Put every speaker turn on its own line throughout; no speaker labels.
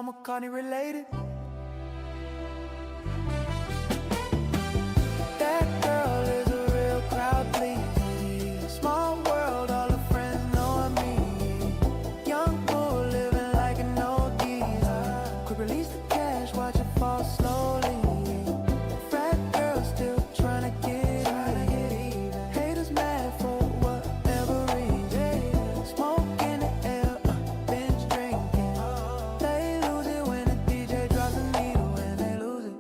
McCartney related. That girl is a real crowd pleaser. Small world, all her friends know me. Young bull living like an old geezer. Quick release the cash, watch it fall slowly. Frat girl still trying to get even. Haters mad for whatever reason. Smoke in the air, binge drinking. They lose it when the DJ drops a needle and they lose it.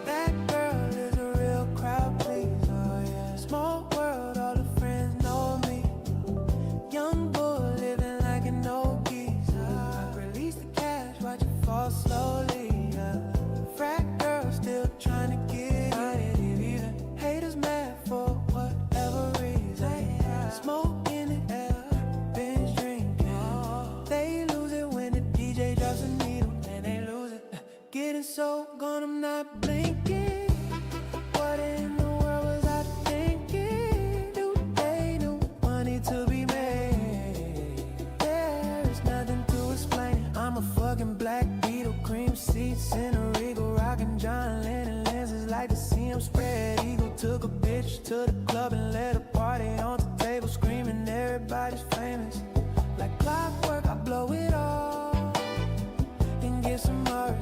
That girl is a real crowd pleaser, yeah. Small world, all her friends know me. Young bull living like an old geezer. Release the cash, watch it fall slowly, yeah. Frat girl still trying to get even. Haters mad for whatever reason. Smoke in the air, binge drinking. They lose it when the DJ drops a needle and they lose it. Getting so gone, I'm not blinking. What in the world was I thinking? New day, new money to be made. There's nothing to explain. I'm a fucking black Beetle, cream seats in a Regal, rockin' John Lennon lenses, like to see him spread eagle. Took a bitch to the club and let a party on the table, screaming everybody's famous. Like clockwork, I blow it all and get some more.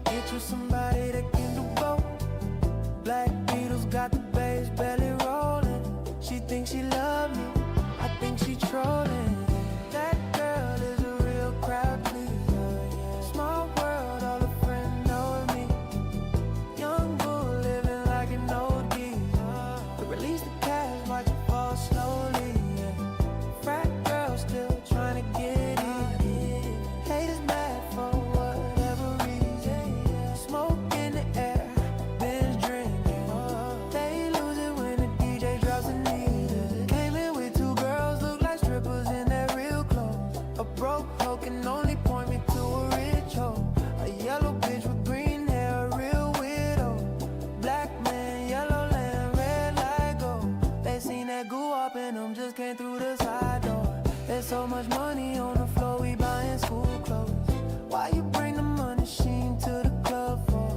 Get you somebody that can do both. Black Beatles got the bass belly rolling. She thinks she love me, I think she trolling. That girl is a real crowd pleaser, yeah. Small world, all her friends know me. Young bull living like an old geezer. To release the cash, watch it fall slowly, yeah. Frat girl still trying to get even. Haters mad for whatever reason. Smoke in the air, binge drinking. They lose it when the DJ drops a needle. Came in with two girls, look like strippers in their real clothes. A broke hoe can only point me to a rich hoe. A yellow bitch with green hair, a real widow. Black man, yellow land, red light gold. They seen that goo up in them, just came through the side door. There's so much money on the floor, we buying school clothes. Why you bring the money machine to the club for?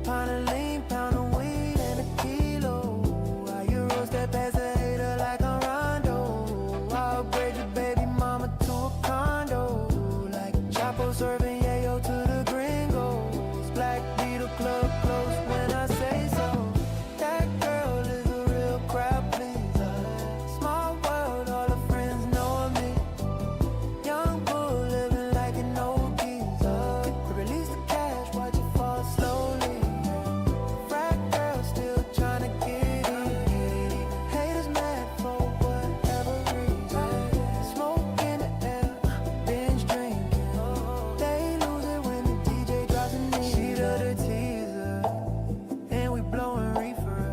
Pound of lean, pound of weed, and a kilo. Why you roast that past a hater like a Rondo? I'll upgrade your baby mama to a condo. Like Chapo serving yayo to the gringos. Black Beetle club close when I say so. That girl is a real crowd pleaser. Small world, all her friends know me. Young bull living like an old geezer. Release the cash, watch it fall slowly. Frat girl still trying to get even. Haters mad for whatever reason. Smoke in the air, binge drinking. They lose it when the DJ drops a needle. She the teaser, and we blowing reefer.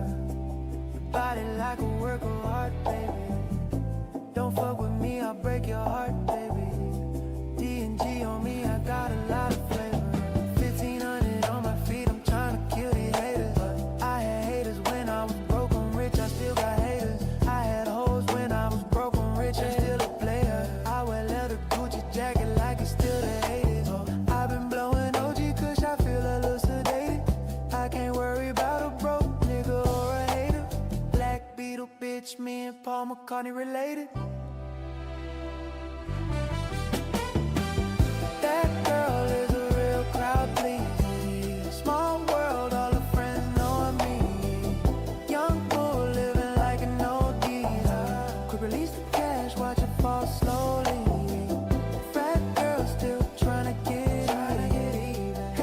Your body like a work of art, baby. Don't fuck with me, I'll break your heart, baby. D&G on me, I got a lot of flavor. 1500 on my feet, I'm trying to kill these haters. I had haters when I was broke, I'm rich, I still got haters. I had hoes when I was broke, I'm rich, I'm still a player. I wear leather Gucci jacket like it's still the 80s. I've been blowing OG kush, I feel a little sedated. I can't worry about a broke nigga or a hater. Black Beetle bitch, me and Paul McCartney related. That girl is a real crowd pleaser. Small world, all her friends know me. Young bull living like an old geezer. Quick release the cash, watch it fall slowly. Frat girl still trying to get even.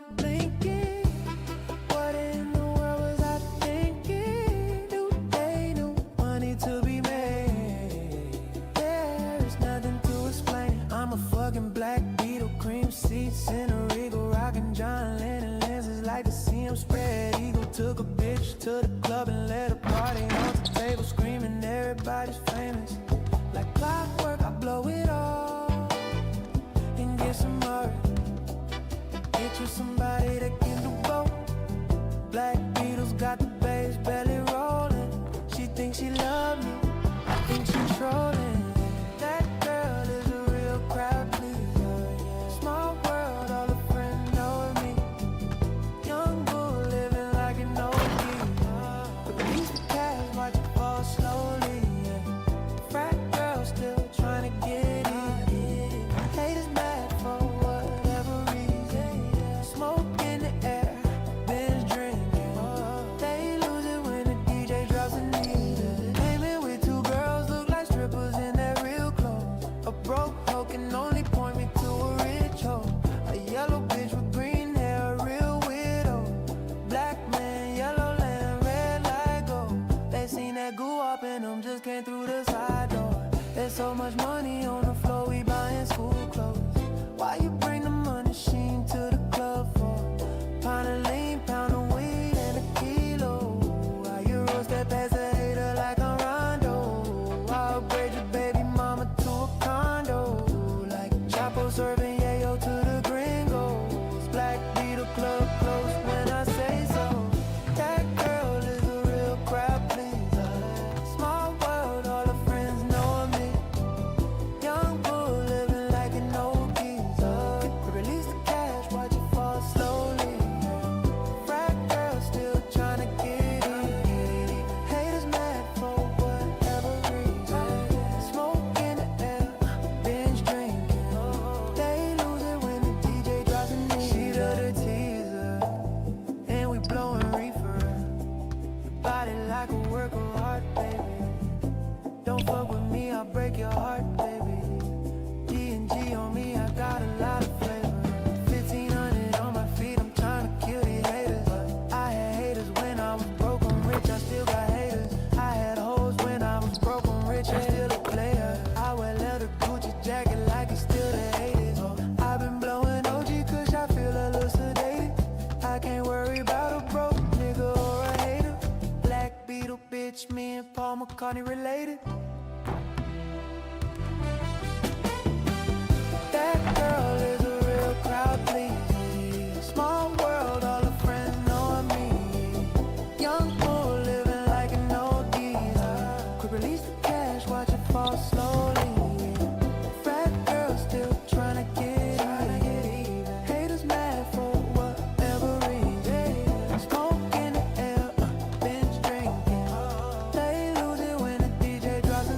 without blinking. What in the world was I thinking? New day, new money to be made. There's nothing to explain. I'm a fucking black beetle, cream seats in a Regal, rockin' John Lennon lenses, like to see him spread eagle. Took a bitch to the club and let a party on the table, screaming everybody's famous. Like clockwork, I blow it all and get some more. Get you somebody that can do both. Black Beatles got the bass belly rolling. She thinks she love me, I think she trolling. That girl is a real crowd pleaser. Small world, all her friends know me. Young bull living like an old geezer. But release the cash, watch it fall slowly. Frat girl still trying to get in. Haters mad for whatever reason. Smoke in the air, binge drinking. They lose it when the DJ drops a knee. Aiming with two girls, look like strippers in their real clothes. A broke hoe can only point me to a rich hoe. A yellow bitch with green hair, a real widow. Black man, yellow land, red light go. They seen that goo up in them, just came through the side door. There's so much money on the floor, we buying school clothes. Why you bring the money sheen to the club for? Pound of lean, pound of weed, and a kilo. Why you roast that past a hater like a Rondo? I'll upgrade your baby mama to a condo. Like Chapo serving yayo to the gringos. Black Beetle club close when I say so. That girl is a real crowd pleaser. Small world, all her friends know me. Young bull living like an old geezer. Release the cash, watch it fall slowly. Frat girl still tryna get in. Haters mad for whatever reason. Smoke in the air, binge drinking. They lose it when the DJ drops a knee. She the teaser, and we blowing reefer. Your body like a work of art, baby. Don't fuck with me, I'll break your heart, baby. D&G on me, I got a lot of flavor. 1500 on my feet, I'm trying to kill these haters. I had haters when I was broke, I'm rich, I still got haters. I had hoes when I was broke, I'm rich, I'm still a player. I wear leather Gucci jacket like it's still the 80s. I've been blowing OG cause I feel a little sedated. I can't worry about a broke nigga or a hater. Black Beetle bitch, me and Paul McCartney related. That girl is a real crowd pleaser. Small world, all her friends know me. Young bull living like an old geezer. Quick release the cash, watch it fall slowly. Frat girl still tryna get in. Haters mad for whatever reason. Smoke in the air, binge drinking. They lose it when the DJ drops a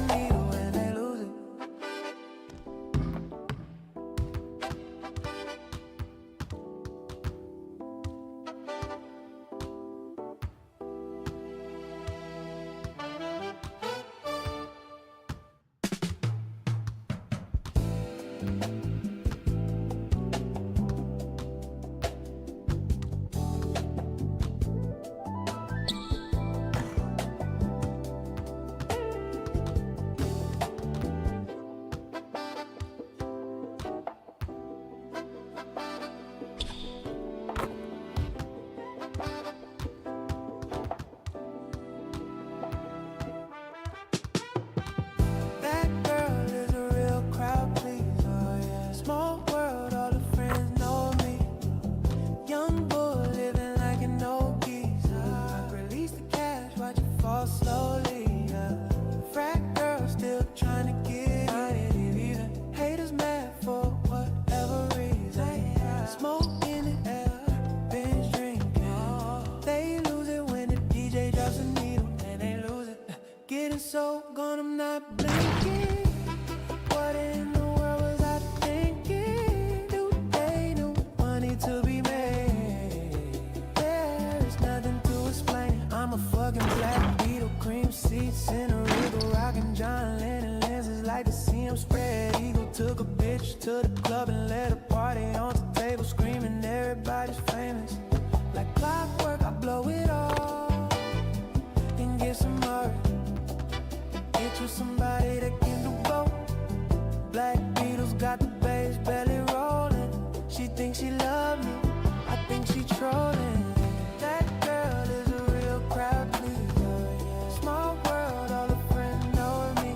think she trolling. That girl is a real crowd pleaser. Small world, all her friends know me.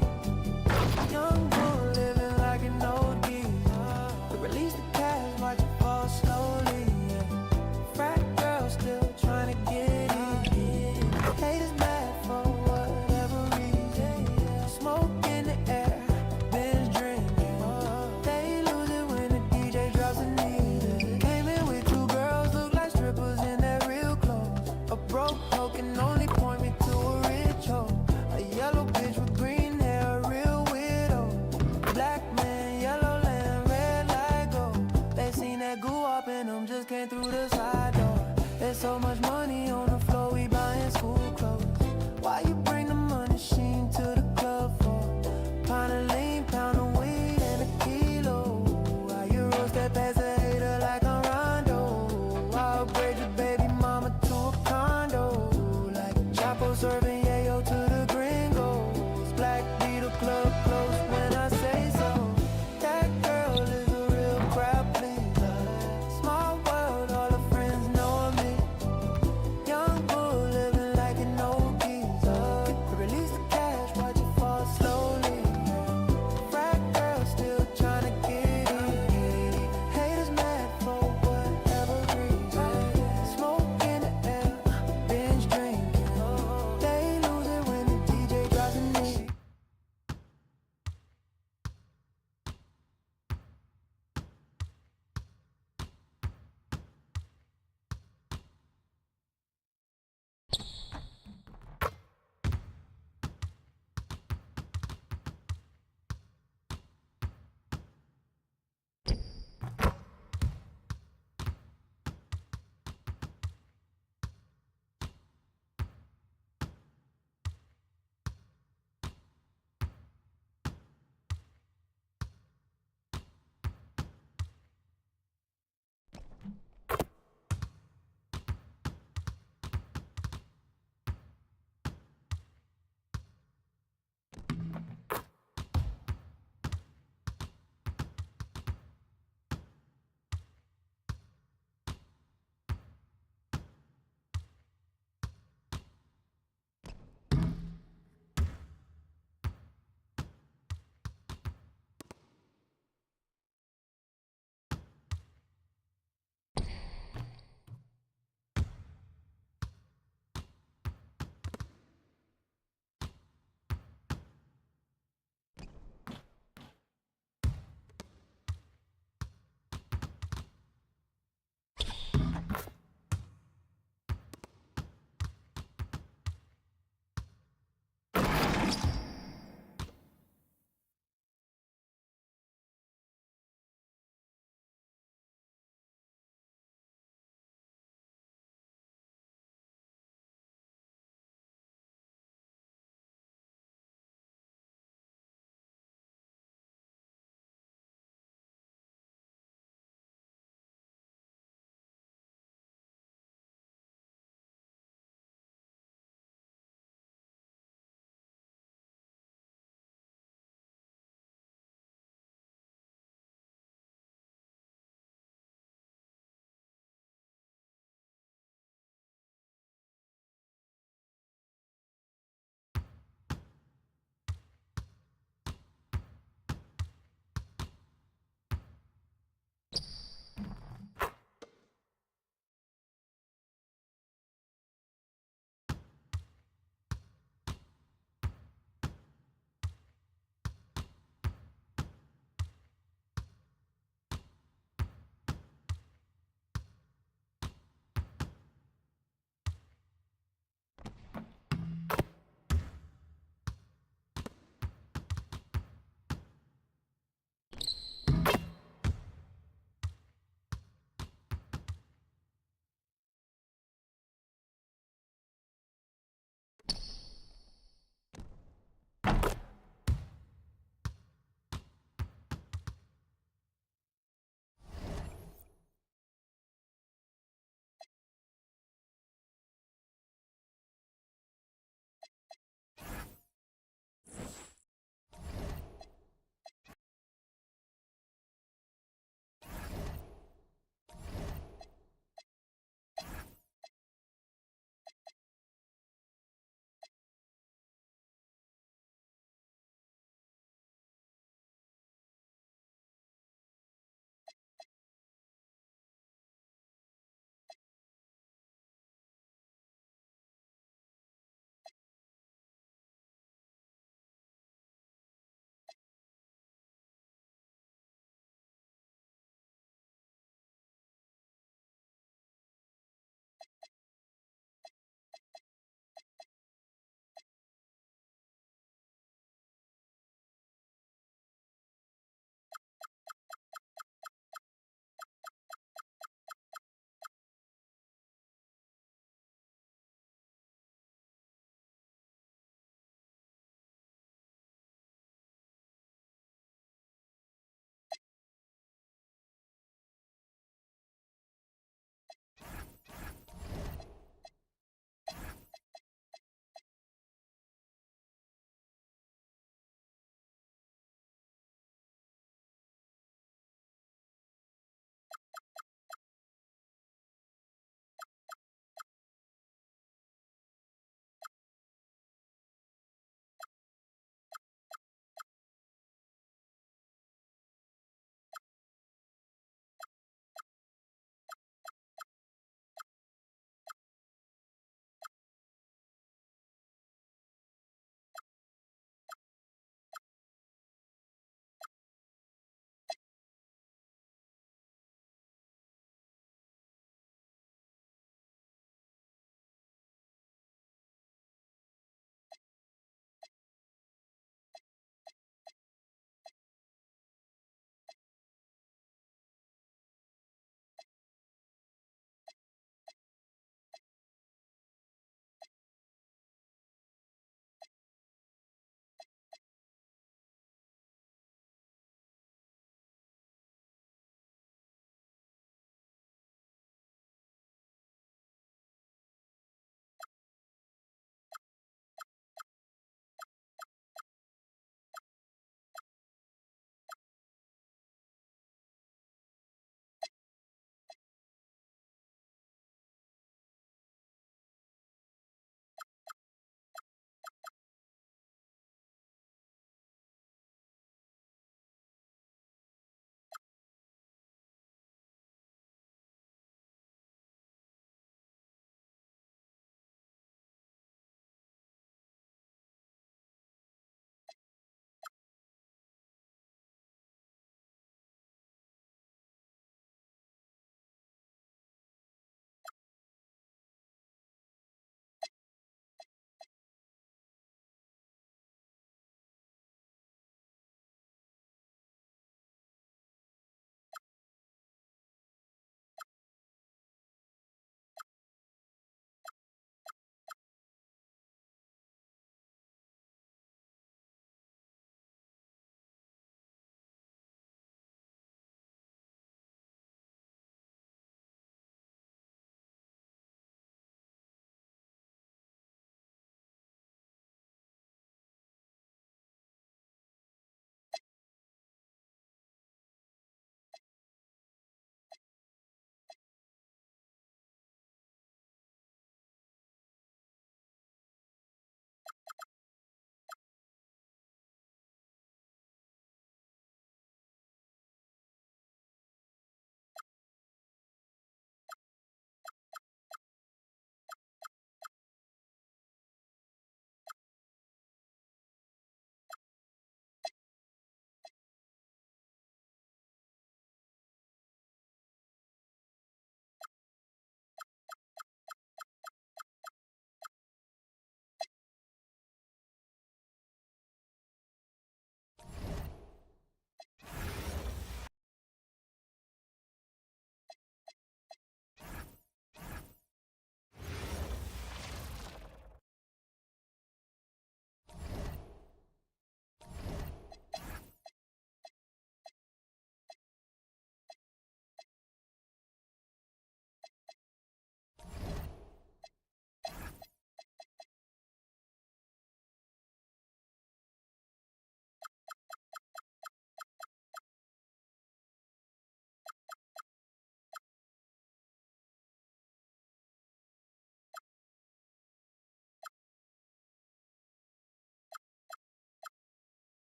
Young bull living like an old geezer. But release the cash, watch it fall slowly. Frat girl still trying to get in. Haters mad for whatever reason. Smoke in the air, binge drinking. They lose it when the DJ drops a needle. Came in with two girls, look like strippers in their real clothes. A broke hoe can only point me to a rich hoe. A yellow bitch with green hair, a real widow. Black man, yellow land, red light go. They seen that goo up in them, just came through the side door. There's so much money on the floor, we buying school clothes. Why you bring the money machine to the club for? Pound of lean, pound of weed, and a kilo. Why you roast that past a hater like a rondo? I'll upgrade your baby mama to a condo. Like Chapo serving yayo to the gringos. Black Beetle club close when I say so. That girl is a real crowd pleaser. Small world, all her friends know me.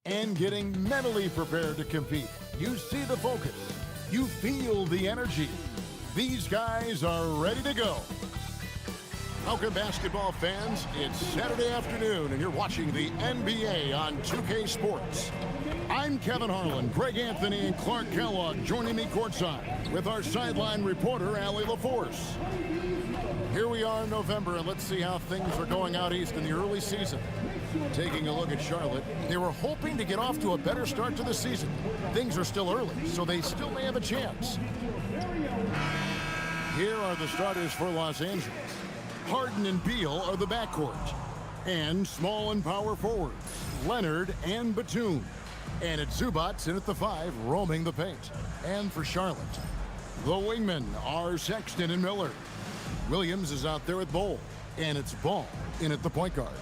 and getting mentally prepared to compete. You see the focus. You feel the energy. These guys are ready to go. Welcome, basketball fans. It's Saturday afternoon, and you're watching the NBA on 2K Sports. I'm Kevin Harlan, Greg Anthony, and Clark Kellogg joining me courtside with our sideline reporter, Allie LaForce. Here we are in November, and let's see how things are going out east in the early season. Taking a look at Charlotte, they were hoping to get off to a better start to the season. Things are still early, so they still may have a chance. Here are the starters for Los Angeles. Harden and Beal are the backcourt. And small and power forwards, Leonard and Batum. And it's Zubats in at the 5, roaming the paint. And for Charlotte, the wingmen are Sexton and Miller. Williams is out there at Bol. And it's Ball in at the point guard.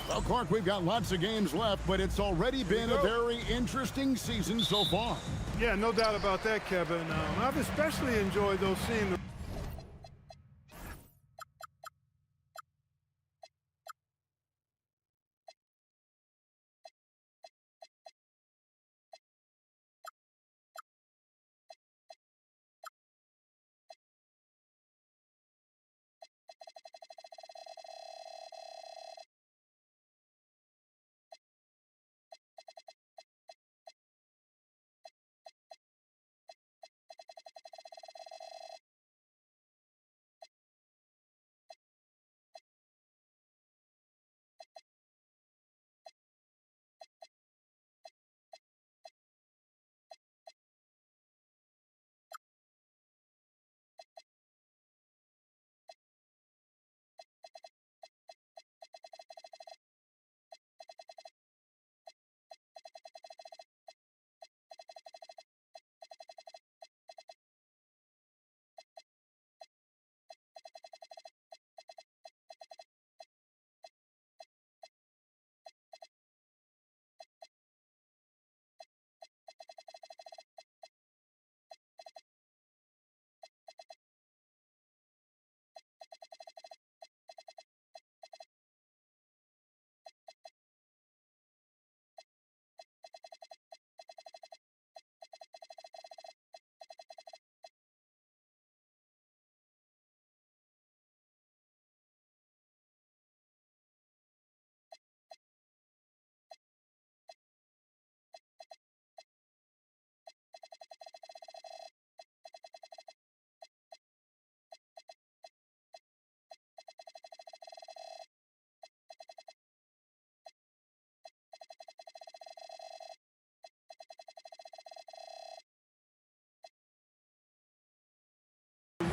Well, Clark, we've got lots of games left, but it's already been a very interesting season so far.
Yeah, no doubt about that, Kevin. I've especially enjoyed those seeing the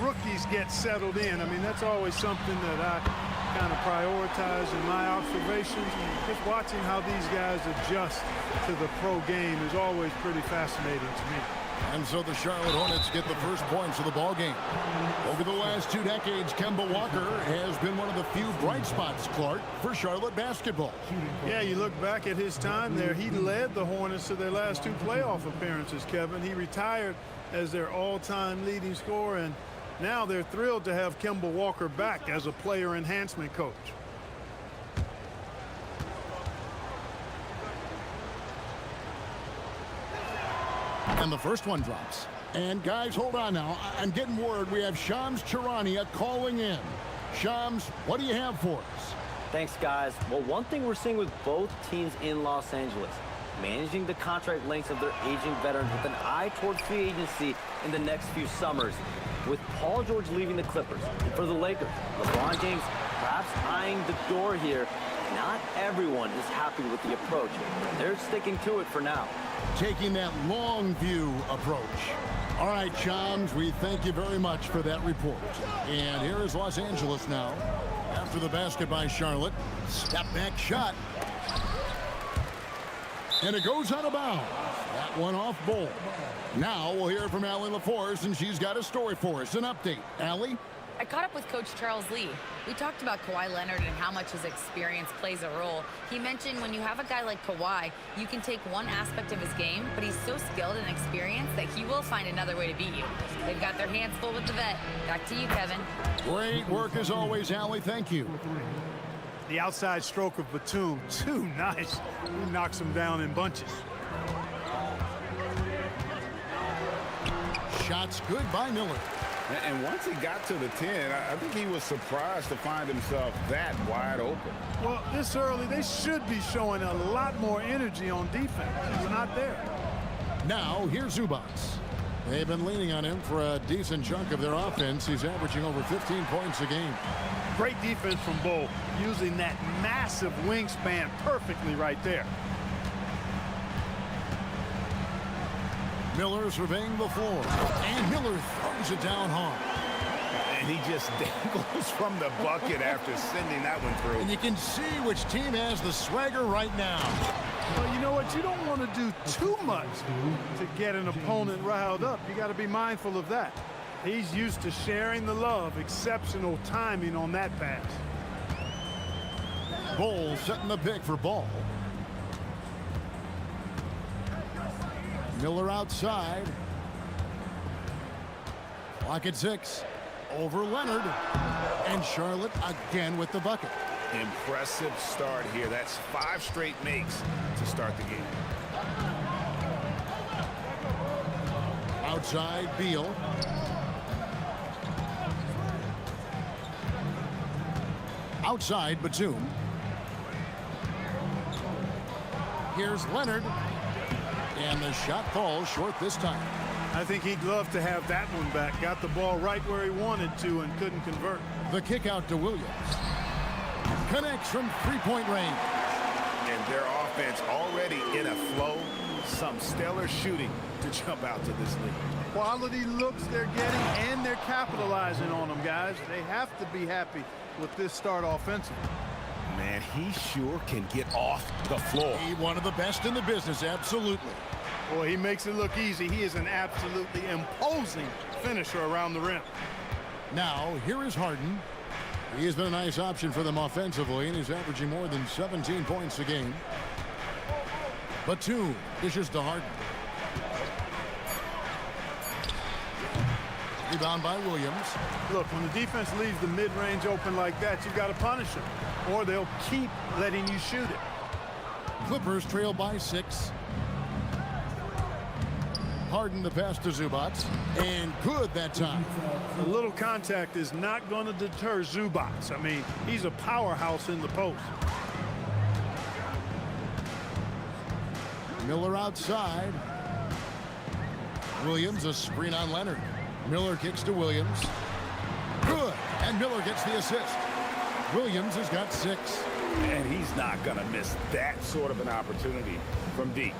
rookies get settled in. I mean, that's always something that I kind of prioritize in my observations. Just watching how these guys adjust to the pro game is always pretty fascinating to me.
And so the Charlotte Hornets get the first points of the ball game. Over the last 2 decades, Kemba Walker has been one of the few bright spots, Clark, for Charlotte basketball.
Yeah, you look back at his time there, he led the Hornets to their last 2 playoff appearances, Kevin. He retired as their all-time leading scorer, and now they're thrilled to have Kemba Walker back as a player enhancement coach.
And the first one drops. And guys, hold on now. I'm getting word we have Shams Charania calling in. Shams, what do you have for us?
Thanks, guys. Well, one thing we're seeing with both teams in Los Angeles, managing the contract lengths of their aging veterans with an eye toward free agency in the next few summers. With Paul George leaving the Clippers, and for the Lakers, LeBron James perhaps eyeing the door here. Not everyone is happy with the approach. They're sticking to it for now.
Taking that long view approach. All right, Shams, we thank you very much for that report. And here is Los Angeles now. After the basket by Charlotte. Step back shot. And it goes out of bounds. That one off Bol. Now we'll hear from Allie LaForce, and she's got a story for us. An update. Allie?
I caught up with Coach Charles Lee. We talked about Kawhi Leonard and how much his experience plays a role. He mentioned when you have a guy like Kawhi, you can take one aspect of his game, but he's so skilled and experienced that he will find another way to beat you. They've got their hands full with the vet. Back to you, Kevin.
Great work as always, Allie. Thank you.
The outside stroke of Batum, too nice. He knocks him down in bunches.
Shots good by Miller.
And once he got to the 10, I think he was surprised to find himself that wide open.
Well, this early, they should be showing a lot more energy on defense. He's not there.
Now, here's Zubac. They've been leaning on him for a decent chunk of their offense. He's averaging over 15 points a game.
Great defense from Bull, using that massive wingspan perfectly right there.
Miller surveying the floor, and Miller throws it down hard.
And he just dangles from the bucket after sending that one through.
And you can see which team has the swagger right now.
Well, you know what? You don't want to do too much to get an opponent riled up. You got to be mindful of that. He's used to sharing the love. Exceptional timing on that pass.
Bull setting the pick for Ball. Miller outside. Clock at 6. Over Leonard. And Charlotte again with the bucket.
Impressive start here. That's 5 straight makes to start the game.
Outside Beal. Outside Batum. Here's Leonard. And the shot falls short this time.
I think he'd love to have that one back. Got the ball right where he wanted to and couldn't convert.
The kick out to Williams. Connects from three-point range.
And their offense already in a flow. Some stellar shooting to jump out to this lead.
Quality looks they're getting, and they're capitalizing on them, guys. They have to be happy with this start offensively.
Man, he sure can get off the floor.
He one of the best in the business, absolutely.
Boy, he makes it look easy. He is an absolutely imposing finisher around the rim.
Now, here is Harden. He has been a nice option for them offensively, and he's averaging more than 17 points a game. Batum dishes to Harden. Rebound by Williams.
Look, when the defense leaves the mid-range open like that, you've got to punish them, or they'll keep letting you shoot it.
Clippers trail by 6. Harden the pass to Zubac, and good that time.
A little contact is not going to deter Zubac. I mean, he's a powerhouse in the post.
Miller outside. Williams a screen on Leonard. Miller kicks to Williams. Good, and Miller gets the assist. Williams has got 6.
And he's not going to miss that sort of an opportunity from deep.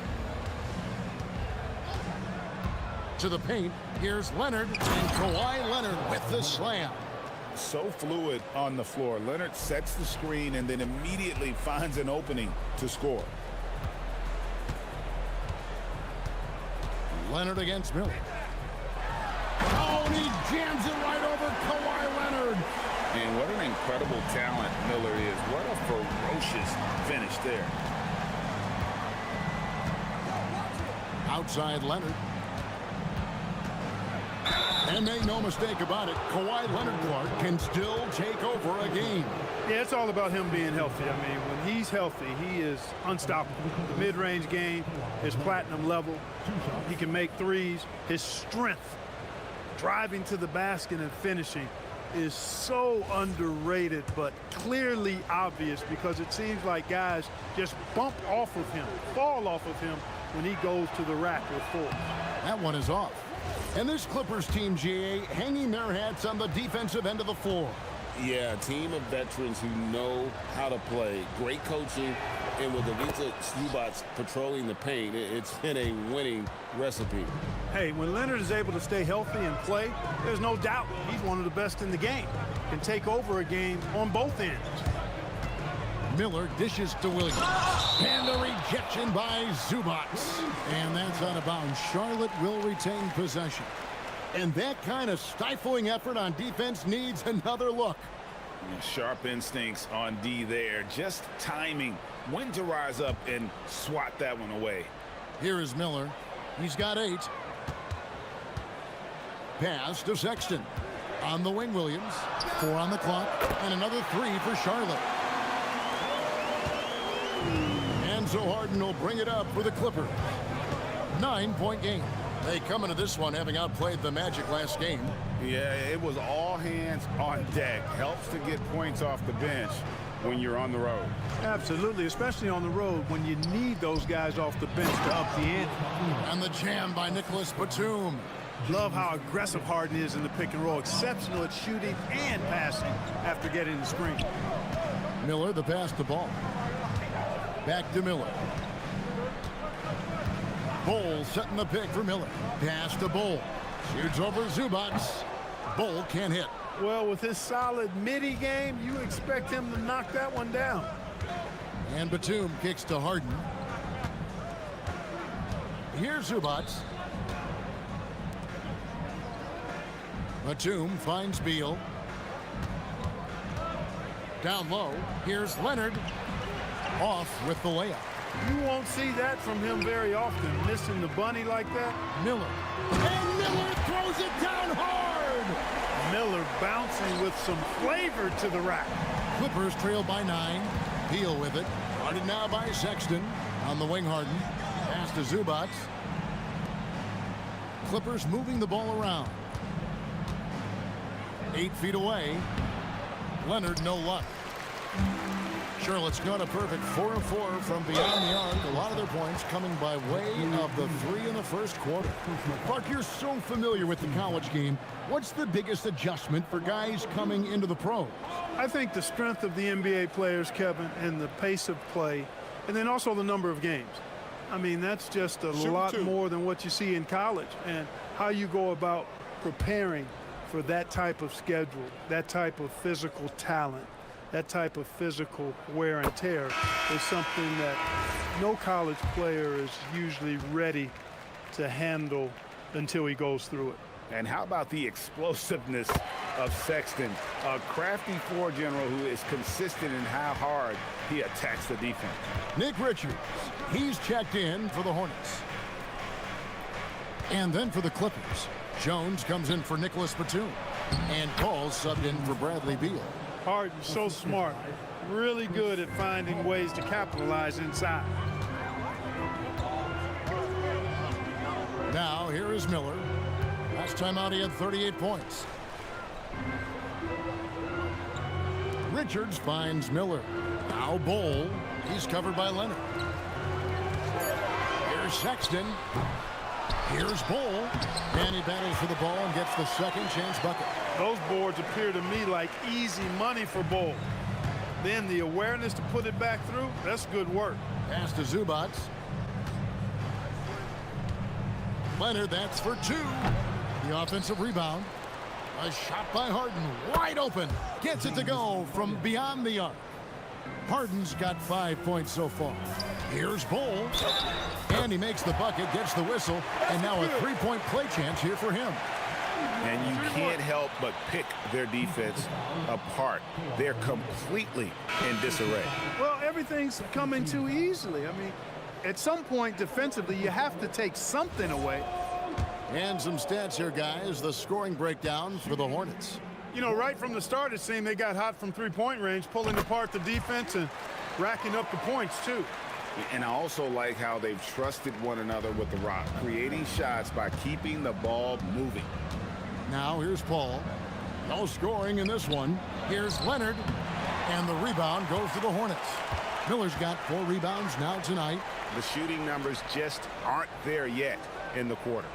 To the paint, here's Leonard, and Kawhi Leonard with the slam.
So fluid on the floor. Leonard sets the screen and then immediately finds an opening to score.
Leonard against Miller. Oh, and he jams it right over Kawhi Leonard.
And what an incredible talent Miller is. What a ferocious finish there.
Outside Leonard. And make no mistake about it, Kawhi Leonard Clark can still take over a game.
Yeah, it's all about him being healthy. I mean, when he's healthy, he is unstoppable. The mid-range game is platinum level. He can make threes. His strength, driving to the basket and finishing, is so underrated, but clearly obvious, because it seems like guys just bump off of him, fall off of him when he goes to the rack with force.
That one is off. And this Clippers team, GA, hanging their hats on the defensive end of the floor.
Yeah, a team of veterans who know how to play. Great coaching, and with Ivica Zubac patrolling the paint, it's been a winning recipe.
Hey, when Leonard is able to stay healthy and play, there's no doubt he's one of the best in the game. Can take over a game on both ends.
Miller dishes to Williams. And the rejection by Zubac. And that's out of bounds. Charlotte will retain possession. And that kind of stifling effort on defense needs another look.
Sharp instincts on D there. Just timing when to rise up and swat that one away.
Here is Miller. He's got 8. Pass to Sexton. On the wing, Williams. 4 on the clock. And another 3 for Charlotte. And so Harden will bring it up for the Clippers. 9-point game. They come into this one having outplayed the Magic last game.
Yeah, it was all hands on deck. Helps to get points off the bench when you're on the road.
Absolutely, especially on the road when you need those guys off the bench to up the ante.
And the jam by Nicholas Batum.
Love how aggressive Harden is in the pick and roll. Exceptional at shooting and passing after getting the screen.
Miller, the pass to Ball. Back to Miller. Bol setting the pick for Miller. Pass to Bol. Shoots over Zubac. Bol can't hit.
Well, with his solid midi game, you expect him to knock that one down.
And Batum kicks to Harden. Here's Zubac. Batum finds Beal. Down low. Here's Leonard. Off with the layup.
You won't see that from him very often, missing the bunny like that.
Miller. And Miller throws it down hard.
Miller bouncing with some flavor to the rack.
Clippers trail by 9. Beal with it. Guarded now by Sexton. On the wing, Harden. Pass to Zubac. Clippers moving the ball around. 8 feet away. Leonard, no luck. Charlotte's got a perfect 4 of 4 from beyond the arc. A lot of their points coming by way of the 3 in the first quarter. Clark, you're so familiar with the college game. What's the biggest adjustment for guys coming into the pros?
I think the strength of the NBA players, Kevin, and the pace of play, and then also the number of games. I mean, that's just a lot more than what you see in college, and how you go about preparing for that type of schedule, that type of physical talent, that type of physical wear and tear is something that no college player is usually ready to handle until he goes through it.
And how about the explosiveness of Sexton, a crafty floor general who is consistent in how hard he attacks the defense.
Nick Richards, he's checked in for the Hornets. And then for the Clippers, Jones comes in for Nicholas Batum, and Paul subbed in for Bradley Beal.
Harden, so smart, really good at finding ways to capitalize inside.
Now here is Miller. Last time out he had 38 points. Richards finds Miller. Now Bol. He's covered by Leonard. Here's Sexton. Here's Bol. And he battles for the ball and gets the second chance bucket.
Those boards appear to me like easy money for Bol. Then the awareness to put it back through, that's good work.
Pass to Zubac. Leonard, that's for 2. The offensive rebound. A shot by Harden, wide open. Gets it to go from beyond the arc. Harden's got 5 points so far. Here's Bol. And he makes the bucket, gets the whistle, and now a 3-point play chance here for him.
And you can't help but pick their defense apart. They're completely in disarray.
Well, everything's coming too easily. I mean, at some point defensively, you have to take something away.
And some stats here, guys. The scoring breakdown for the Hornets.
You know, right from the start, it seemed they got hot from three-point range, pulling apart the defense and racking up the points, too.
And I also like how they've trusted one another with the rock, creating shots by keeping the ball moving.
Now here's Paul. No scoring in this one. Here's Leonard. And the rebound goes to the Hornets. Miller's got 4 rebounds now tonight.
The shooting numbers just aren't there yet in the quarter.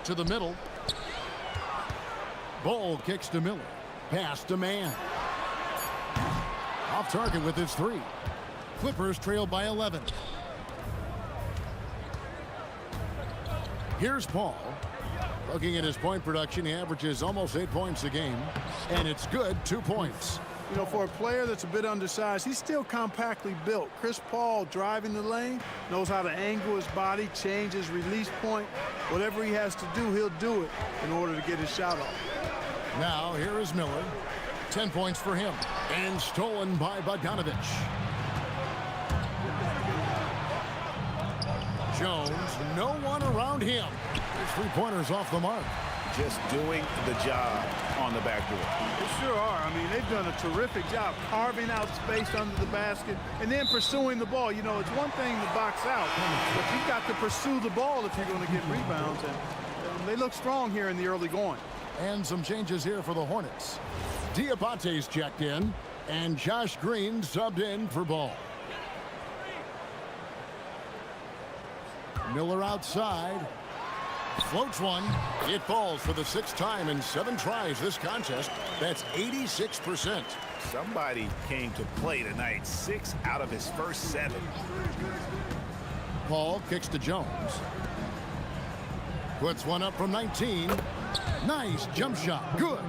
To the middle. Bol kicks to Miller. Pass to Mann. Off target with his 3. Clippers trail by 11. Here's Paul. Looking at his point production, he averages almost 8 points a game. And it's good, 2 points.
You know, for a player that's a bit undersized, he's still compactly built. Chris Paul driving the lane, knows how to angle his body, change his release point. Whatever he has to do, he'll do it in order to get his shot off.
Now here is Miller. 10 points for him. And stolen by Bogdanovich. Jones, no one around him. His 3-pointers off the mark.
just doing the job on the backboard.
They sure are. I mean, they've done a terrific job carving out space under the basket and then pursuing the ball. You know, it's one thing to box out, but you've got to pursue the ball if you're going to get rebounds. And they look strong here in the early going.
And some changes here for the Hornets. Diabate's checked in, and Josh Green subbed in for Ball. Miller outside. Floats one. It falls for the 6th time in 7 tries this contest. That's 86%.
Somebody came to play tonight. 6 out of his first 7.
Paul kicks to Jones. Puts one up from 19. Nice jump shot. Good.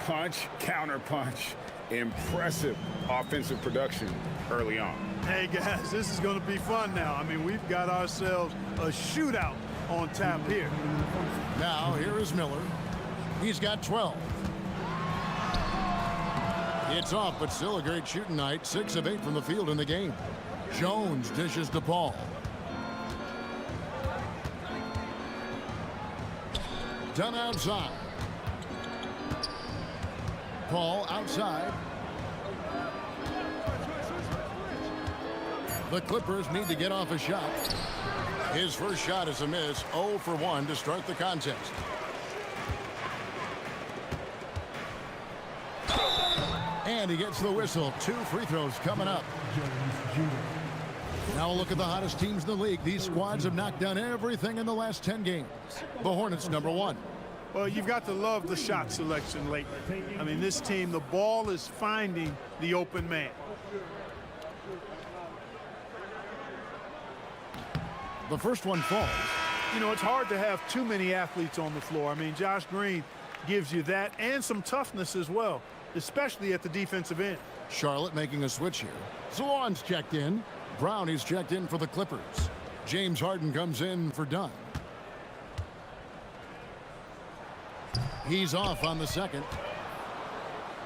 Punch, counter punch. Impressive offensive production early on.
Hey, guys, this is going to be fun now. I mean, we've got ourselves a shootout on tap here.
Now, here is Miller. He's got 12. It's off, but still a great shooting night. 6 of 8 from the field in the game. Jones dishes to Paul. Done outside. Paul outside. The Clippers need to get off a shot. His first shot is a miss. 0 for 1 to start the contest. And he gets the whistle. 2 free throws coming up. Now a look at the hottest teams in the league. These squads have knocked down everything in the last 10 games. The Hornets #1.
Well, you've got to love the shot selection lately. I mean, this team, the ball is finding the open man.
The first one falls.
You know, it's hard to have too many athletes on the floor. I mean, Josh Green gives you that and some toughness as well, especially at the defensive end.
Charlotte making a switch here. Salon's checked in. Brownie's checked in for the Clippers. James Harden comes in for Dunn. He's off on the second.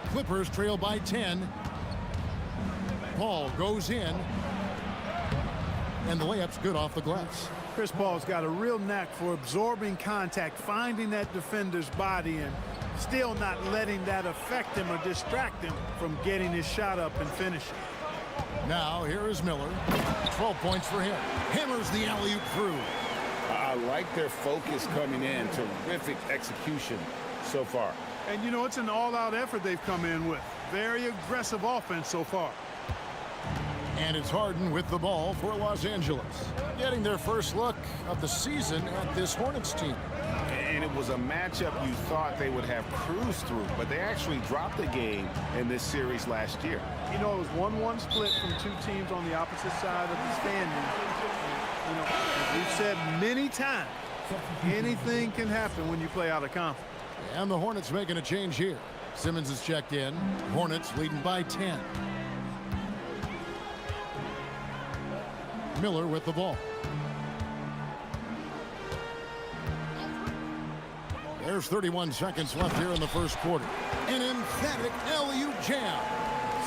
Clippers trail by 10. Paul goes in. And the layup's good off the glass.
Chris Paul's got a real knack for absorbing contact, finding that defender's body, and still not letting that affect him or distract him from getting his shot up and finishing.
Now here is Miller. 12 points for him. Hammers the alley-oop through.
I like their focus coming in. Terrific execution so far.
And, you know, it's an all-out effort they've come in with. Very aggressive offense so far.
And it's Harden with the ball for Los Angeles. Getting their first look of the season at this Hornets team.
And it was a matchup you thought they would have cruised through, but they actually dropped the game in this series last year.
You know, it was 1-1 split from 2 teams on the opposite side of the standings. You know, as we've said many times, anything can happen when you play out of conference.
And the Hornets making a change here. Simmons is checked in. Hornets leading by 10. Miller with the ball. There's 31 seconds left here in the first quarter. An emphatic alley-oop jam.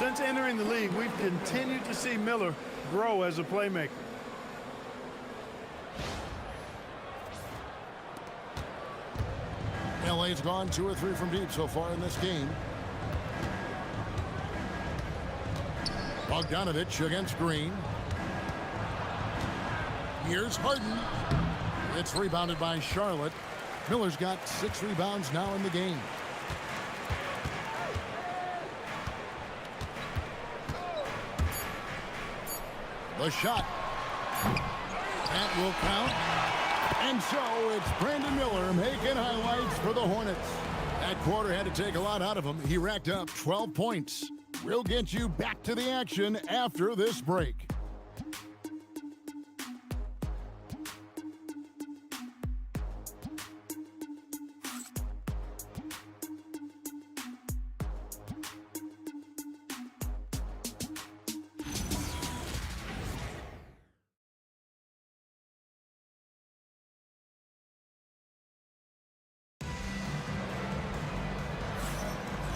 Since entering the league, we've continued to see Miller grow as a playmaker.
LA's gone 2 or 3 from deep so far in this game. Bogdanovich against Green. Here's Harden. It's rebounded by Charlotte. Miller's got 6 rebounds now in the game. The shot. That will count. And so it's Brandon Miller making highlights for the Hornets. That quarter had to take a lot out of him. He racked up 12 points. We'll get you back to the action after this break.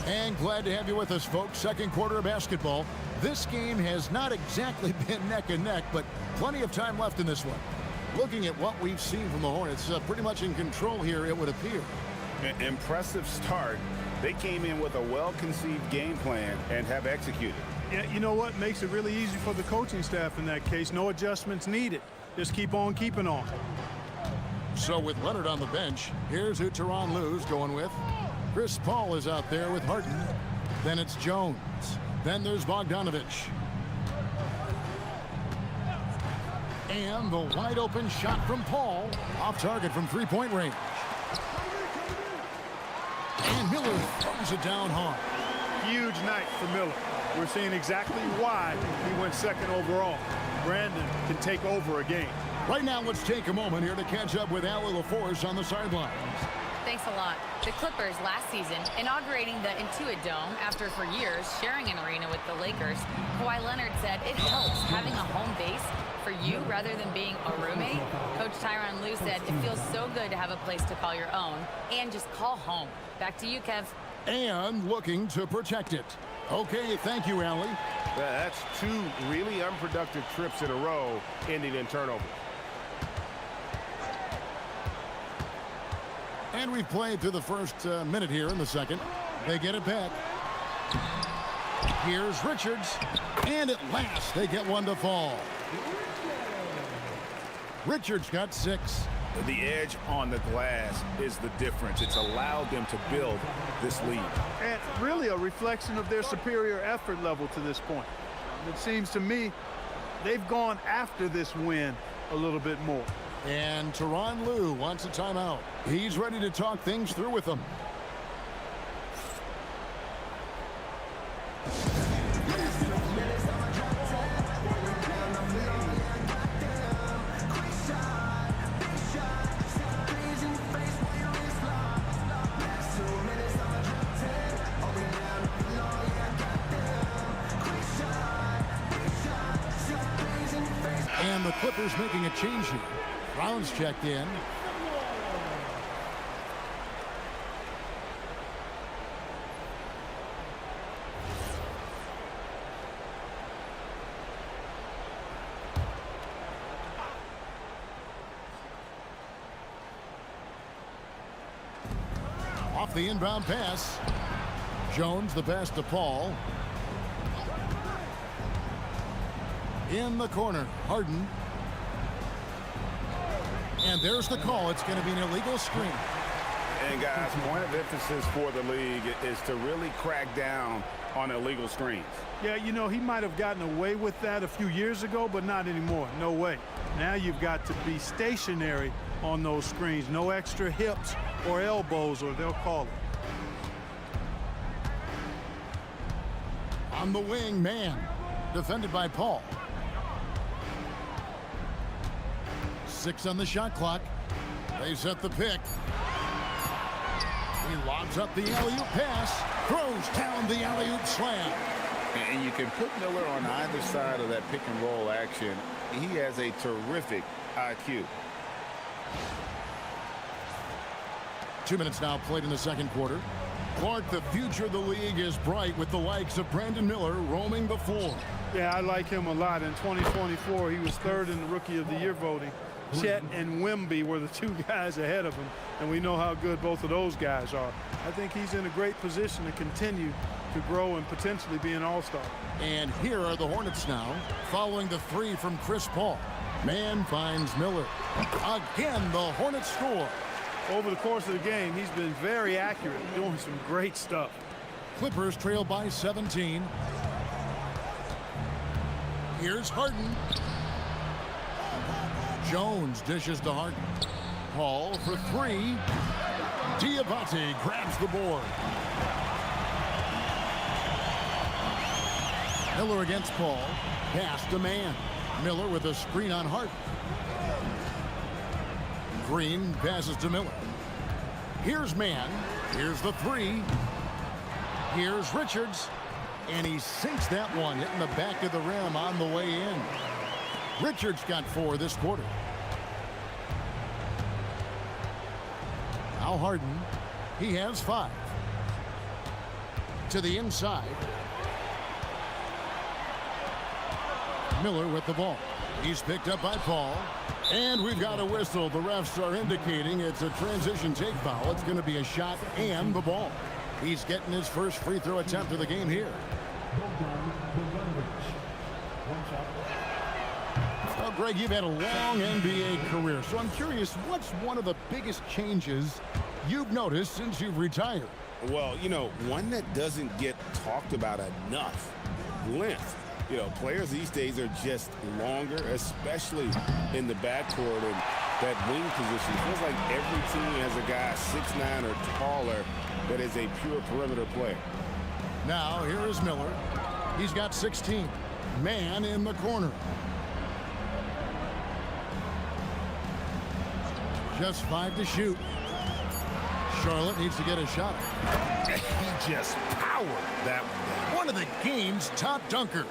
And glad to have you with us, folks. Second quarter of basketball. This game has not exactly been neck and neck, but plenty of time left in this one. Looking at what we've seen from the Hornets, pretty much in control here, it would appear.
Impressive start. They came in with a well-conceived game plan and have executed.
Yeah, you know what makes it really easy for the coaching staff in that case? No adjustments needed. Just keep on keeping on.
So with Leonard on the bench, here's who Tyronn Lue's going with. Chris Paul is out there with Harden. Then it's Jones. Then there's Bogdanovich. And the wide open shot from Paul. Off target from three-point range. And Miller throws it down hard.
Huge night for Miller. We're seeing exactly why he went second overall. Brandon can take over a game.
Right now, let's take a moment here to catch up with Allie LaForce on the sidelines.
Thanks a lot. The Clippers last season inaugurating the Intuit Dome after for years sharing an arena with the Lakers. Kawhi Leonard said it helps having a home base for you rather than being a roommate. Coach Tyronn Lue said it feels so good to have a place to call your own and just call home. Back to you, Kev.
And looking to protect it. Okay, thank you, Allie.
That's two really unproductive trips in a row ending in turnover.
And we've played through the first minute here in the second. They get it back. Here's Richards. And at last, they get one to fall. Richards got 6.
The edge on the glass is the difference. It's allowed them to build this lead.
And really a reflection of their superior effort level to this point. It seems to me they've gone after this win a little bit more.
And Tyronn Lue wants a timeout. He's ready to talk things through with them. And the Clippers making a change here. Brown's checked in. Off the inbound pass. Jones the pass to Paul. In the corner, Harden. And there's the call. It's going to be an illegal screen.
And guys, point of emphasis for the league is to really crack down on illegal screens.
Yeah, you know, he might have gotten away with that a few years ago, but not anymore. No way. Now you've got to be stationary on those screens. No extra hips or elbows, or they'll call it.
On the wing, man. Defended by Paul. 6 on the shot clock. They set the pick. He lobs up the alley-oop pass. Throws down the alley-oop slam.
And you can put Miller on either side of that pick and roll action. He has a terrific IQ.
2 minutes now played in the second quarter. Clark, the future of the league is bright with the likes of Brandon Miller roaming the floor.
Yeah, I like him a lot. In 2024, he was third in the Rookie of the Year voting. Chet and Wemby were the 2 guys ahead of him, and we know how good both of those guys are. I think he's in a great position to continue to grow and potentially be an all-star.
And here are the Hornets now, following the 3 from Chris Paul. Man finds Miller. Again, the Hornets score.
Over the course of the game, he's been very accurate, doing some great stuff.
Clippers trail by 17. Here's Harden. Jones dishes to Harden. Paul for 3. Diabate grabs the board. Miller against Paul. Pass to man. Miller with a screen on Harden. Green passes to Miller. Here's man. Here's the 3. Here's Richards. And he sinks that one, hitting the back of the rim on the way in. Richards got 4 this quarter. Now Harden. He has 5. To the inside. Miller with the ball. He's picked up by Paul. And we've got a whistle. The refs are indicating it's a transition take foul. It's going to be a shot and the ball. He's getting his first free throw attempt of the game here. Well, Greg, you've had a long NBA career, so I'm curious, what's one of the biggest changes you've noticed since you've retired?
Well, you know, one that doesn't get talked about enough, length. You know, players these days are just longer, especially in the backcourt and that wing position. It feels like every team has a guy 6'9" or taller that is a pure perimeter player.
Now, here is Miller. He's got 16. Man in the corner. Just 5 to shoot. Charlotte needs to get a shot.
He just powered that one down.
One of the game's top dunkers.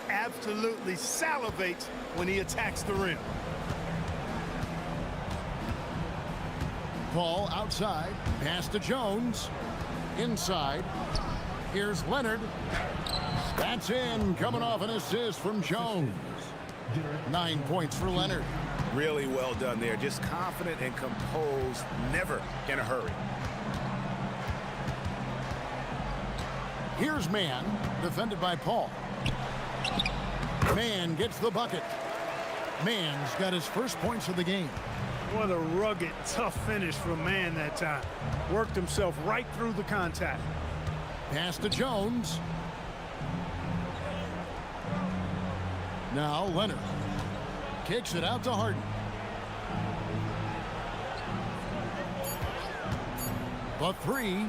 Absolutely salivates when he attacks the rim.
Paul outside. Pass to Jones. Inside. Here's Leonard. That's in. Coming off an assist from Jones. 9 points for Leonard.
Really well done there. Just confident and composed, never in a hurry.
Here's Mann, defended by Paul. Mann gets the bucket. Mann's got his first points of the game.
What a rugged, tough finish from Mann that time. Worked himself right through the contact.
Pass to Jones. Now Leonard kicks it out to Harden. The three.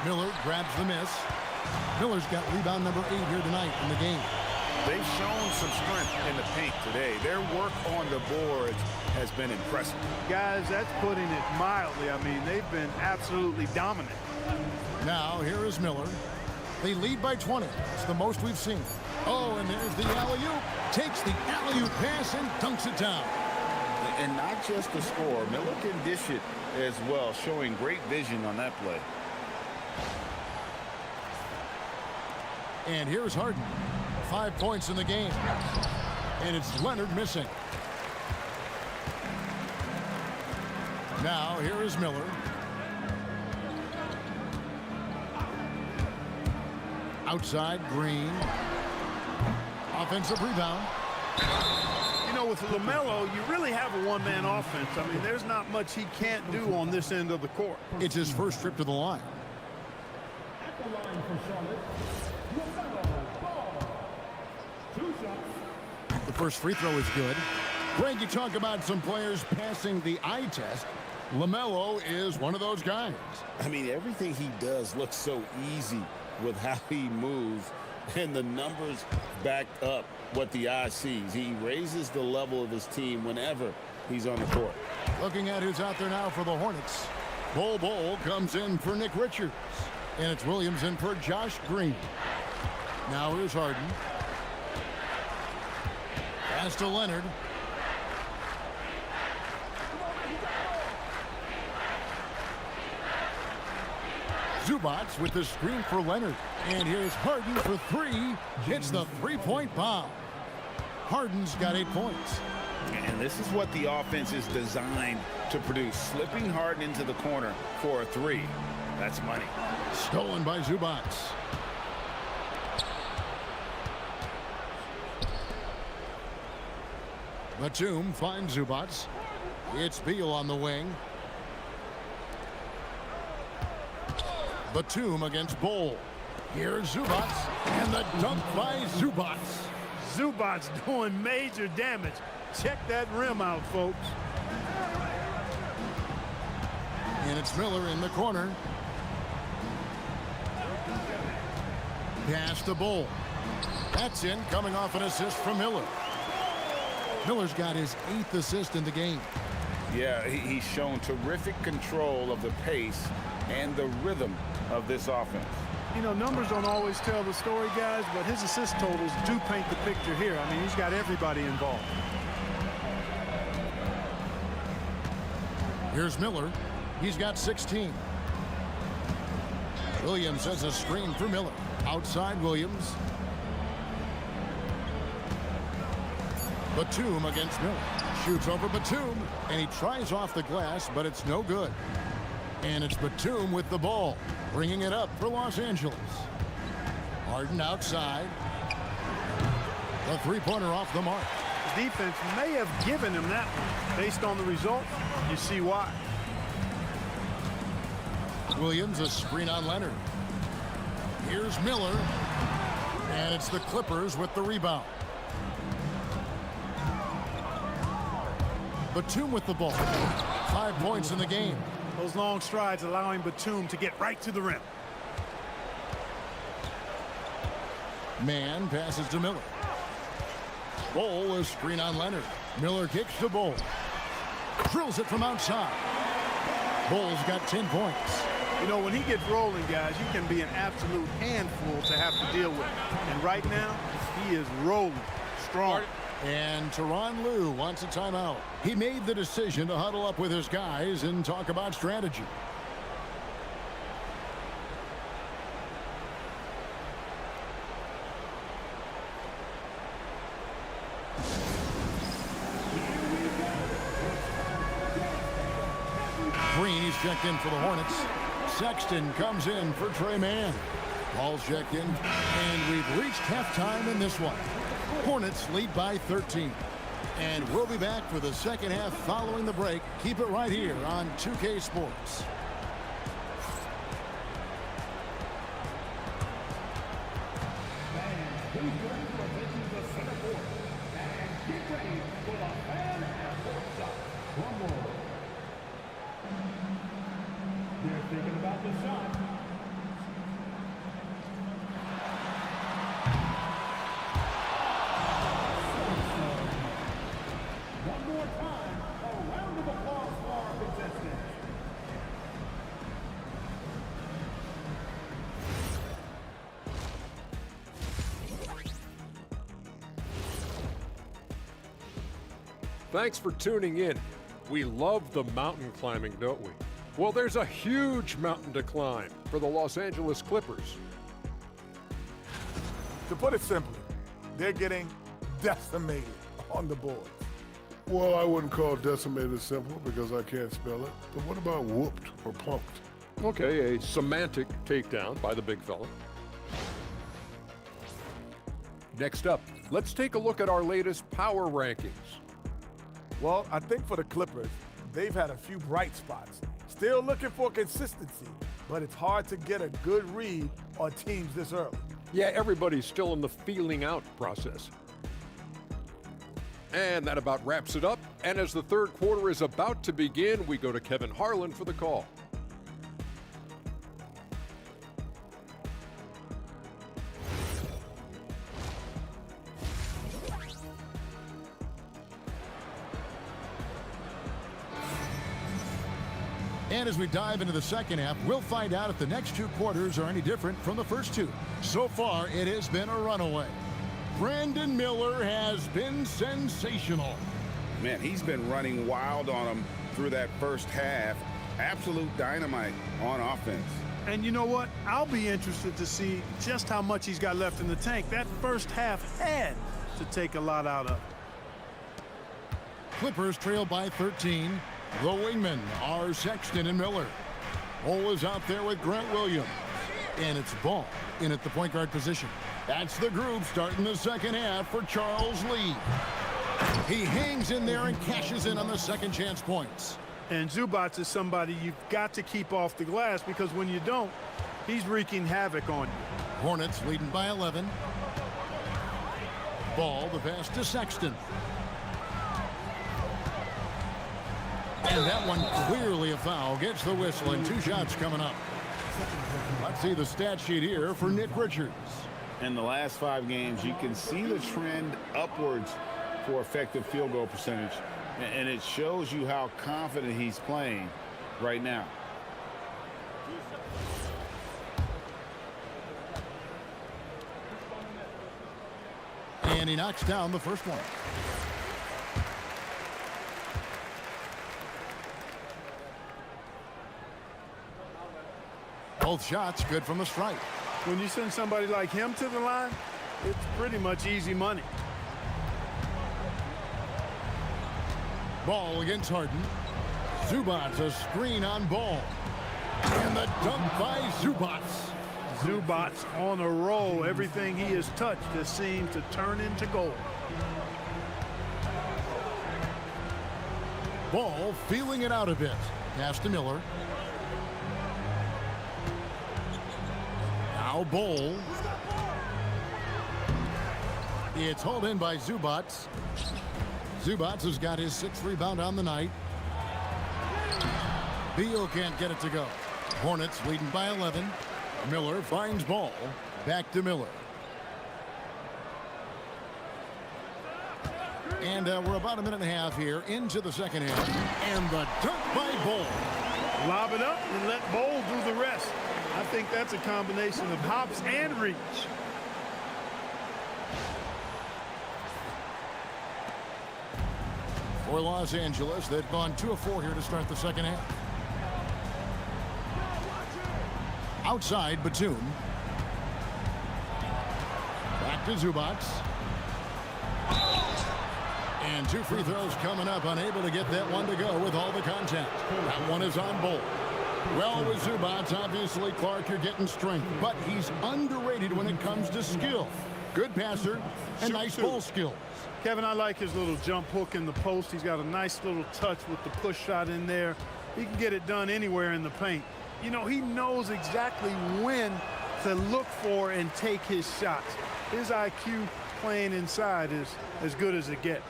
Miller grabs the miss. Miller's got rebound number 8 here tonight in the game.
They've shown some strength in the paint today. Their work on the boards has been impressive.
Guys, that's putting it mildly. I mean, they've been absolutely dominant.
Now here is Miller. They lead by 20. It's the most we've seen. Oh, and there's the alley-oop. Takes the alley-oop pass and dunks it down.
And not just the score. Miller can dish it as well, showing great vision on that play.
And here's Harden. 5 points in the game. And it's Leonard missing. Now here is Miller. Outside, Green. Offensive rebound.
You know, with LaMelo, you really have a one-man offense. I mean, there's not much he can't do on this end of the court.
It's his first trip to the line. The first free throw is good. Greg, you talk about some players passing the eye test. LaMelo is one of those guys.
I mean, everything he does looks so easy with how he moves, and the numbers back up what the eye sees. He raises the level of his team whenever he's on the court.
Looking at who's out there now for the Hornets. Bol comes in for Nick Richards. And it's Williams in for Josh Green. Now here's Harden. Pass to Leonard. Zubats with the screen for Leonard. And here's Harden for 3. Hits the three-point bomb. Harden's got 8 points.
And this is what the offense is designed to produce. Slipping Harden into the corner for a 3. That's money.
Stolen by Zubats. Batum finds Zubats. It's Beal on the wing. Batum against Bol. Here's Zubats. And the dunk by Zubats.
Zubats doing major damage. Check that rim out, folks.
And it's Miller in the corner. Pass to Bol. That's in, coming off an assist from Miller. Miller's got his 8th assist in the game.
Yeah, he's shown terrific control of the pace and the rhythm of this offense.
You know, numbers don't always tell the story, guys, but his assist totals do paint the picture here. I mean, he's got everybody involved.
Here's Miller. He's got 16. Williams has a screen for Miller. Outside Williams. Batum against Miller. Shoots over Batum, and he tries off the glass, but it's no good. And it's Batum with the ball, bringing it up for Los Angeles. Harden outside. The three-pointer off the mark.
The defense may have given him that one. Based on the result, you see why.
Williams, a screen on Leonard. Here's Miller, and it's the Clippers with the rebound. Batum with the ball. 5 points in the game.
Those long strides allowing Batum to get right to the rim.
Man passes to Miller. Ball is screen on Leonard. Miller kicks to Ball. Drills it from outside. Ball's got 10 points.
You know, when he gets rolling, guys, he can be an absolute handful to have to deal with. And right now, he is rolling strong.
And Tyronn Lue wants a timeout. He made the decision to huddle up with his guys and talk about strategy. Green, he's checked in for the Hornets. Sexton comes in for Trey Mann. Ball's checked in, and we've reached halftime in this one. Hornets lead by 13. And we'll be back for the second half following the break. Keep it right here on 2K Sports.
Thanks for tuning in. We love the mountain climbing, don't we? Well, there's a huge mountain to climb for the Los Angeles Clippers.
To put it simply, they're getting decimated on the boards.
Well, I wouldn't call decimated simple because I can't spell it. But what about whooped or pumped?
Okay, a semantic takedown by the big fella. Next up, let's take a look at our latest power rankings.
Well, I think for the Clippers, they've had a few bright spots. Still looking for consistency, but it's hard to get a good read on teams this early.
Yeah, everybody's still in the feeling out process. And that about wraps it up. And as the third quarter is about to begin, we go to Kevin Harlan for the call.
And as we dive into the second half, we'll find out if the next two quarters are any different from the first two. So far, it has been a runaway. Brandon Miller has been sensational.
Man, he's been running wild on him through that first half. Absolute dynamite on offense.
And you know what? I'll be interested to see just how much he's got left in the tank. That first half had to take a lot out of it.
Clippers trail by 13. The wingmen are Sexton and Miller. Ball is out there with Grant Williams. And it's Ball in at the point guard position. That's the group starting the second half for Charles Lee. He hangs in there and cashes in on the second chance points.
And Zubac is somebody you've got to keep off the glass because when you don't, he's wreaking havoc on you.
Hornets leading by 11. Ball, the pass to Sexton. And that one clearly a foul. Gets the whistle and 2 shots coming up. Let's see the stat sheet here for Nick Richards.
In the last 5 games, you can see the trend upwards for effective field goal percentage. And it shows you how confident he's playing right now.
And he knocks down the first one. Both shots good from the stripe.
When you send somebody like him to the line, it's pretty much easy money.
Ball against Harden. Zubats a screen on Ball. And the dunk by Zubats.
Zubats on a roll. Everything he has touched has seemed to turn into gold.
Ball feeling it out a bit. Pass to Miller. Now Ball. It's hauled in by Zubats. Zubats has got his 6th rebound on the night. Beal can't get it to go. Hornets leading by 11. Miller finds Ball. Back to Miller. And we're about a minute and a half here into the second half. And the dunk by Ball.
Lob it up and let Ball do the rest. I think that's a combination of hops and reach.
For Los Angeles, they've gone 2 of 4 here to start the second half. Outside, Batum. Back to Zubats. And 2 free throws coming up, unable to get that one to go with all the contact. That one is on Ball. Well, with Zubats, obviously, Clark, you're getting strength, but he's underrated when it comes to skill. Good passer and nice ball skills.
Kevin, I like his little jump hook in the post. He's got a nice little touch with the push shot in there. He can get it done anywhere in the paint. You know, he knows exactly when to look for and take his shots. His IQ playing inside is as good as it gets.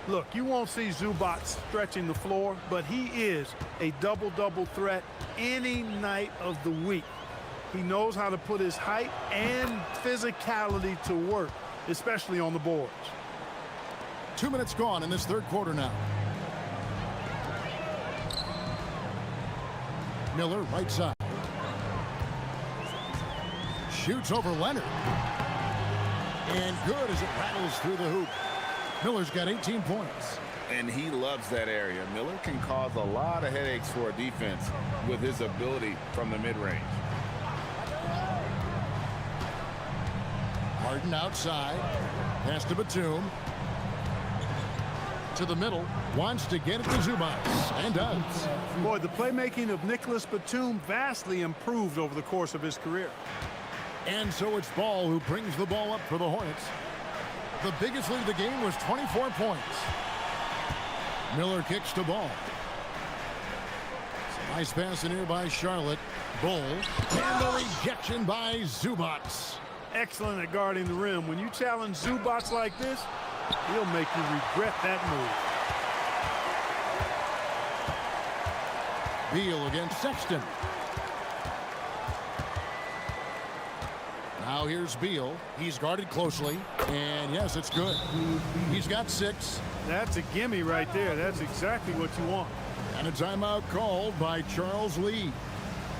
Look, you won't see Zubats stretching the floor, but he is a double-double threat any night of the week. He knows how to put his height and physicality to work, especially on the boards.
2 minutes gone in this third quarter now. Miller, right side. Shoots over Leonard. And good as it rattles through the hoop. Miller's got 18 points.
And he loves that area. Miller can cause a lot of headaches for a defense with his ability from the mid-range.
Harden outside. Pass to Batum. To the middle. Wants to get it to Zubats. And does.
Boy, the playmaking of Nicholas Batum vastly improved over the course of his career.
And so it's Ball who brings the ball up for the Hornets. The biggest lead of the game was 24 points. Miller kicks to Ball. Nice pass in here by Charlotte. Ball. And the rejection by Zubats.
Excellent at guarding the rim. When you challenge Zubats like this, he'll make you regret that move.
Beal against Sexton. Now here's Beal. He's guarded closely. And yes, it's good. He's got 6.
That's a gimme right there. That's exactly what you want.
And a timeout called by Charles Lee.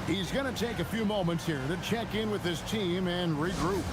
He's going to take a few moments here to check in with his team and regroup.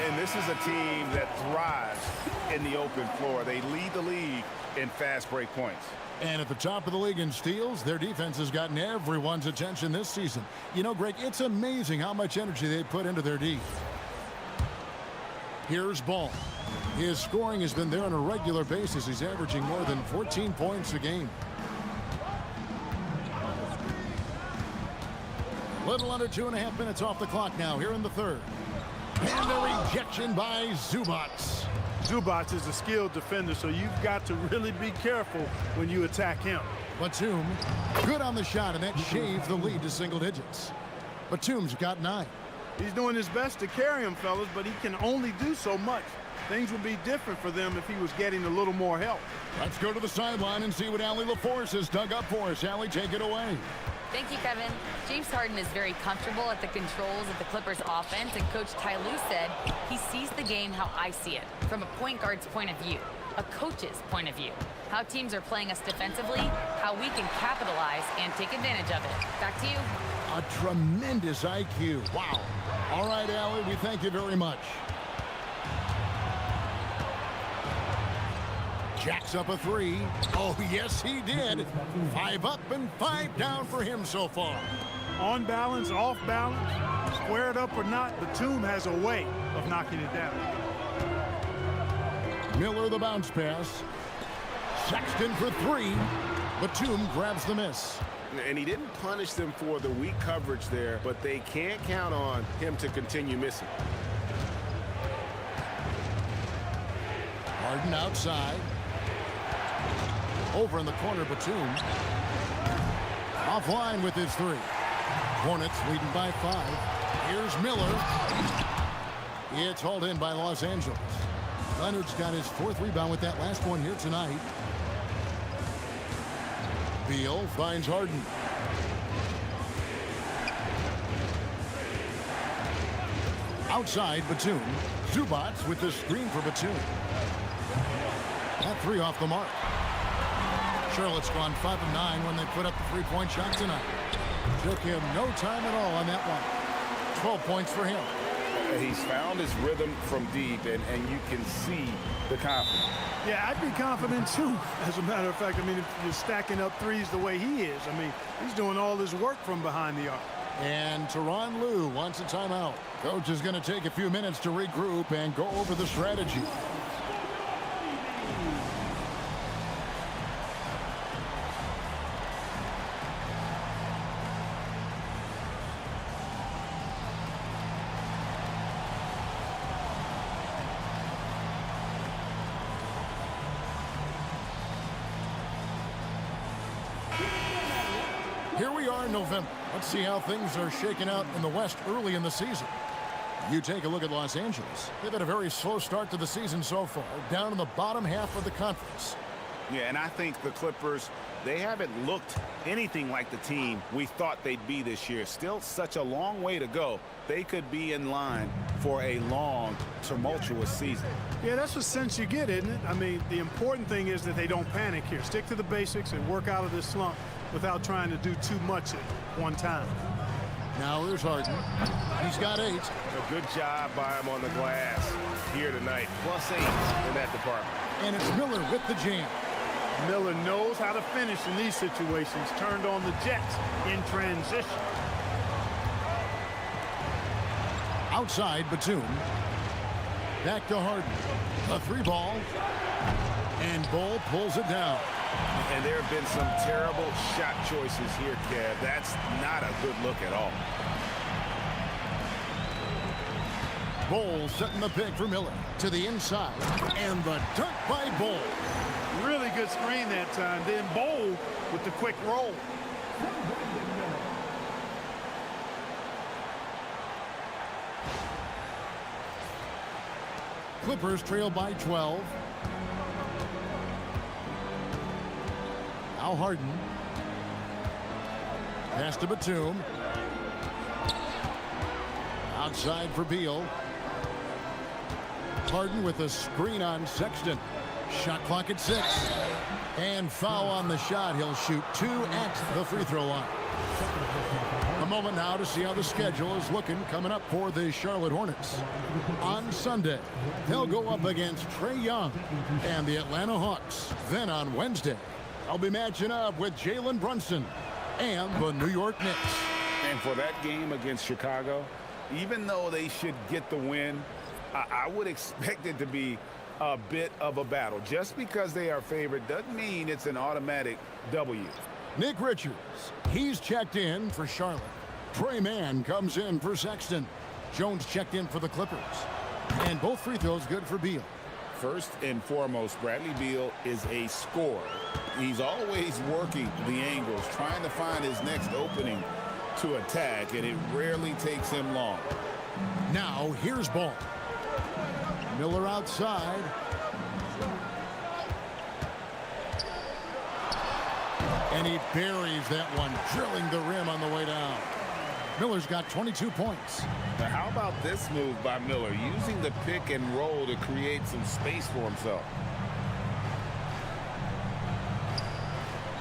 And this is a team that thrives in the open floor. They lead the league in fast break points.
And at the top of the league in steals, their defense has gotten everyone's attention this season. You know, Greg, it's amazing how much energy they put into their D. Here's Ball. His scoring has been there on a regular basis. He's averaging more than 14 points a game. Little under 2.5 minutes off the clock now here in the third. And a rejection by Zubats.
Zubats is a skilled defender, so you've got to really be careful when you attack him.
Batum, good on the shot, and that shaves the lead to single digits. Batum's got 9.
He's doing his best to carry him, fellas, but he can only do so much. Things would be different for them if he was getting a little more help.
Let's go to the sideline and see what Allie LaForce has dug up for us. Allie, take it away.
Thank you, Kevin. James Harden is very comfortable at the controls of the Clippers offense, and Coach Ty Lue said he sees the game how I see it, from a point guard's point of view, a coach's point of view. How teams are playing us defensively, how we can capitalize and take advantage of it. Back to you.
A tremendous IQ. Wow. All right, Allie, we thank you very much. Jacks up a three. Oh, yes, he did. 5 up and 5 down for him so far.
On balance, off balance, squared up or not, Batum has a way of knocking it down.
Miller the bounce pass. Sexton for 3. Batum grabs the miss.
And he didn't punish them for the weak coverage there, but they can't count on him to continue missing.
Harden outside. Over in the corner, Batum. Offline with his 3. Hornets leading by 5. Here's Miller. It's hauled in by Los Angeles. Leonard's got his 4th rebound with that last one here tonight. Beal finds Harden. Outside, Batum. Zubats with the screen for Batum. That 3 off the mark. Charlotte's gone 5 of 9 when they put up the 3-point shot tonight. Took him no time at all on that one. 12 points for him.
He's found his rhythm from deep, and you can see the confidence.
Yeah, I'd be confident too. As a matter of fact, I mean, if you're stacking up threes the way he is, I mean, he's doing all his work from behind the arc.
And Tyronn Lue wants a timeout. Coach is going to take a few minutes to regroup and go over the strategy. Here we are in November. Let's see how things are shaking out in the West early in the season. You take a look at Los Angeles. They've had a very slow start to the season so far, down in the bottom half of the conference.
Yeah, and I think the Clippers, they haven't looked anything like the team we thought they'd be this year. Still such a long way to go. They could be in line for a long, tumultuous season.
Yeah, that's the sense you get, isn't it? I mean, the important thing is that they don't panic here. Stick to the basics and work out of this slump without trying to do too much at one time.
Now here's Harden. He's got 8.
A good job by him on the glass here tonight. +8 in that department.
And it's Miller with the jam.
Miller knows how to finish in these situations. Turned on the Jets in transition.
Outside, Batum. Back to Harden. A 3-ball. And Bull pulls it down.
And there have been some terrible shot choices here, Kev. That's not a good look at all.
Bull setting the pick for Miller to the inside. And the dunk by Bull.
Really good screen that time. Then Bowl with the quick roll.
Clippers trail by 12. Now Harden. Pass to Batum. Outside for Beal. Harden with a screen on Sexton. Shot clock at 6. And foul on the shot. He'll shoot 2 at the free throw line. A moment now to see how the schedule is looking coming up for the Charlotte Hornets. On Sunday, they'll go up against Trae Young and the Atlanta Hawks. Then on Wednesday, they'll be matching up with Jalen Brunson and the New York Knicks.
And for that game against Chicago, even though they should get the win, I would expect it to be a bit of a battle. Just because they are favored doesn't mean it's an automatic W.
Nick Richards, he's checked in for Charlotte. Trey Mann comes in for Sexton. Jones checked in for the Clippers. And both free throws good for Beal.
First and foremost, Bradley Beal is a scorer. He's always working the angles, trying to find his next opening to attack, and it rarely takes him long.
Now here's Ball. Miller outside. And he buries that one, drilling the rim on the way down. Miller's got 22 points.
Now, how about this move by Miller, using the pick and roll to create some space for himself?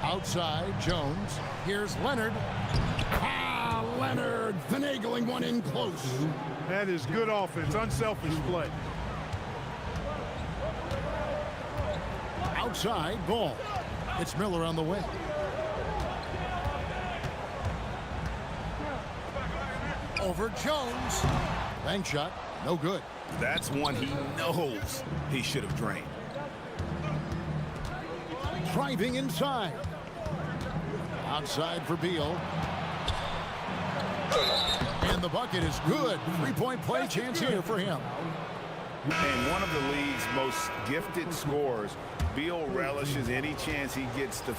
Outside, Jones. Here's Leonard. Leonard finagling one in close.
That is good offense, unselfish play.
Outside, ball. It's Miller on the wing. Over Jones. Bank shot, no good.
That's one he knows he should have drained.
Driving inside. Outside for Beal. And the bucket is good. Three-point play chance here for him.
And one of the league's most gifted scorers, Beal relishes any chance he gets to.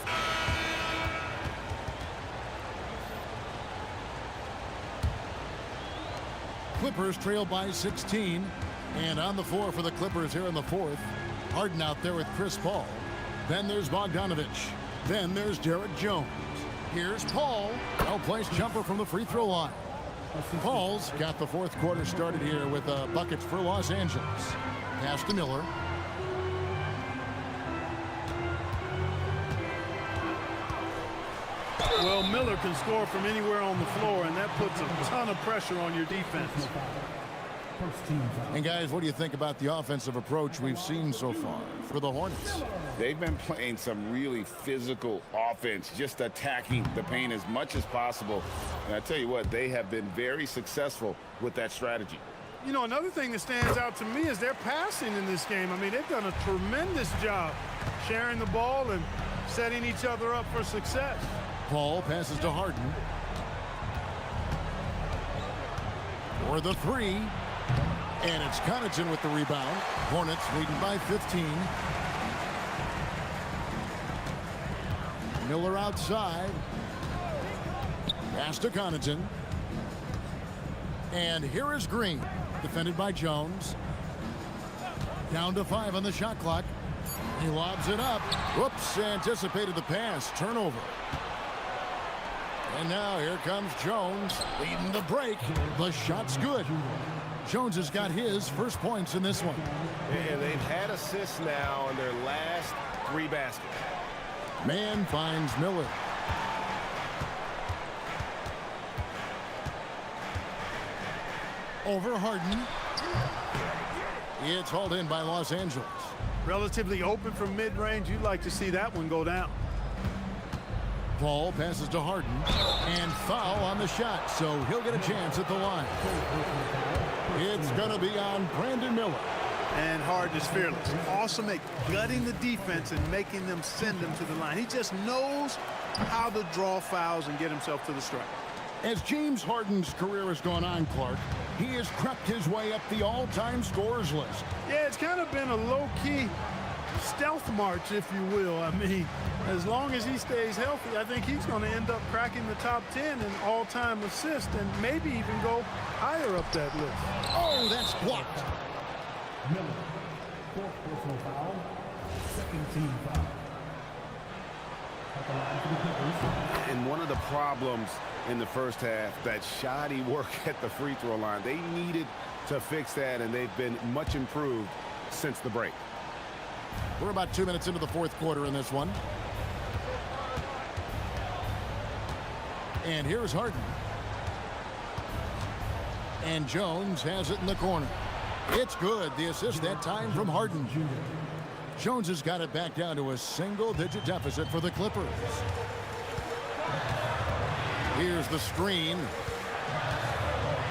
Clippers trail by 16. And on the floor for the Clippers here in the fourth. Harden out there with Chris Paul. Then there's Bogdanovich. Then there's Derek Jones. Here's Paul. Well-placed jumper from the free throw line. Paul's got the fourth quarter started here with buckets for Los Angeles. Pass to Miller.
Well, Miller can score from anywhere on the floor, and that puts a ton of pressure on your defense.
And guys, what do you think about the offensive approach we've seen so far for the Hornets?
They've been playing some really physical offense, just attacking the paint as much as possible. And I tell you what, they have been very successful with that strategy.
You know, another thing that stands out to me is their passing in this game. I mean, they've done a tremendous job sharing the ball and setting each other up for success.
Paul passes to Harden. For the three. And it's Connaughton with the rebound. Hornets leading by 15. Miller outside. Pass to Connaughton. And here is Green. Defended by Jones. Down to 5 on the shot clock. He lobs it up. Whoops, anticipated the pass. Turnover. And now here comes Jones leading the break. The shot's good. Jones has got his first points in this one.
And they've had assists now in their last 3 baskets.
Man finds Miller. Over Harden. It's hauled in by Los Angeles.
Relatively open from mid-range. You'd like to see that one go down.
Paul passes to Harden. And foul on the shot, so he'll get a chance at the line. It's going to be on Brandon Miller.
And Harden is fearless. Awesome at gutting the defense and making them send him to the line. He just knows how to draw fouls and get himself to the stripe.
As James Harden's career has gone on, Clark, he has crept his way up the all-time scorers list.
Yeah, it's kind of been a low-key stealth march, if you will. I mean, as long as he stays healthy, I think he's going to end up cracking the top 10 in all-time assists and maybe even go higher up that list.
Oh, that's blocked.
Miller, 4th personal foul, 2nd team foul. At the line for the Clippers.
And one of the problems in the first half, that shoddy work at the free throw line. They needed to fix that, and they've been much improved since the break.
We're about 2 minutes into the fourth quarter in this one. And here's Harden. And Jones has it in the corner. It's good. The assist that time from Harden. Jones has got it back down to a single-digit deficit for the Clippers. Here's the screen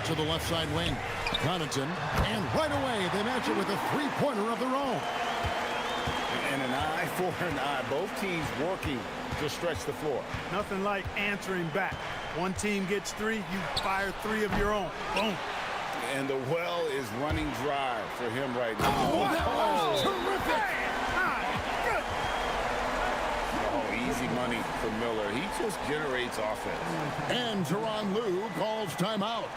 to the left side wing. Connaughton. And right away, they match it with a three-pointer of their own.
And an eye for an eye. Both teams working to stretch the floor.
Nothing like answering back. One team gets 3, you fire 3 of your own. Boom.
And the well is running dry for him right now.
Oh, that was terrific!
Oh, easy money for Miller. He just generates offense.
And Tyronn Lue calls timeout.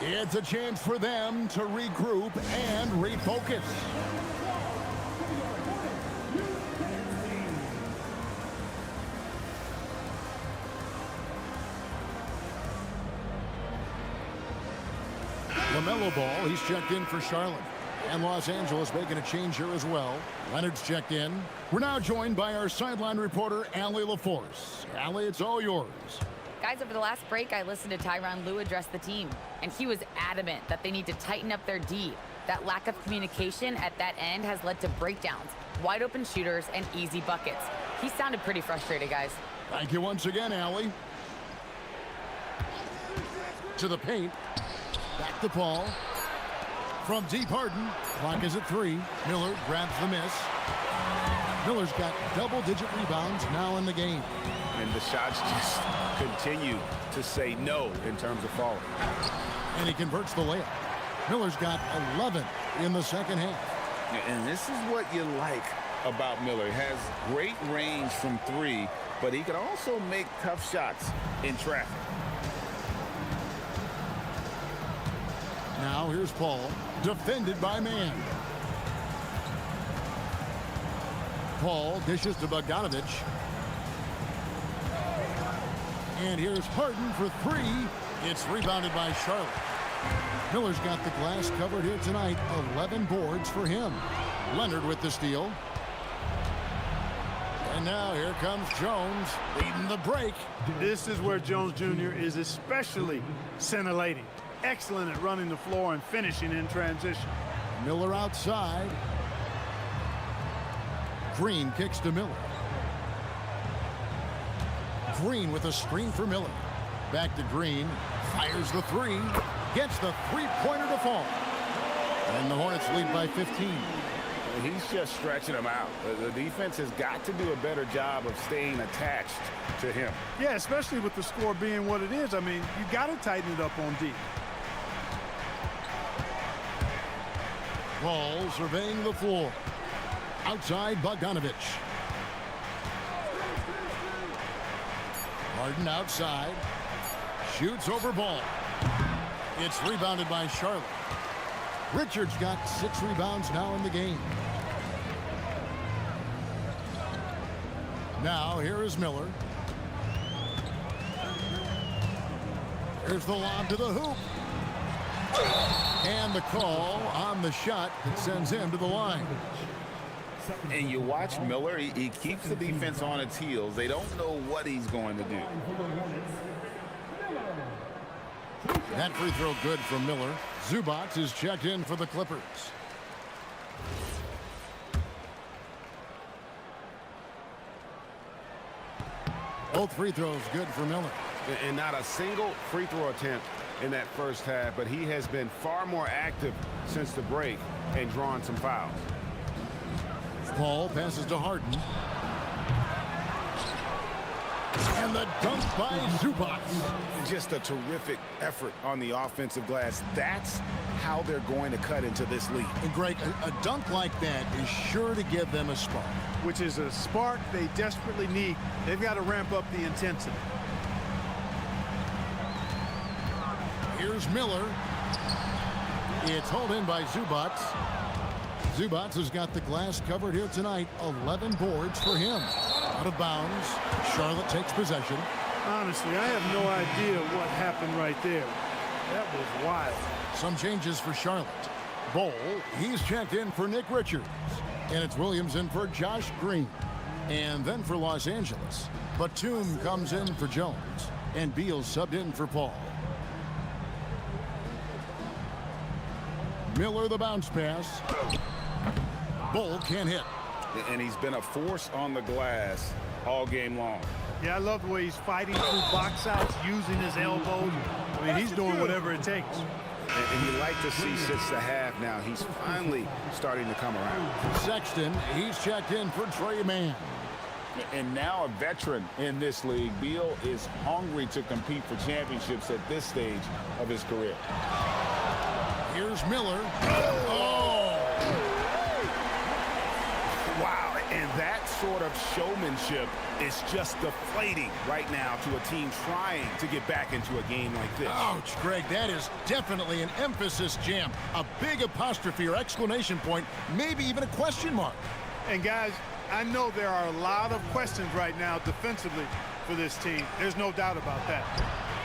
It's a chance for them to regroup and refocus. LaMelo Ball, he's checked in for Charlotte. And Los Angeles making a change here as well. Leonard's checked in. We're now joined by our sideline reporter, Allie LaForce. Allie, it's all yours.
Guys, over the last break, I listened to Tyronn Lue address the team, and he was adamant that they need to tighten up their D. That lack of communication at that end has led to breakdowns, wide open shooters, and easy buckets. He sounded pretty frustrated, guys.
Thank you once again, Allie. To the paint. Back to Paul. From deep, Harden. Clock is at 3. Miller grabs the miss. Miller's got double-digit rebounds now in the game.
And the shots just continue to say no in terms of falling.
And he converts the layup. Miller's got 11 in the second half.
And this is what you like about Miller. He has great range from 3, but he can also make tough shots in traffic.
Now here's Paul, defended by man. Paul dishes to Bogdanovich. And here's Harden for 3. It's rebounded by Charlotte. Miller's got the glass covered here tonight. 11 boards for him. Leonard with the steal. And now here comes Jones leading the break.
This is where Jones Jr. is especially scintillating. Excellent at running the floor and finishing in transition.
Miller outside. Green kicks to Miller. Green with a screen for Miller. Back to Green. Fires the 3. Gets the three-pointer to fall. And the Hornets lead by 15.
He's just stretching them out. The defense has got to do a better job of staying attached to him.
Yeah, especially with the score being what it is. I mean, you got to tighten it up on D.
Ball surveying the floor. Outside Bogdanovich. Harden outside. Shoots over Ball. It's rebounded by Charlotte. Richards got 6 rebounds now in the game. Now here is Miller. Here's the lob to the hoop. And the call on the shot that sends him to the line.
And you watch Miller, he keeps the defense on its heels. They don't know what he's going to do.
That free throw good from Miller. Zubac is checked in for the Clippers. Both free throws good for Miller.
And not a single free throw attempt in that first half, but he has been far more active since the break and drawn some fouls.
Paul passes to Harden. And the dunk by Zubac.
Just a terrific effort on the offensive glass. That's how they're going to cut into this lead.
And Greg, a dunk like that is sure to give them a spark.
Which is a spark they desperately need. They've got to ramp up the intensity.
Here's Miller. It's hauled in by Zubac. Zubac has got the glass covered here tonight. 11 boards for him. Out of bounds. Charlotte takes possession.
Honestly, I have no idea what happened right there. That was wild.
Some changes for Charlotte. Bowl, he's checked in for Nick Richards. And it's Williams in for Josh Green. And then for Los Angeles, Batum comes in for Jones. And Beal subbed in for Paul. Miller the bounce pass. Bull can't hit.
And he's been a force on the glass all game long.
Yeah, I love the way he's fighting through box outs, using his elbows. I mean, he's doing whatever it takes.
And you like to see since the half now, he's finally starting to come around.
Sexton, he's checked in for Trey Mann.
And now a veteran in this league, Beal is hungry to compete for championships at this stage of his career.
Here's Miller. Oh!
Wow, and that's sort of showmanship is just deflating right now to a team trying to get back into a game like this.
Ouch, Greg, that is definitely an emphasis jam. A big apostrophe or exclamation point, maybe even a question mark.
And guys, I know there are a lot of questions right now defensively for this team. There's no doubt about that.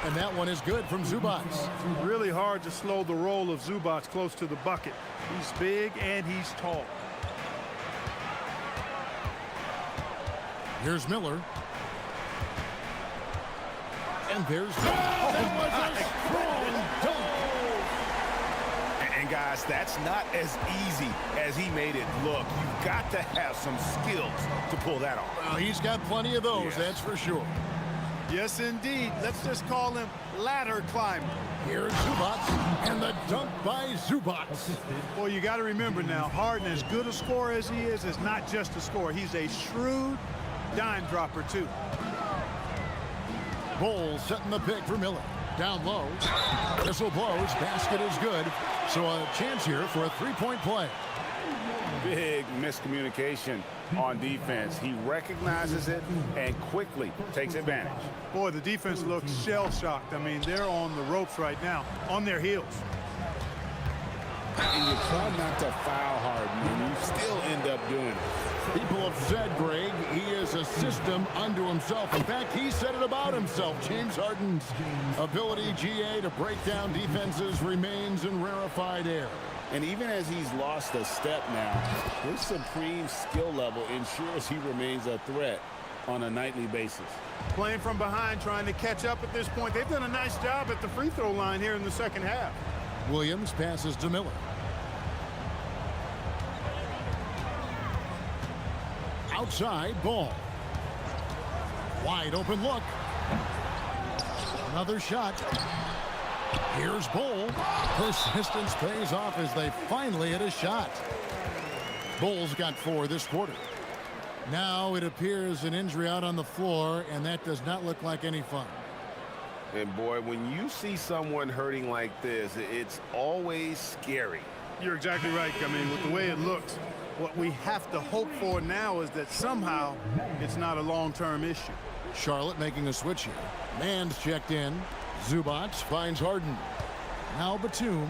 And that one is good from Zubac.
Really hard to slow the roll of Zubac close to the bucket. He's big and he's tall.
Here's Miller. And there's that was a strong dunk.
And guys, that's not as easy as he made it look. You've got to have some skills to pull that off.
Well, he's got plenty of those,
Yes.
that's for sure.
Yes, indeed. Let's just call him ladder climber.
Here's Zubac, and the dunk by Zubac.
Well, you got to remember now, Harden, as good a scorer as he is not just a scorer. He's a shrewd dime dropper, too.
Bowles setting the pick for Miller. Down low. Whistle blows. Basket is good. So a chance here for a three-point play.
Big miscommunication on defense. He recognizes it and quickly takes advantage.
Boy, the defense looks shell-shocked. I mean, they're on the ropes right now, on their heels.
And you try not to foul Harden, and you still end up doing it.
People have said, Greg, he is a system unto himself. In fact, he said it about himself. James Harden's ability, GA, to break down defenses remains in rarefied air.
And even as he's lost a step now, his supreme skill level ensures he remains a threat on a nightly basis.
Playing from behind, trying to catch up at this point. They've done a nice job at the free throw line here in the second half.
Williams passes to Miller. Outside, Ball. Wide open look. Another shot. Here's Bol. Persistence pays off as they finally hit a shot. Bol's got 4 this quarter. Now it appears an injury out on the floor, and that does not look like any fun.
And boy, when you see someone hurting like this, it's always scary.
You're exactly right. I mean, with the way it looks, what we have to hope for now is that somehow it's not a long-term issue.
Charlotte making a switch here. Mann's checked in. Zubac finds Harden. Now Batum.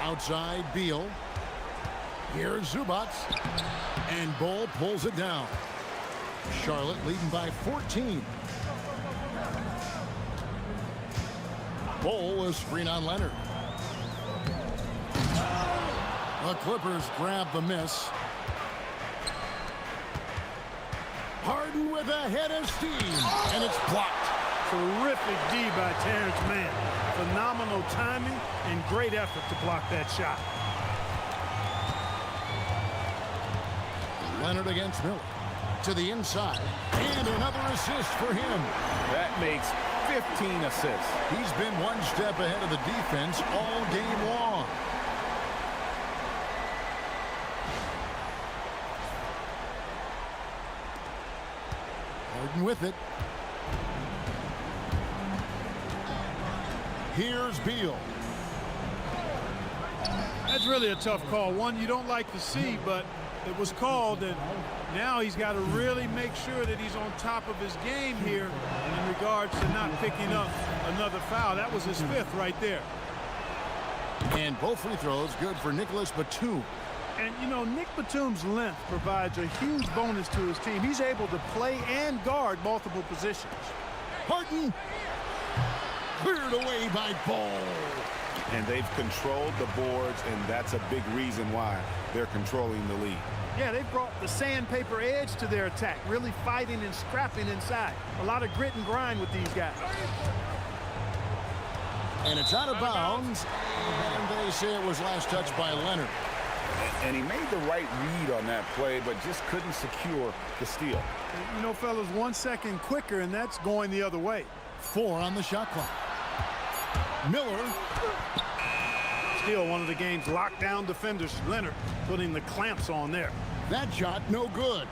Outside, Beal. Here's Zubac. And Bol pulls it down. Charlotte leading by 14. Bol is screen on Leonard. The Clippers grab the miss. Harden with a head of steam, and it's blocked.
Terrific D by Terrence Mann. Phenomenal timing and great effort to block that shot.
Leonard against Miller. To the inside, and another assist for him.
That makes 15 assists.
He's been one step ahead of the defense all game long. Harden with it. Here's Beal.
That's really a tough call. One you don't like to see, but it was called, and now he's got to really make sure that he's on top of his game here in regards to not picking up another foul. That was his 5th right there.
And both free throws good for Nicholas Batum.
And, you know, Nick Batum's length provides a huge bonus to his team. He's able to play and guard multiple positions.
Harden cleared away by Ball.
And they've controlled the boards, and that's a big reason why they're controlling the lead.
Yeah, they've brought the sandpaper edge to their attack, really fighting and scrapping inside. A lot of grit and grind with these guys.
And it's out of bounds, and they say it was last touched by Leonard.
And he made the right read on that play, but just couldn't secure the steal.
You know, fellas, 1 second quicker, and that's going the other way.
4 on the shot clock. Miller.
Still one of the game's lockdown defenders, Leonard, putting the clamps on there.
That shot no good.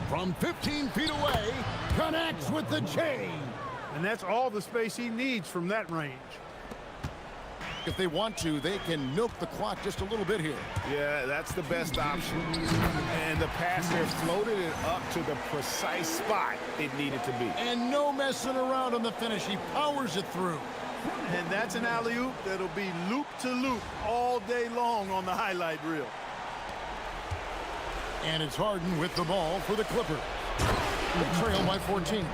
From 15 feet away, connects with the chain.
And that's all the space he needs from that range.
If they want to, they can milk the clock just a little bit here.
Yeah, that's the best option. And the passer floated it up to the precise spot it needed to be.
And no messing around on the finish. He powers it through.
And that's an alley-oop that'll be loop to loop all day long on the highlight reel.
And it's Harden with the ball for the Clippers. They trail by 14.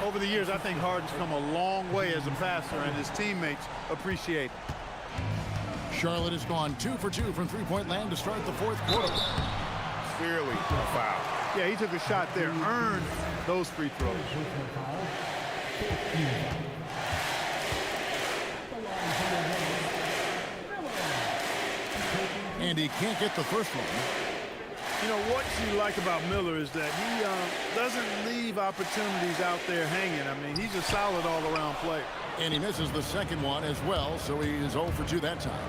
Over the years, I think Harden's come a long way as a passer, and his teammates appreciate it.
Charlotte has gone 2 for 2 from three-point land to start the fourth quarter.
Clearly a foul.
Yeah, he took a shot there, earned those free throws.
Personal foul. 14 foul. The line for Miller.
And he can't get the first one.
You know, what you like about Miller is that he doesn't leave opportunities out there hanging. I mean, he's a solid all-around player.
And he misses the second one as well, so he is 0 for 2 that time.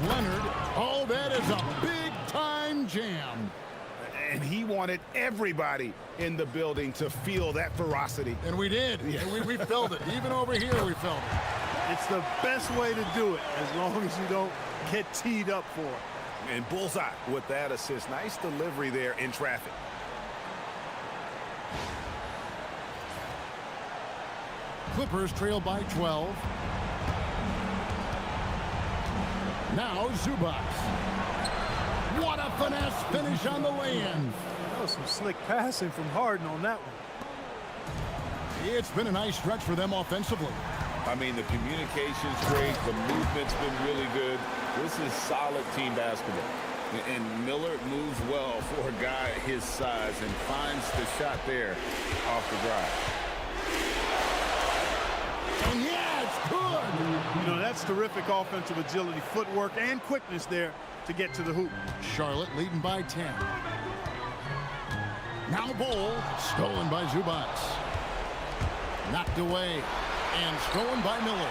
Leonard, oh, that is a big-time jam.
And he wanted everybody in the building to feel that ferocity.
And we did.
Yeah.
And we felt it. Even over here, we felt it.
It's the best way to do it, as long as you don't get teed up for it.
And bullseye with that assist. Nice delivery there in traffic.
Clippers trail by 12. Now Zubac. What a finesse finish on the lay-in.
That was some slick passing from Harden on that one.
It's been a nice stretch for them offensively.
I mean, the communication's great. The movement's been really good. This is solid team basketball. And Miller moves well for a guy his size and finds the shot there off the drive.
And yeah, it's good.
You know, that's terrific offensive agility, footwork, and quickness there to get to the hoop.
Charlotte leading by 10. Now Bull, stolen by Zubac. Knocked away and stolen by Miller.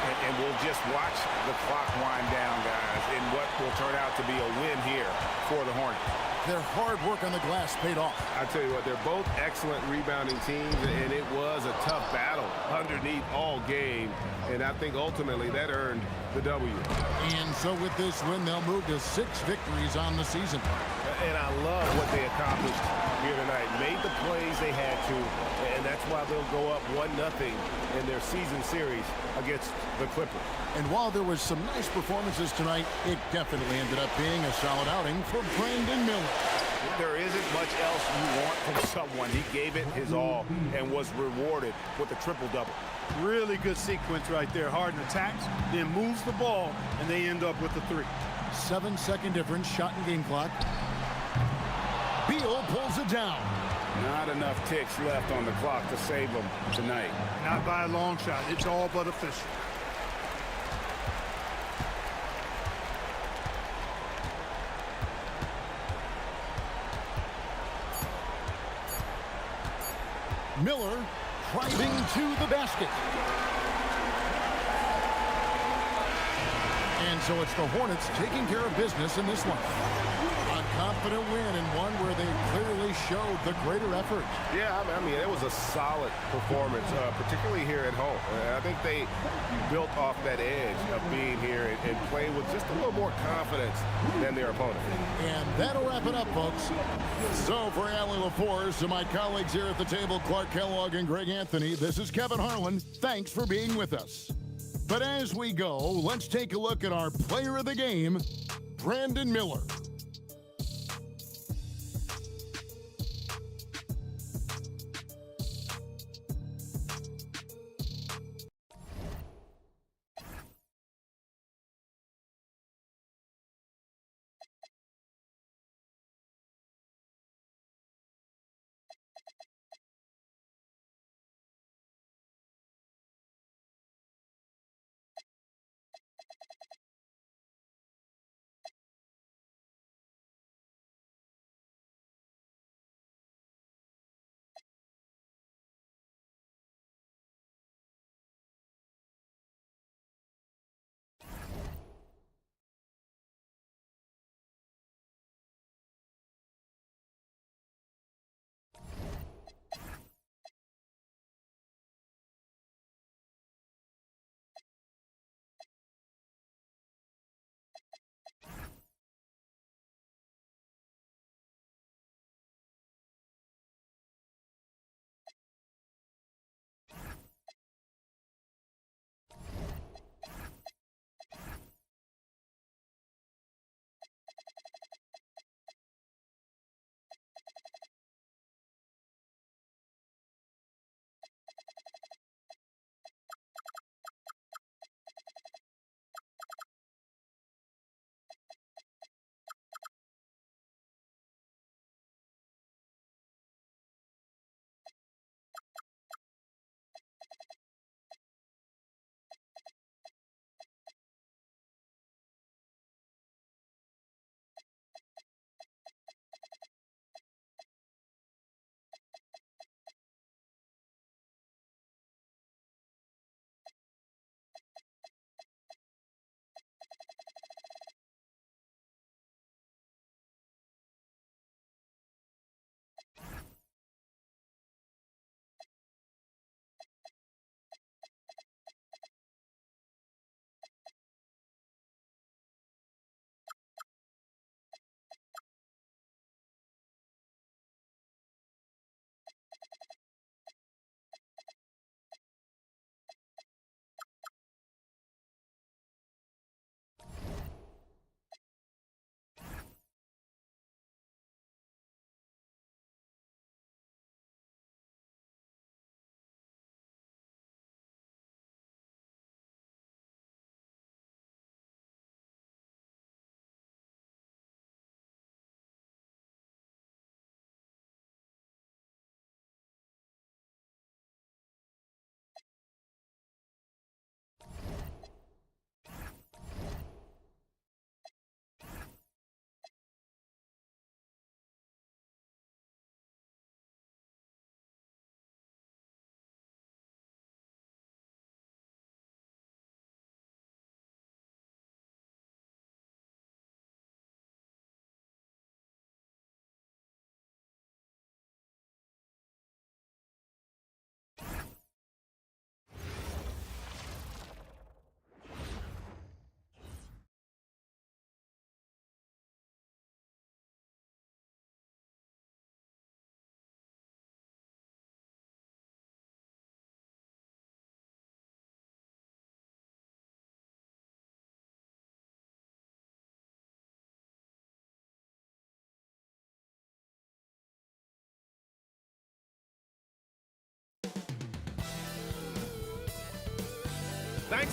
And we'll just watch the clock wind down, guys, in what will turn out to be a win here for the Hornets.
Their hard work on the glass paid off.
I tell you what, they're both excellent rebounding teams, and it was a tough battle underneath all game. And I think ultimately that earned the W.
And so with this win, they'll move to 6 victories on the season.
And I love what they accomplished here tonight. Made the plays they had to, and that's why they'll go up 1-0 in their season series against the Clippers.
And while there was some nice performances tonight, it definitely ended up being a solid outing for Brandon Miller.
There isn't much else you want from someone. He gave it his all and was rewarded with a triple-double.
Really good sequence right there. Harden attacks, then moves the ball, and they end up with the 3.
7-second difference, shot and game clock. Beal pulls it down.
Not enough ticks left on the clock to save them tonight.
Not by a long shot. It's all but official.
Miller driving to the basket. And so it's the Hornets taking care of business in this one. A confident win and one where they clearly showed the greater effort.
Yeah, I mean, it was a solid performance, particularly here at home. I think they built off that edge of being here and playing with just a little more confidence than their opponent.
And that'll wrap it up, folks. So for Allie LaForce and my colleagues here at the table, Clark Kellogg and Greg Anthony, this is Kevin Harlan. Thanks for being with us. But as we go, let's take a look at our player of the game, Brandon Miller.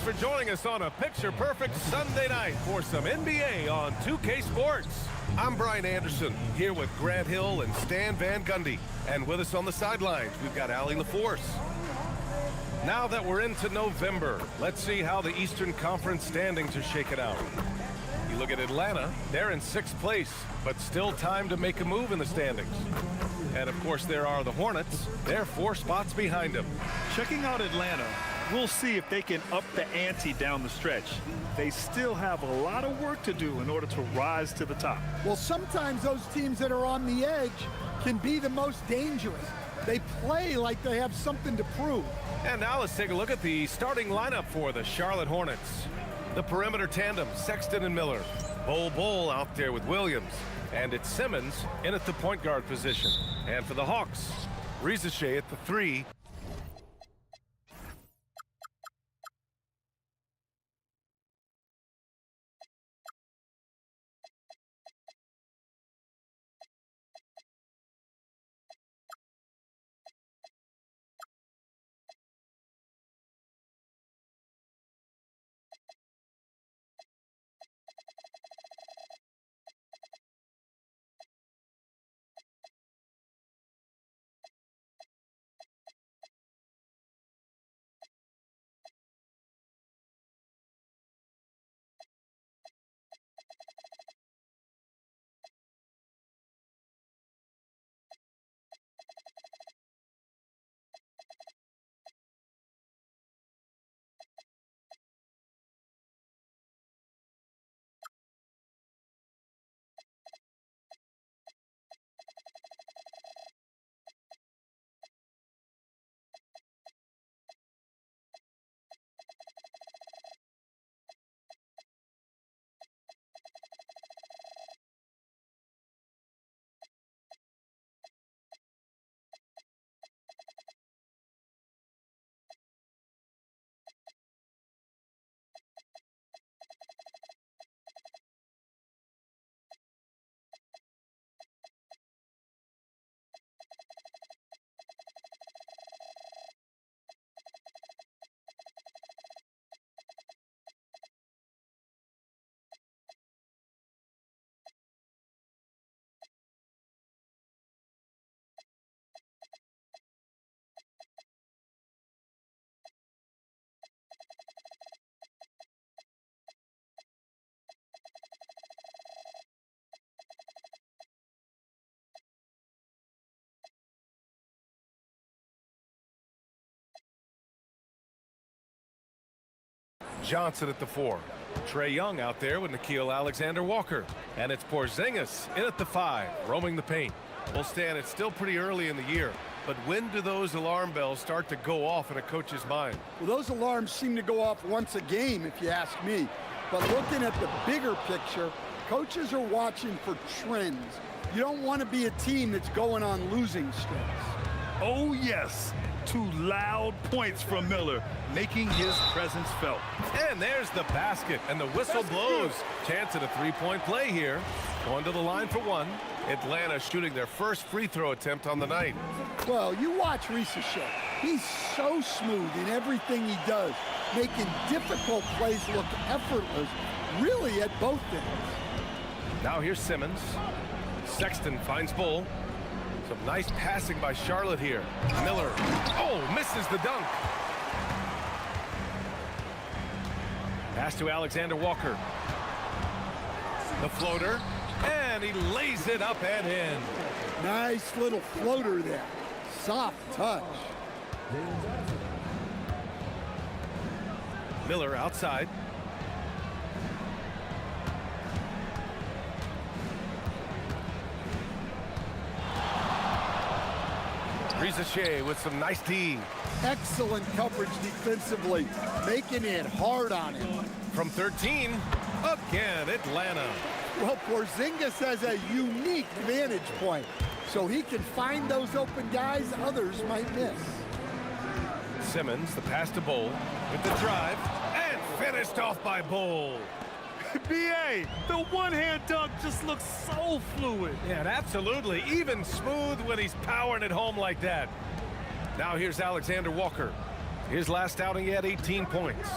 Thanks for joining us on a picture-perfect Sunday night for some NBA on 2K Sports. I'm Brian Anderson, here with Grant Hill and Stan Van Gundy. And with us on the sidelines, we've got Allie LaForce. Now that we're into November, let's see how the Eastern Conference standings are shaking out. You look at Atlanta, they're in 6th place, but still time to make a move in the standings. And of course, there are the Hornets. They're 4 spots behind them.
Checking out Atlanta, we'll see if they can up the ante down the stretch. They still have a lot of work to do in order to rise to the top.
Well, sometimes those teams that are on the edge can be the most dangerous. They play like they have something to prove.
And now let's take a look at the starting lineup for the Charlotte Hornets. The perimeter tandem, Sexton and Miller. Bol out there with Williams. And it's Simmons in at the point guard position. And for the Hawks, Rizachet at the 3. Johnson at the 4. Trae Young out there with Nickeil Alexander-Walker. And it's Porzingis in at the 5, roaming the paint. Well, Stan, it's still pretty early in the year, but when do those alarm bells start to go off in a coach's mind?
Well, those alarms seem to go off once a game, if you ask me. But looking at the bigger picture, coaches are watching for trends. You don't want to be a team that's going on losing streaks.
Oh, yes. 2 loud points from Miller, making his presence felt.
And there's the basket, and the whistle blows. Chance at a 3-point play here. Going to the line for 1. Atlanta shooting their first free throw attempt on the night.
Well, you watch Rizachet. He's so smooth in everything he does, making difficult plays look effortless, really at both ends.
Now here's Simmons. Sexton finds Bull. Some nice passing by Charlotte here. Miller, misses the dunk. Pass to Alexander-Walker. The floater, and he lays it up and in.
Nice little floater there. Soft touch.
Miller outside. Rizachet with some nice D.
Excellent coverage defensively, making it hard on him.
From 13, again, Atlanta.
Well, Porzingis has a unique vantage point, so he can find those open guys others might miss.
Simmons, the pass to Bull with the drive, and finished off by Bull.
B.A., the one-hand dunk just looks so fluid.
Yeah, absolutely. Even smooth when he's powering it home like that. Now here's Alexander-Walker. His last outing, he had 18 points.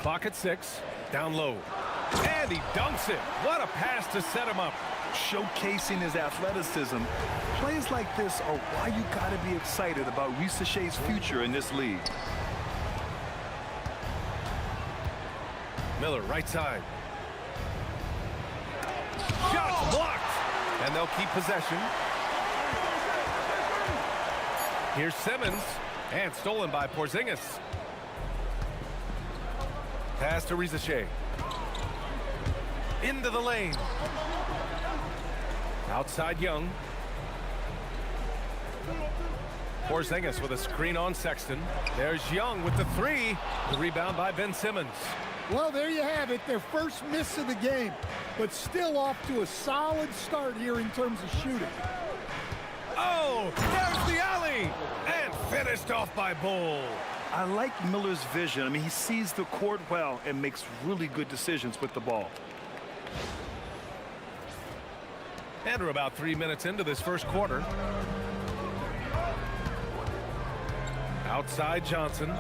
Clock at 6. Down low. And he dunks it. What a pass to set him up.
Showcasing his athleticism. Plays like this are why you got to be excited about Risaché's future in this league.
Miller, right side. Shot blocked. And they'll keep possession. Here's Simmons. And stolen by Porzingis. Pass to Risaché. Into the lane. Outside Young. Porzingis with a screen on Sexton. There's Young with the 3. The rebound by Ben Simmons.
Well, there you have it. Their first miss of the game, but still off to a solid start here in terms of shooting.
Oh, there's the alley. And finished off by Bull.
I like Miller's vision. I mean, he sees the court well and makes really good decisions with the ball.
And we're about 3 minutes into this first quarter. Outside Johnson.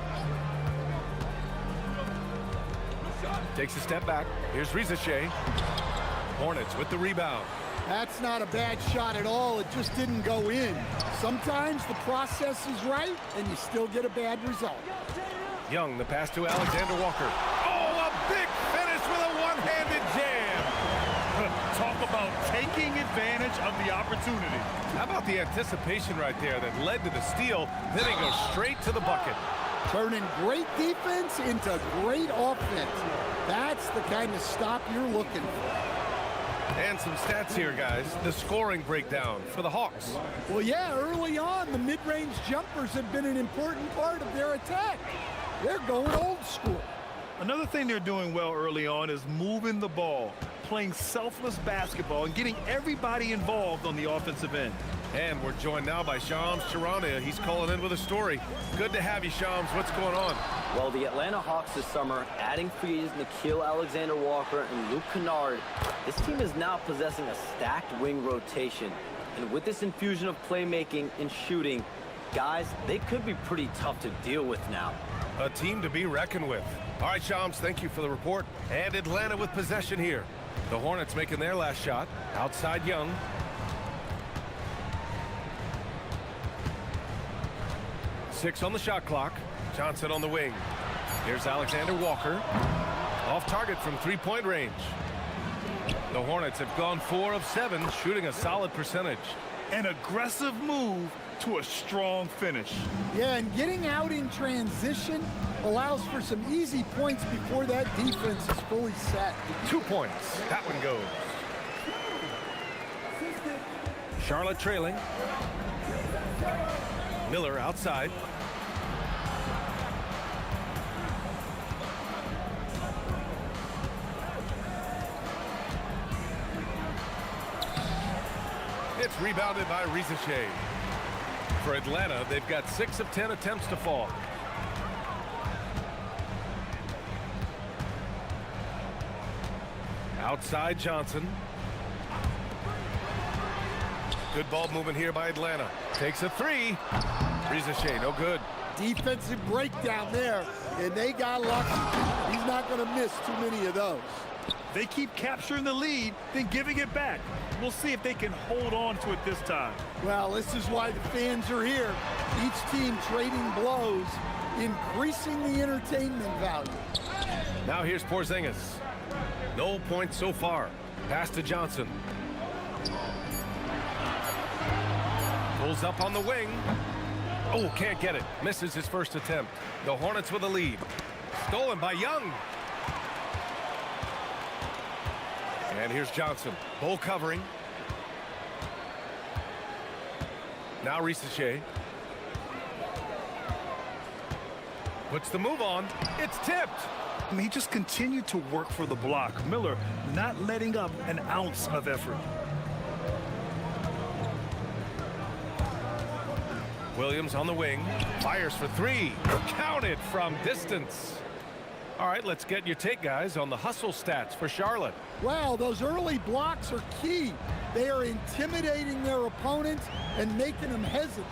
Takes a step back. Here's Risaché. Hornets with the rebound.
That's not a bad shot at all. It just didn't go in. Sometimes the process is right, and you still get a bad result.
Young, the pass to Alexander Walker. Oh, a big finish with a one-handed jam.
Talk about taking advantage of the opportunity.
How about the anticipation right there that led to the steal, then he goes straight to the bucket.
Turning great defense into great offense. That's the kind of stop you're looking for.
And some stats here, guys. The scoring breakdown for the Hawks.
Well, yeah, early on, the mid-range jumpers have been an important part of their attack. They're going old school.
Another thing they're doing well early on is moving the ball, playing selfless basketball, and getting everybody involved on the offensive end.
And we're joined now by Shams Charania. He's calling in with a story. Good to have you, Shams. What's going on?
Well, the Atlanta Hawks this summer, adding free agents Nickeil Alexander-Walker and Luke Kennard, this team is now possessing a stacked wing rotation. And with this infusion of playmaking and shooting, guys, they could be pretty tough to deal with now.
A team to be reckoned with. All right, Shams, thank you for the report. And Atlanta with possession here. The Hornets making their last shot. Outside Young. Six on the shot clock. Johnson on the wing. Here's Alexander Walker. Off target from three-point range. The Hornets have gone 4 of 7, shooting a solid percentage.
An aggressive move to a strong finish.
Yeah, and getting out in transition allows for some easy points before that defense is fully set.
2 points. That one goes. Charlotte trailing. Miller outside. It's rebounded by Risaché. For Atlanta, they've got 6 of 10 attempts to fall. Outside Johnson. Good ball movement here by Atlanta. Takes a 3. Risaché, no good.
Defensive breakdown there, and they got lucky. He's not going to miss too many of those.
They keep capturing the lead, then giving it back. We'll see if they can hold on to it this time.
Well, this is why the fans are here. Each team trading blows, increasing the entertainment value.
Now here's Porzingis. No points so far. Pass to Johnson. Pulls up on the wing. Oh, can't get it. Misses his first attempt. The Hornets with a lead. Stolen by Young. And here's Johnson. Bull covering. Now Risaché. Puts the move on. It's tipped.
I mean, he just continued to work for the block. Miller not letting up an ounce of effort.
Williams on the wing. Fires for 3. Counted from distance. All right, let's get your take, guys, on the hustle stats for Charlotte.
Wow, those early blocks are key. They are intimidating their opponents and making them hesitant.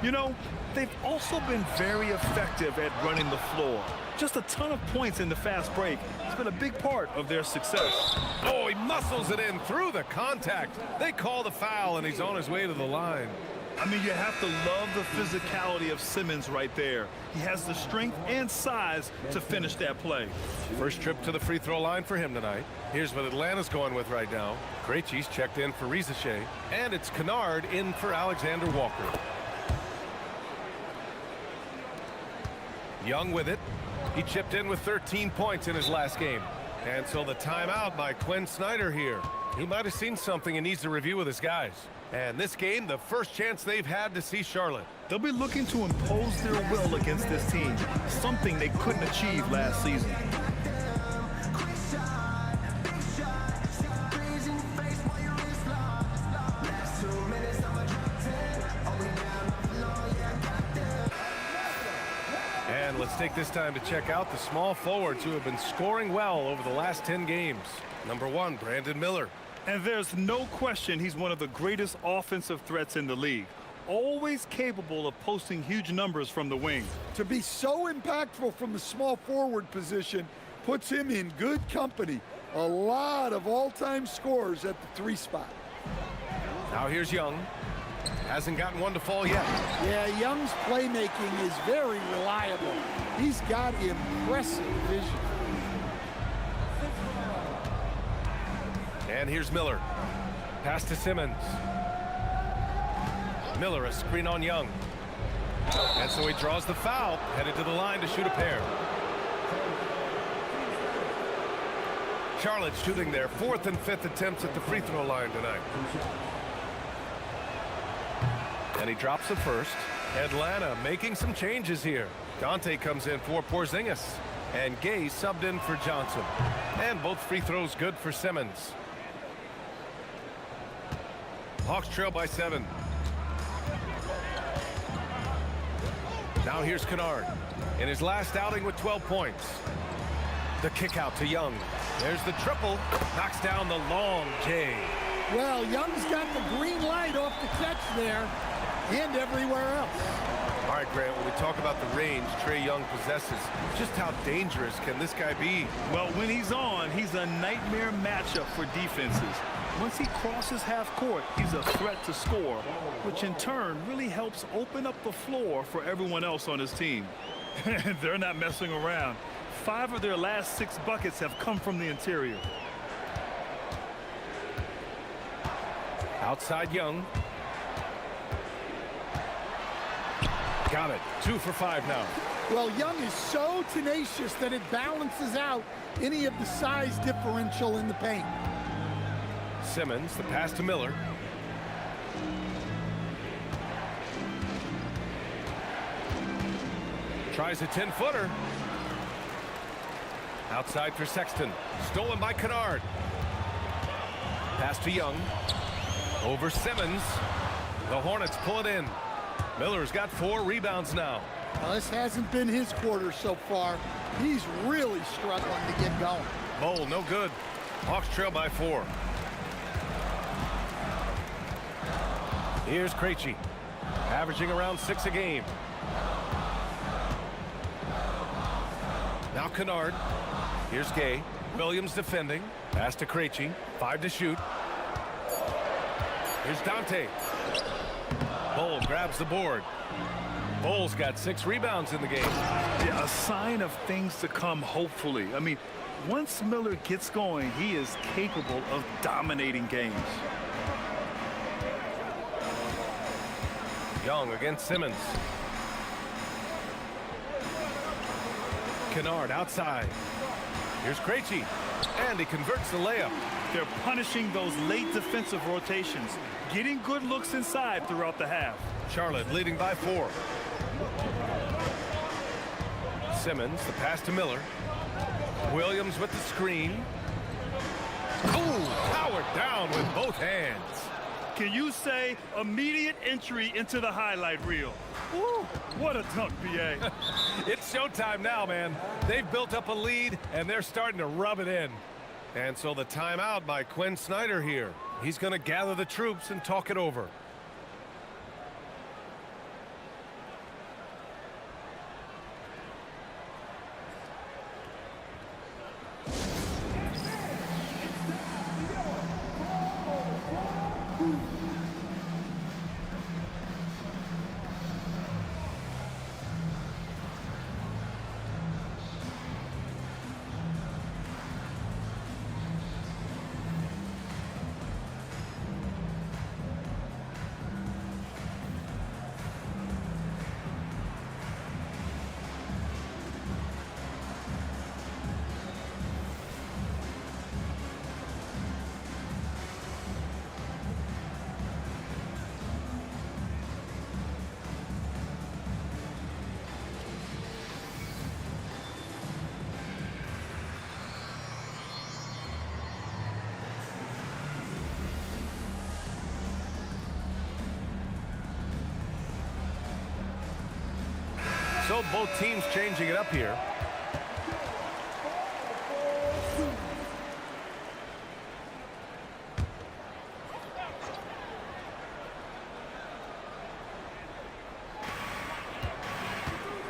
You know, they've also been very effective at running the floor. Just a ton of points in the fast break. It's been a big part of their success.
Oh, he muscles it in through the contact. They call the foul, and he's on his way to the line.
I mean, you have to love the physicality of Simmons right there. He has the strength and size to finish that play.
First trip to the free throw line for him tonight. Here's what Atlanta's going with right now. Krejci's checked in for Rizachet, and it's Kennard in for Alexander Walker. Young with it. He chipped in with 13 points in his last game. And so the timeout by Quinn Snyder here. He might have seen something and needs to review with his guys. And this game, the first chance they've had to see Charlotte.
They'll be looking to impose their will against this team, something they couldn't achieve last season.
And let's take this time to check out the small forwards who have been scoring well over the last 10 games. Number 1, Brandon Miller.
And there's no question he's one of the greatest offensive threats in the league. Always capable of posting huge numbers from the wing.
To be so impactful from the small forward position puts him in good company. A lot of all-time scores at the 3 spot.
Now here's Young. Hasn't gotten one to fall yet.
Yeah, Young's playmaking is very reliable. He's got impressive vision.
And here's Miller. Pass to Simmons. Miller, a screen on Young. And so he draws the foul, headed to the line to shoot a pair. Charlotte shooting their 4th and 5th attempts at the free throw line tonight. And he drops the first. Atlanta making some changes here. Dante comes in for Porzingis. And Gay subbed in for Johnson. And both free throws good for Simmons. Hawks trail by 7. Now here's Kennard in his last outing with 12 points. The kick out to Young. There's the triple. Knocks down the long J.
Well, Young's got the green light off the catch there and everywhere else.
All right, Grant, when we talk about the range Trae Young possesses, just how dangerous can this guy be?
Well, when he's on, he's a nightmare matchup for defenses. Once he crosses half court, he's a threat to score, which in turn really helps open up the floor for everyone else on his team. They're not messing around. 5 of their last 6 buckets have come from the interior.
Outside Young. Got it. 2 for 5 now.
Well, Young is so tenacious that it balances out any of the size differential in the paint.
Simmons, the pass to Miller. Tries a 10-footer. Outside for Sexton. Stolen by Kennard. Pass to Young. Over Simmons. The Hornets pull it in. Miller's got 4 rebounds now.
Well, this hasn't been his quarter so far. He's really struggling to get going.
Bowl, no good. Hawks trail by 4. Here's Krejci, averaging around 6 a game. Now Kennard. Here's Gay. Williams defending. Pass to Krejci. 5 to shoot. Here's Dante. Bowl grabs the board. Bowles got 6 rebounds in the game.
Yeah, a sign of things to come, hopefully. I mean, once Miller gets going, he is capable of dominating games.
Young against Simmons. Kennard outside. Here's Krejci. And he converts the layup.
They're punishing those late defensive rotations, getting good looks inside throughout the half.
Charlotte leading by 4. Simmons, the pass to Miller. Williams with the screen. Oh, powered down with both hands.
Can you say immediate entry into the highlight reel? Woo, what a dunk, B.A.
It's showtime now, man. They've built up a lead, and they're starting to rub it in. And so the timeout by Quinn Snyder here. He's going to gather the troops and talk it over. So both teams changing it up here.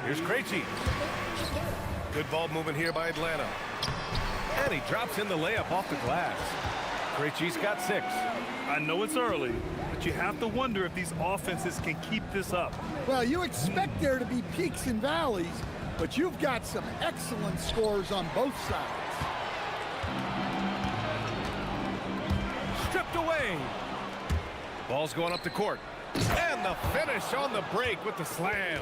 Here's Krejci. Good ball movement here by Atlanta. And he drops in the layup off the glass. Krejci's got 6.
I know it's early, but you have to wonder if these offenses can keep this up.
Well, you expect there to be peaks and valleys, but you've got some excellent scores on both sides.
Stripped away. Ball's going up the court. And the finish on the break with the slam.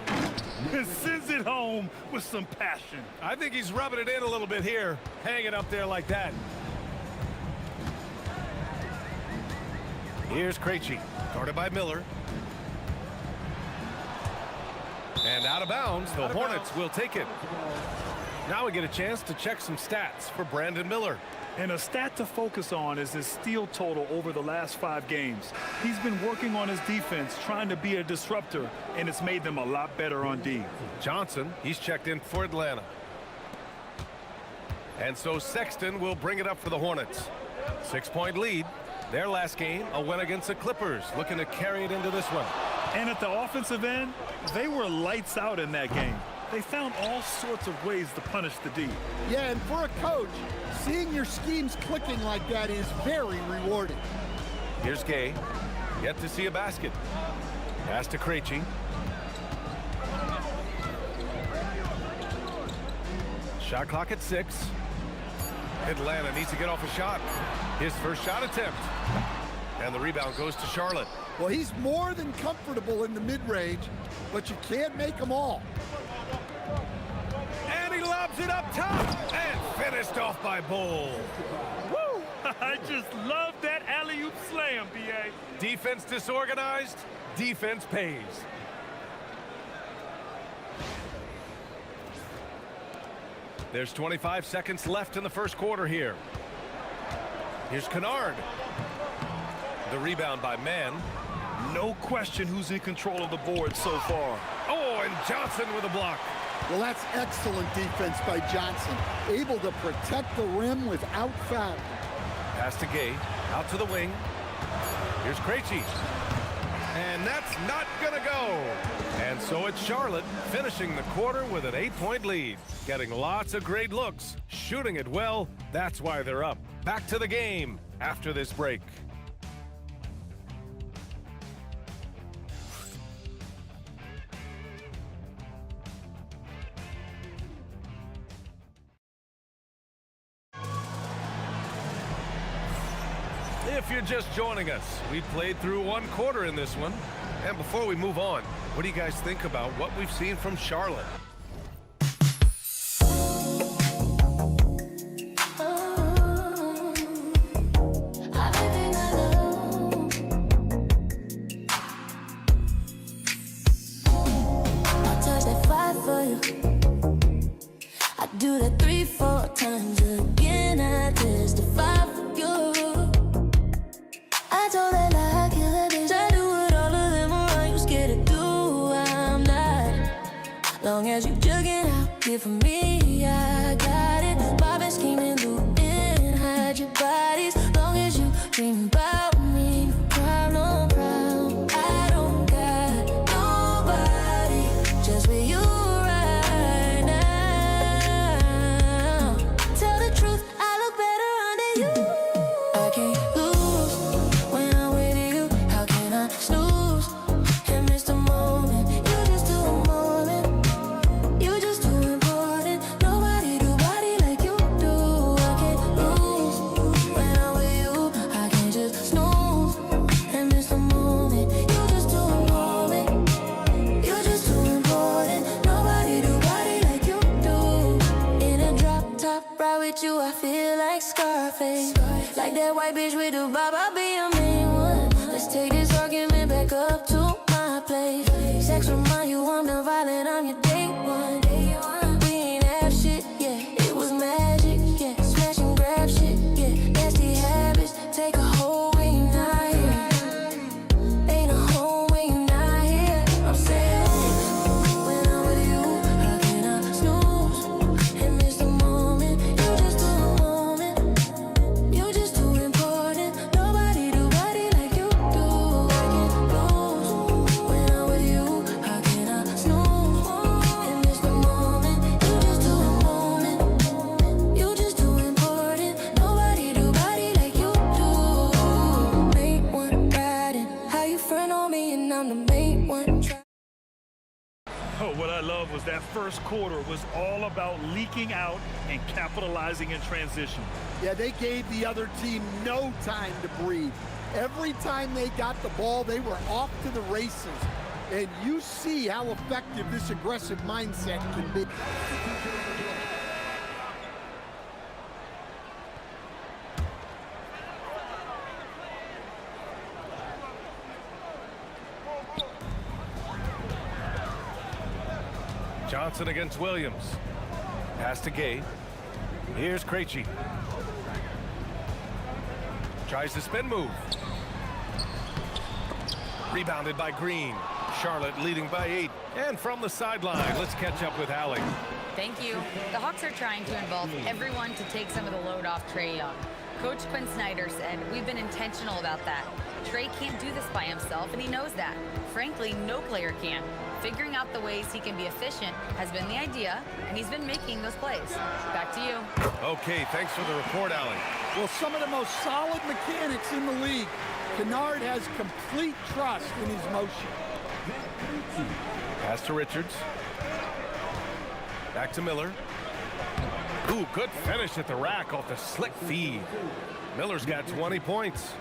Sends it home with some passion.
I think he's rubbing it in a little bit here, hanging up there like that. Here's Krejci, guarded by Miller. And out of bounds, the Hornets will take it. Now we get a chance to check some stats for Brandon Miller.
And a stat to focus on is his steal total over the last 5 games. He's been working on his defense, trying to be a disruptor, and it's made them a lot better on D.
Johnson, he's checked in for Atlanta. And so Sexton will bring it up for the Hornets. 6-point lead. Their last game, a win against the Clippers, looking to carry it into this one.
And at the offensive end, they were lights out in that game. They found all sorts of ways to punish the D.
Yeah, and for a coach, seeing your schemes clicking like that is very rewarding.
Here's Gay. Yet to see a basket. Pass to Krejci. Shot clock at 6. Atlanta needs to get off a shot. His first shot attempt. And the rebound goes to Charlotte.
Well, he's more than comfortable in the mid-range, but you can't make them all.
And he lobs it up top. And finished off by Bull.
Woo! I just love that alley-oop slam, B.A.
Defense disorganized. Defense pays. There's 25 seconds left in the first quarter here. Here's Kennard. The rebound by Mann.
No question who's in control of the board so far.
Oh, and Johnson with a block.
Well, that's excellent defense by Johnson. Able to protect the rim without foul.
Pass to Gay. Out to the wing. Here's Krejci. And that's not going to go. And so it's Charlotte finishing the quarter with an 8-point lead. Getting lots of great looks. Shooting it well. That's why they're up. Back to the game after this break. If you're just joining us, we played through one quarter in this one. And before we move on, what do you guys think about what we've seen from Charlotte?
I do that 3-4 times again. I testify for you. I told that lie, kill that bitch. I do what all of them are. You scared to do? I'm not. Long as you jugging out here for me, I got it. Bobbing, scheming, looping, hide your bodies. Long as you dream about me, problem. I don't got nobody just with you. Like that white bitch with the bob, I'll be your main one. Let's take this argument back up to my place. Sex remind you I'm the violent, I'm your day one. We ain't have shit, yeah, it was magic, yeah. Smash and grab shit, yeah. Nasty habits, take a hold when you're not here. Ain't a home when you're not here. I'm saying when I'm with you, thinking I'm the main one.
Oh, what I love was that first quarter was all about leaking out and capitalizing in transition.
Yeah, they gave the other team no time to breathe. Every time they got the ball, they were off to the races. And you see how effective this aggressive mindset can be.
Johnson against Williams. Pass to Gay. Here's Krejci. Tries the spin move. Rebounded by Green. Charlotte leading by 8. And from the sideline, let's catch up with Allie.
Thank you. The Hawks are trying to involve everyone to take some of the load off Trae Young. Coach Quinn Snyder said, we've been intentional about that. Trae can't do this by himself, and he knows that. Frankly, no player can. Figuring out the ways he can be efficient has been the idea, and he's been making those plays. Back to you.
Okay, thanks for the report, Allie.
Well, some of the most solid mechanics in the league. Kennard has complete trust in his motion.
Pass to Richards. Back to Miller. Ooh, good finish at the rack off the slick feed. Miller's got 20 points.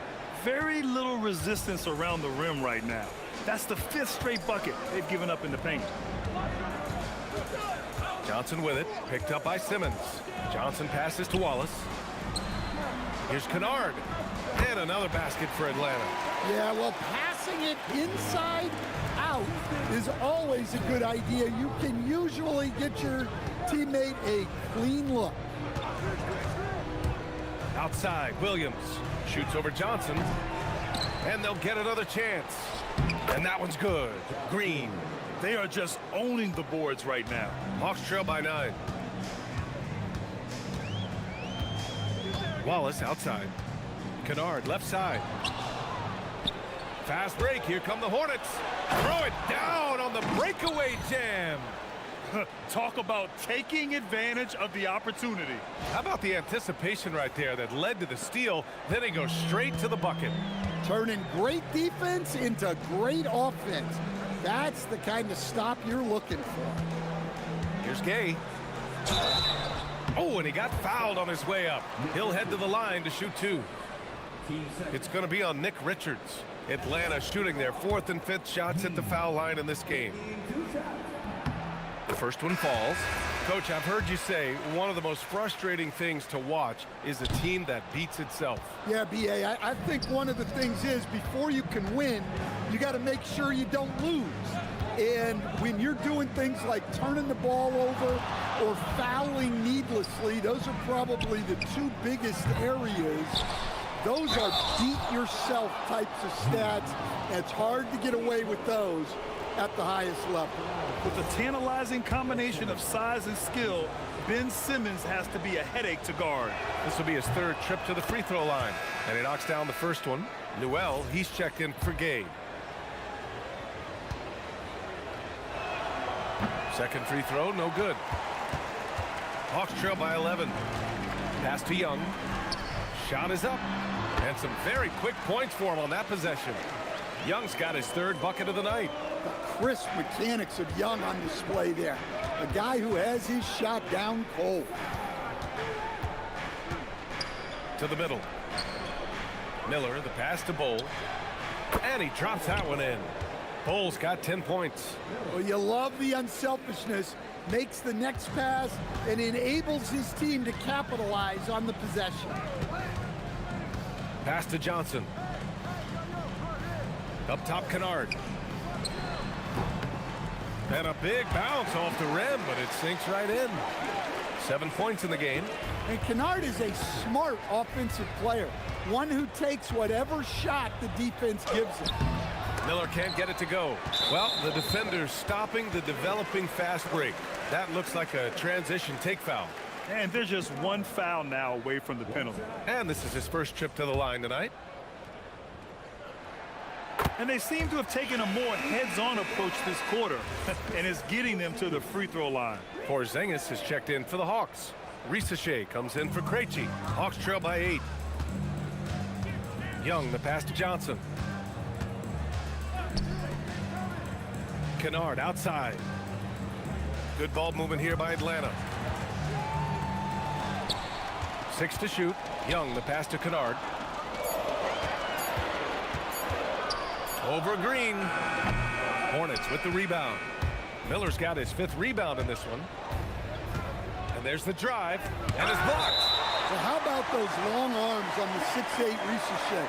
Very little resistance around the rim right now. That's the 5th straight bucket they've given up in the paint.
Johnson with it, picked up by Simmons. Johnson passes to Wallace. Here's Kennard. And another basket for Atlanta.
Yeah, well, passing it inside out is always a good idea. You can usually get your teammate a clean look.
Outside, Williams shoots over Johnson. And they'll get another chance. And that one's good. Green.
They are just owning the boards right now.
Hawks trail by 9. Wallace outside. Kennard left side. Fast break. Here come the Hornets. Throw it down on the breakaway jam.
Talk about taking advantage of the opportunity.
How about the anticipation right there that led to the steal? Then he goes straight to the bucket.
Turning great defense into great offense. That's the kind of stop you're looking for.
Here's Gay. Oh, and he got fouled on his way up. He'll head to the line to shoot 2. It's going to be on Nick Richards. Atlanta shooting their 4th and 5th shots at the foul line in this game. The first one falls. Coach, I've heard you say one of the most frustrating things to watch is a team that beats itself.
Yeah, B.A., I think one of the things is before you can win, you got to make sure you don't lose. And when you're doing things like turning the ball over or fouling needlessly, those are probably the 2 biggest areas. Those are beat yourself types of stats. It's hard to get away with those at the highest level.
With a tantalizing combination of size and skill, Ben Simmons has to be a headache to guard.
This will be his 3rd trip to the free throw line. And he knocks down the first one. Newell, he's checked in for Gay. Second free throw, no good. Hawks trail by 11. Pass to Young. Shot is up. And some very quick points for him on that possession. Young's got his 3rd bucket of the night.
The crisp mechanics of Young on display there. A guy who has his shot down cold.
To the middle. Miller, the pass to Bowl. And he drops that one in. Bowles got 10 points.
Well, you love the unselfishness. Makes the next pass and enables his team to capitalize on the possession.
Pass to Johnson. Up top, Kennard. And a big bounce off the rim, but it sinks right in. 7 points in the game.
And Kennard is a smart offensive player. One who takes whatever shot the defense gives him.
Miller can't get it to go. Well, the defender's stopping the developing fast break. That looks like a transition take foul.
And there's just 1 foul now away from the penalty.
And this is his first trip to the line tonight.
And they seem to have taken a more heads-on approach this quarter, and it's getting them to the free throw line.
Porzingis has checked in for the Hawks. Risache comes in for Krejci. Hawks trail by 8. Young, the pass to Johnson. Kennard outside. Good ball movement here by Atlanta. 6 to shoot. Young, the pass to Kennard. Over Green. Hornets with the rebound. Miller's got his 5th rebound in this one. And there's the drive, and it's blocked.
Well, how about those long arms on the 6'8" Ricochet,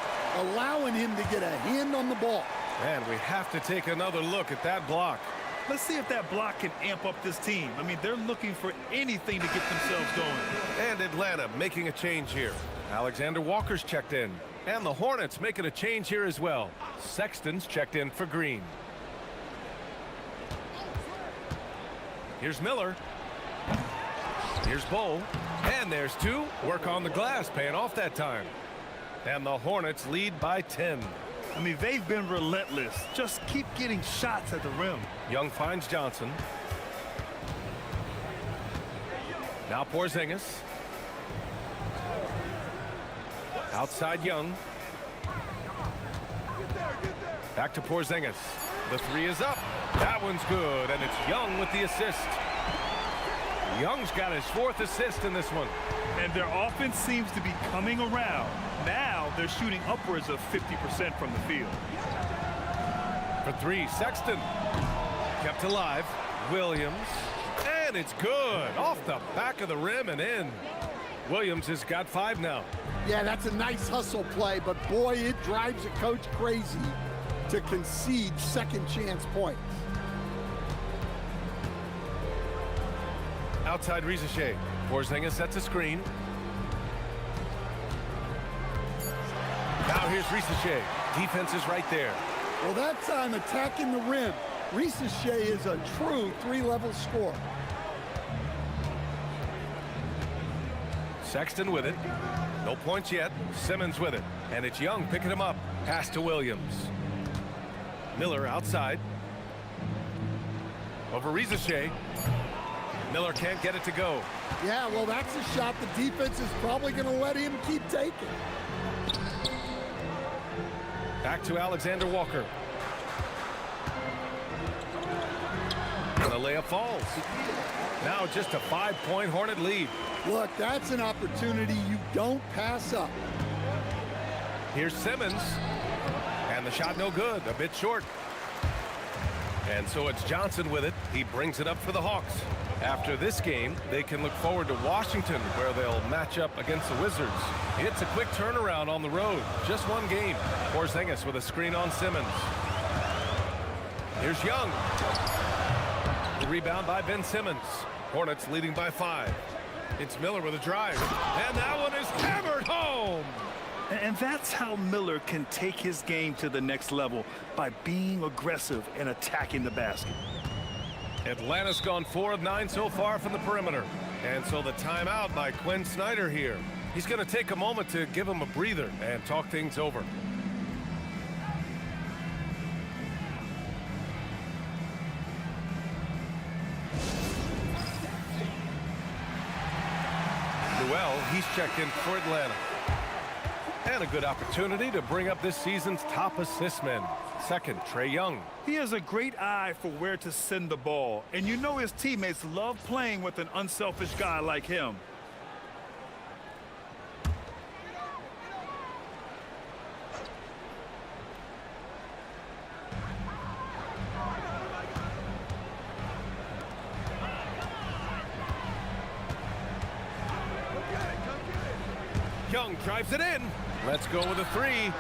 allowing him to get a hand on the ball?
And we have to take another look at that block.
Let's see if that block can amp up this team. I mean, they're looking for anything to get themselves going.
And Atlanta making a change here. Alexander Walker's checked in. And the Hornets making a change here as well. Sexton's checked in for Green. Here's Miller. Here's Bull. And there's 2. Work on the glass, paying off that time. And the Hornets lead by 10.
I mean, they've been relentless. Just keep getting shots at the rim.
Young finds Johnson. Now Porzingis. Outside Young. Back to Porzingis. The 3 is up. That one's good, and it's Young with the assist. Young's got his 4th assist in this one.
And their offense seems to be coming around. Now they're shooting upwards of 50% from the field.
For 3, Sexton. Kept alive. Williams. And it's good. Off the back of the rim and in. Williams has got 5 now.
Yeah, that's a nice hustle play, but boy, it drives a coach crazy to concede second chance points.
Outside Ricochet. Porzingis sets a screen. Now here's Ricochet. Defense is right there.
Well, that time attacking the rim. Ricochet is a true 3-level scorer.
Sexton with it. No points yet. Simmons with it. And it's Young picking him up. Pass to Williams. Miller outside. Over Ricochet. Miller can't get it to go.
Yeah, well, that's a shot the defense is probably going to let him keep taking.
Back to Alexander Walker. And the layup falls. Now just a 5-point Hornet lead.
Look, that's an opportunity you don't pass up.
Here's Simmons. And the shot no good. A bit short. And so it's Johnson with it. He brings it up for the Hawks. After this game, they can look forward to Washington, where they'll match up against the Wizards. It's a quick turnaround on the road. Just one game. Porzingis with a screen on Simmons. Here's Young. The rebound by Ben Simmons. Hornets leading by 5. It's Miller with a drive. And that one is hammered home.
And that's how Miller can take his game to the next level, by being aggressive and attacking the basket.
Atlanta's gone 4 of 9 so far from the perimeter. And so the timeout by Quinn Snyder here. He's going to take a moment to give him a breather and talk things over. Noel, he's checked in for Atlanta. And a good opportunity to bring up this season's top assist man. Second, Trae Young.
He has a great eye for where to send the ball. And you know his teammates love playing with an unselfish guy like him.
Young drives it in. Let's go with a 3.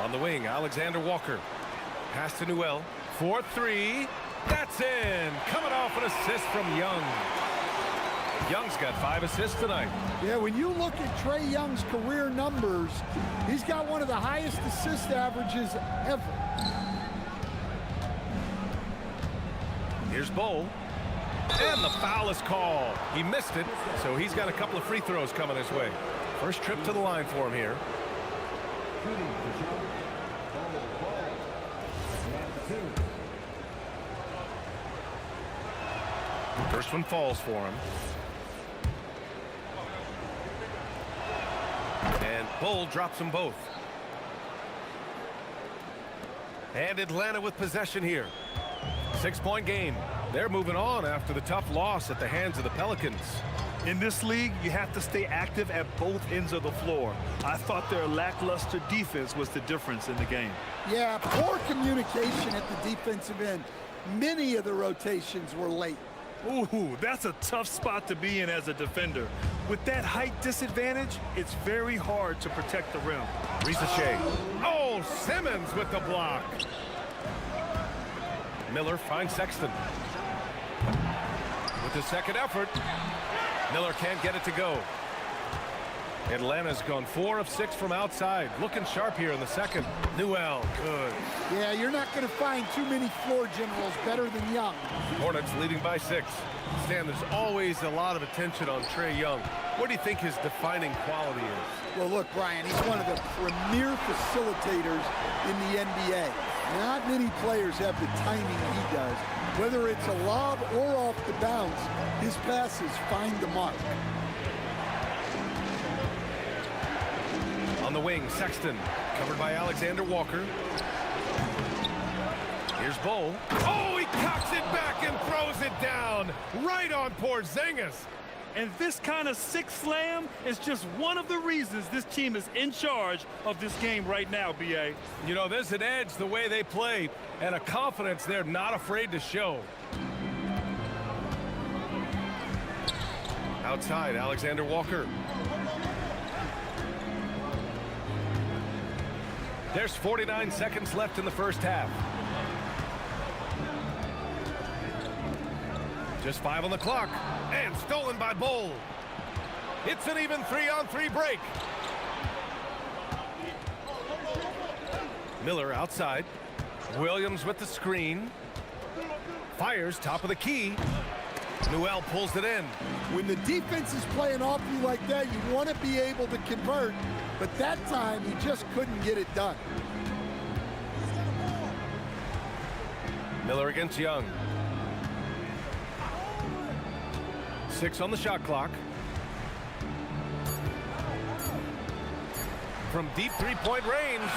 On the wing, Alexander Walker. Pass to Noel. 4-3. That's in. Coming off an assist from Young. Young's got 5 assists tonight.
Yeah, when you look at Trae Young's career numbers, he's got one of the highest assist averages ever.
Here's Bull. And the foul is called. He missed it, so he's got a couple of free throws coming his way. First trip to the line for him here. First one falls for him. And Bull drops them both. And Atlanta with possession here. 6-point game. They're moving on after the tough loss at the hands of the Pelicans.
In this league, you have to stay active at both ends of the floor. I thought their lackluster defense was the difference in the game.
Yeah, poor communication at the defensive end. Many of the rotations were late.
Ooh, that's a tough spot to be in as a defender. With that height disadvantage, it's very hard to protect the rim.
Ricochet. Oh, Simmons with the block. Miller finds Sexton. With the second effort, Miller can't get it to go. Atlanta's gone 4 of 6 from outside. Looking sharp here in the second. Newell, good.
Yeah, you're not going to find too many floor generals better than Young.
Hornets leading by 6. Stan, there's always a lot of attention on Trae Young. What do you think his defining quality is?
Well, look, Brian, he's one of the premier facilitators in the NBA. Not many players have the timing he does. Whether it's a lob or off the bounce, his passes find the mark.
On the wing, Sexton, covered by Alexander Walker. Here's Bull. Oh, he cocks it back and throws it down right on Porzingis.
And this kind of sick slam is just one of the reasons this team is in charge of this game right now, B.A.
You know, there's an edge the way they play and a confidence they're not afraid to show. Outside, Alexander Walker. There's 49 seconds left in the first half. Just 5 on the clock. And stolen by Bull. It's an even 3-on-3 break. Miller outside. Williams with the screen. Fires top of the key. Newell pulls it in.
When the defense is playing off you like that, you want to be able to convert. But that time, he just couldn't get it done.
Miller against Young. 6 on the shot clock. From deep three-point range.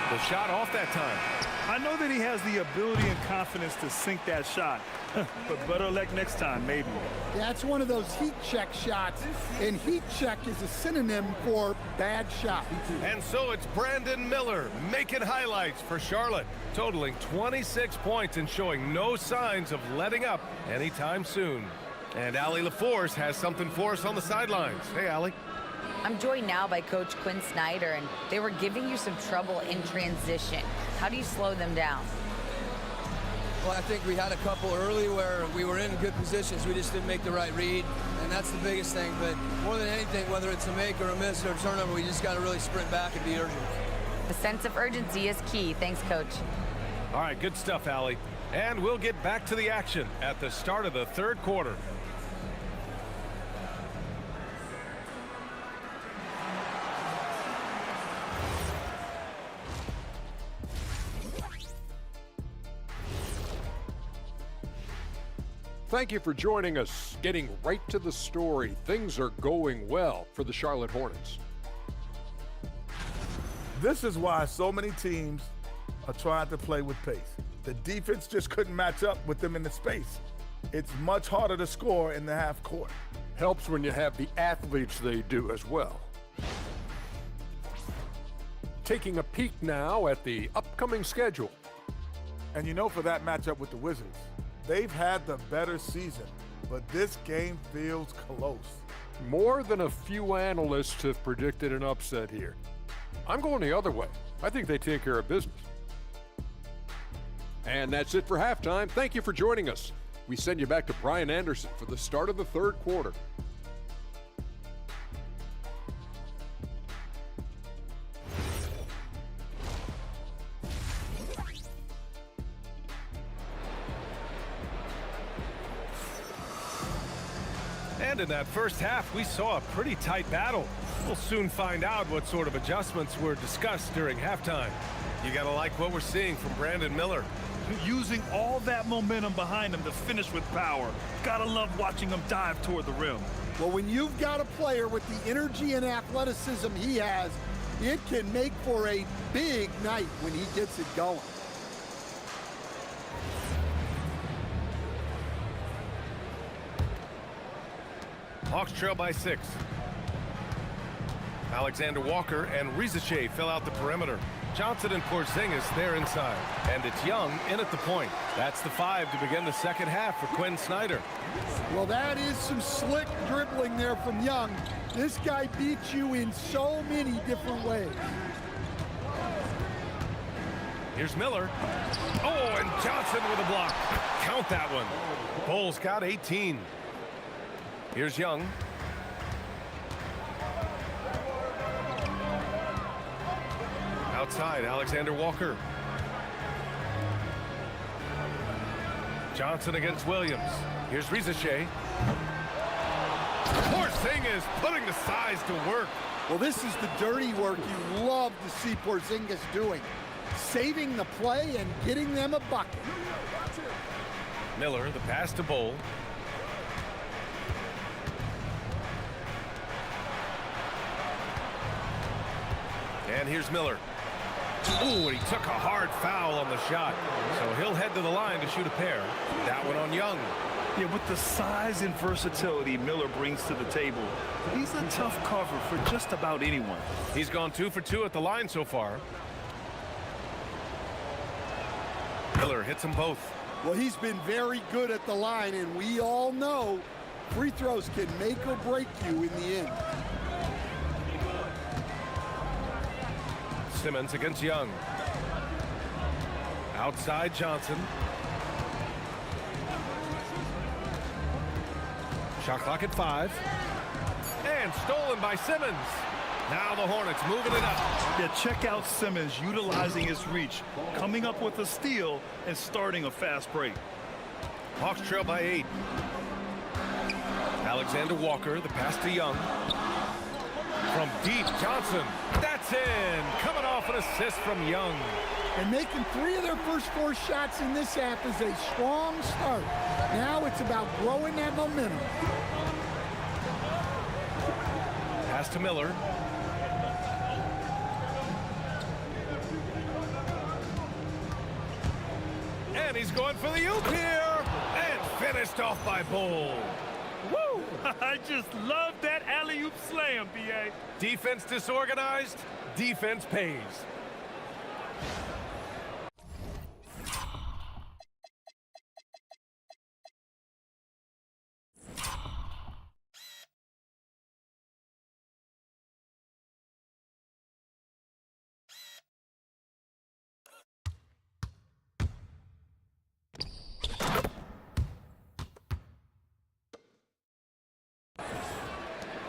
The shot off that time.
I know that he has the ability and confidence to sink that shot. But better luck next time, maybe.
That's one of those heat check shots, and heat check is a synonym for bad shot.
And so it's Brandon Miller making highlights for Charlotte, totaling 26 points and showing no signs of letting up anytime soon. And Allie LaForce has something for us on the sidelines. Hey, Allie.
I'm joined now by Coach Quinn Snyder, and they were giving you some trouble in transition. How do you slow them down?
Well, I think we had a couple early where we were in good positions. We just didn't make the right read, and that's the biggest thing. But more than anything, whether it's a make or a miss or a turnover, we just got to really sprint back and be urgent.
The sense of urgency is key. Thanks, Coach.
All right, good stuff, Allie. And we'll get back to the action at the start of the third quarter.
Thank you for joining us. Getting right to the story, things are going well for the Charlotte Hornets.
This is why so many teams are trying to play with pace. The defense just couldn't match up with them in the space. It's much harder to score in the half court.
Helps when you have the athletes they do as well. Taking a peek now at the upcoming schedule.
And you know, for that matchup with the Wizards, they've had the better season, but this game feels close.
More than a few analysts have predicted an upset here. I'm going the other way. I think they take care of business. And that's it for halftime. Thank you for joining us. We send you back to Brian Anderson for the start of the third quarter.
And in that first half, we saw a pretty tight battle. We'll soon find out what sort of adjustments were discussed during halftime. You gotta like what we're seeing from Brandon Miller.
Using all that momentum behind him to finish with power. Gotta love watching him dive toward the rim.
Well, when you've got a player with the energy and athleticism he has, it can make for a big night when he gets it going.
Hawks trail by 6. Alexander Walker and Rizachet fill out the perimeter. Johnson and Porzingis there inside. And it's Young in at the point. That's the 5 to begin the second half for Quinn Snyder.
Well, that is some slick dribbling there from Young. This guy beats you in so many different ways.
Here's Miller. Oh, and Johnson with a block. Count that one. Bulls got 18. Here's Young. Outside, Alexander Walker. Johnson against Williams. Here's Rizachet. Porzingis putting the size to work.
Well, this is the dirty work you love to see Porzingis doing. Saving the play and getting them a bucket.
Miller, the pass to Bowl. And here's Miller. Ooh, and he took a hard foul on the shot. So he'll head to the line to shoot a pair. That one on Young.
Yeah, with the size and versatility Miller brings to the table, he's a tough cover for just about anyone.
He's gone 2 for 2 at the line so far. Miller hits them both.
Well, he's been very good at the line, and we all know free throws can make or break you in the end.
Simmons against Young. Outside Johnson. Shot clock at 5. And stolen by Simmons. Now the Hornets moving it up.
Yeah, check out Simmons utilizing his reach, coming up with a steal and starting a fast break.
Hawks trail by 8. Alexander Walker, the pass to Young. From deep, Johnson. That's in. Coming off an assist from Young.
And making 3 of their first 4 shots in this half is a strong start. Now it's about growing that momentum.
Pass to Miller. And he's going for the oop here. And finished off by Bowl.
Woo! I just love that alley-oop slam, B.A.
Defense disorganized. Defense pays.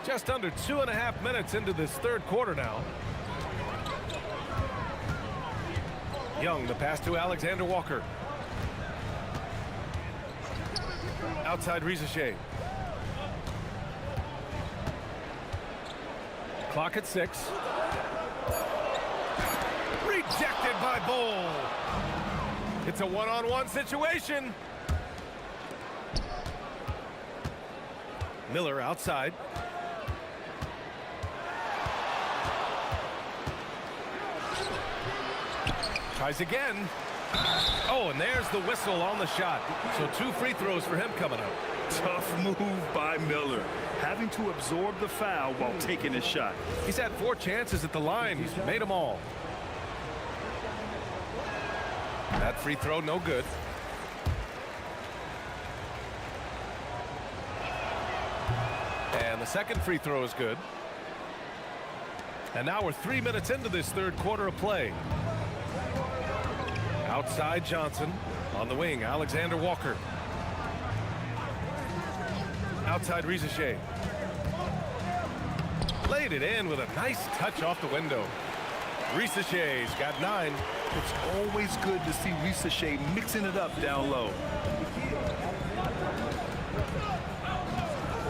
Just under 2.5 minutes into this third quarter now. Young, the pass to Alexander Walker. Outside Rizachet. Clock at 6. Rejected by Bowl. It's a one-on-one situation. Miller outside. Tries again. Oh, and there's the whistle on the shot. So 2 free throws for him coming up.
Tough move by Miller, having to absorb the foul while taking his shot.
He's had 4 chances at the line. He's made them all. That free throw, no good. And the second free throw is good. And now we're 3 minutes into this third quarter of play. Outside Johnson. On the wing, Alexander Walker. Outside Rizachet. Laid it in with a nice touch off the window. Rizachet's got 9.
It's always good to see Rizachet mixing it up down low.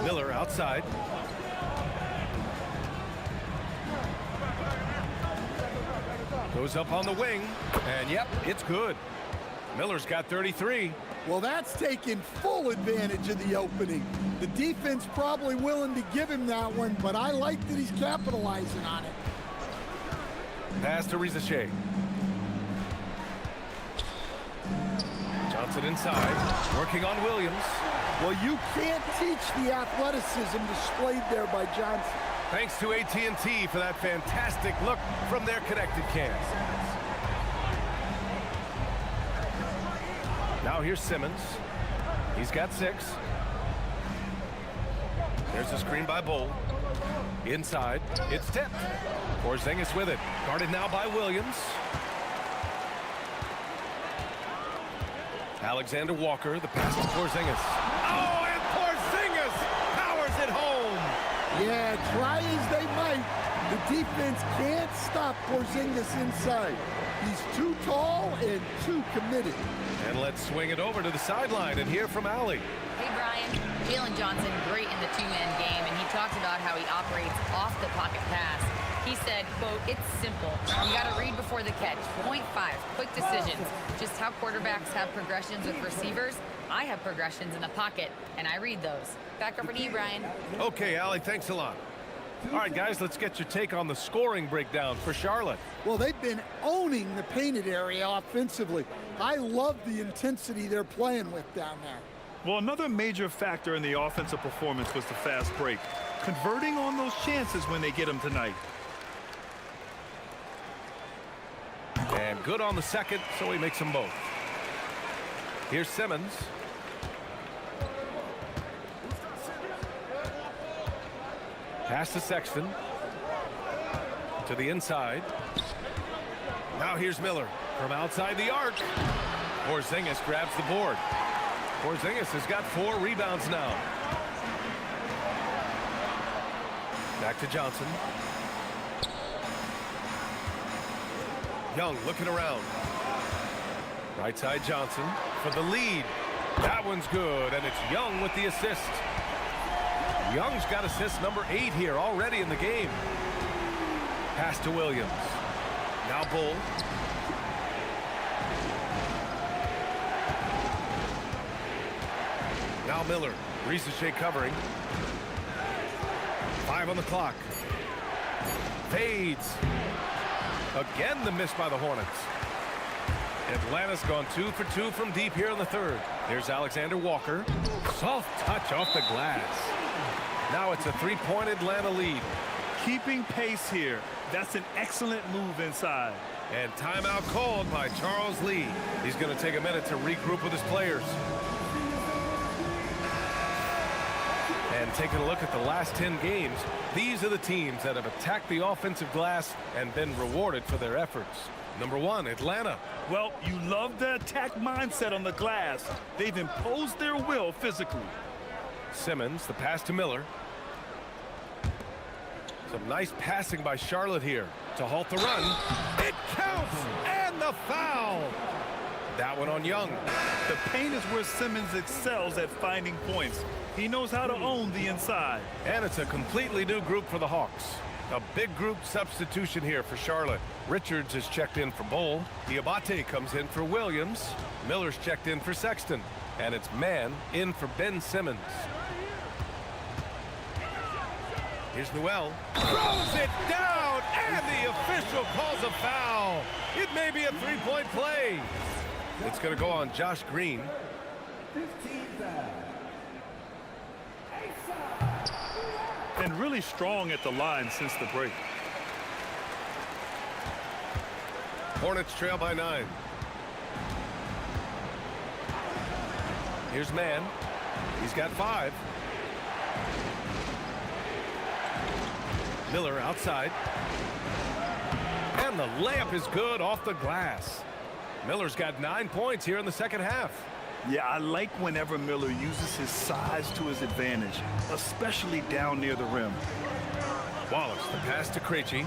Miller outside. Goes up on the wing, and yep, it's good. Miller's got 33.
Well, that's taking full advantage of the opening. The defense probably willing to give him that one, but I like that he's capitalizing on it.
Pass to Rizachet. Johnson inside, working on Williams.
Well, you can't teach the athleticism displayed there by Johnson.
Thanks to AT&T for that fantastic look from their connected cams. Now here's Simmons. He's got 6. There's a screen by Bull. Inside, it's tipped. Porzingis with it. Guarded now by Williams. Alexander Walker, the pass to Porzingis. Oh, and Porzingis powers it home.
Yeah, try as they might, the defense can't stop Porzingis inside. He's too tall and too committed.
And let's swing it over to the sideline and hear from Allie.
Hey, Brian. Jalen Johnson, great in the two-man game, and he talked about how he operates off the pocket pass. He said, quote, "It's simple. You got to read before the catch. 0.5, quick decisions. Just how quarterbacks have progressions with receivers, I have progressions in the pocket, and I read those." Back over to you, Brian.
Okay, Allie, thanks a lot. All right, guys, let's get your take on the scoring breakdown for Charlotte.
Well, they've been owning the painted area offensively. I love the intensity they're playing with down there.
Well, another major factor in the offensive performance was the fast break. Converting on those chances when they get them tonight.
And good on the second, so he makes them both. Here's Simmons. Pass to Sexton. To the inside. Now here's Miller from outside the arc. Porzingis grabs the board. Porzingis has got 4 rebounds now. Back to Johnson. Young looking around. Right side Johnson for the lead. That one's good, and it's Young with the assist. Young's got assist number 8 here already in the game. Pass to Williams. Now Bull. Now Miller. Ricochet covering. 5 on the clock. Fades. Again, the miss by the Hornets. Atlanta's gone 2 for 2 from deep here in the third. Here's Alexander Walker. Soft touch off the glass. Now it's a 3-point Atlanta lead.
Keeping pace here. That's an excellent move inside.
And timeout called by Charles Lee. He's going to take a minute to regroup with his players. And taking a look at the last 10 games, these are the teams that have attacked the offensive glass and been rewarded for their efforts. Number 1, Atlanta.
Well, you love the attack mindset on the glass. They've imposed their will physically.
Simmons, the pass to Miller. Some nice passing by Charlotte here to halt the run. It counts, and the foul. That one on Young.
The paint is where Simmons excels at finding points. He knows how to own the inside.
And it's a completely new group for the Hawks. A big group substitution here for Charlotte. Richards is checked in for Bull. Diabate comes in for Williams. Miller's checked in for Sexton. And it's Mann in for Ben Simmons. Here's Newell. Throws it down, and the official calls a foul. It may be a 3-point play. It's going to go on Josh Green.
And really strong at the line since the break.
Hornets trail by 9. Here's Mann. He's got 5. Miller outside. And the layup is good off the glass. Miller's got 9 points here in the second half.
Yeah, I like whenever Miller uses his size to his advantage, especially down near the rim.
Wallace, the pass to Krejci.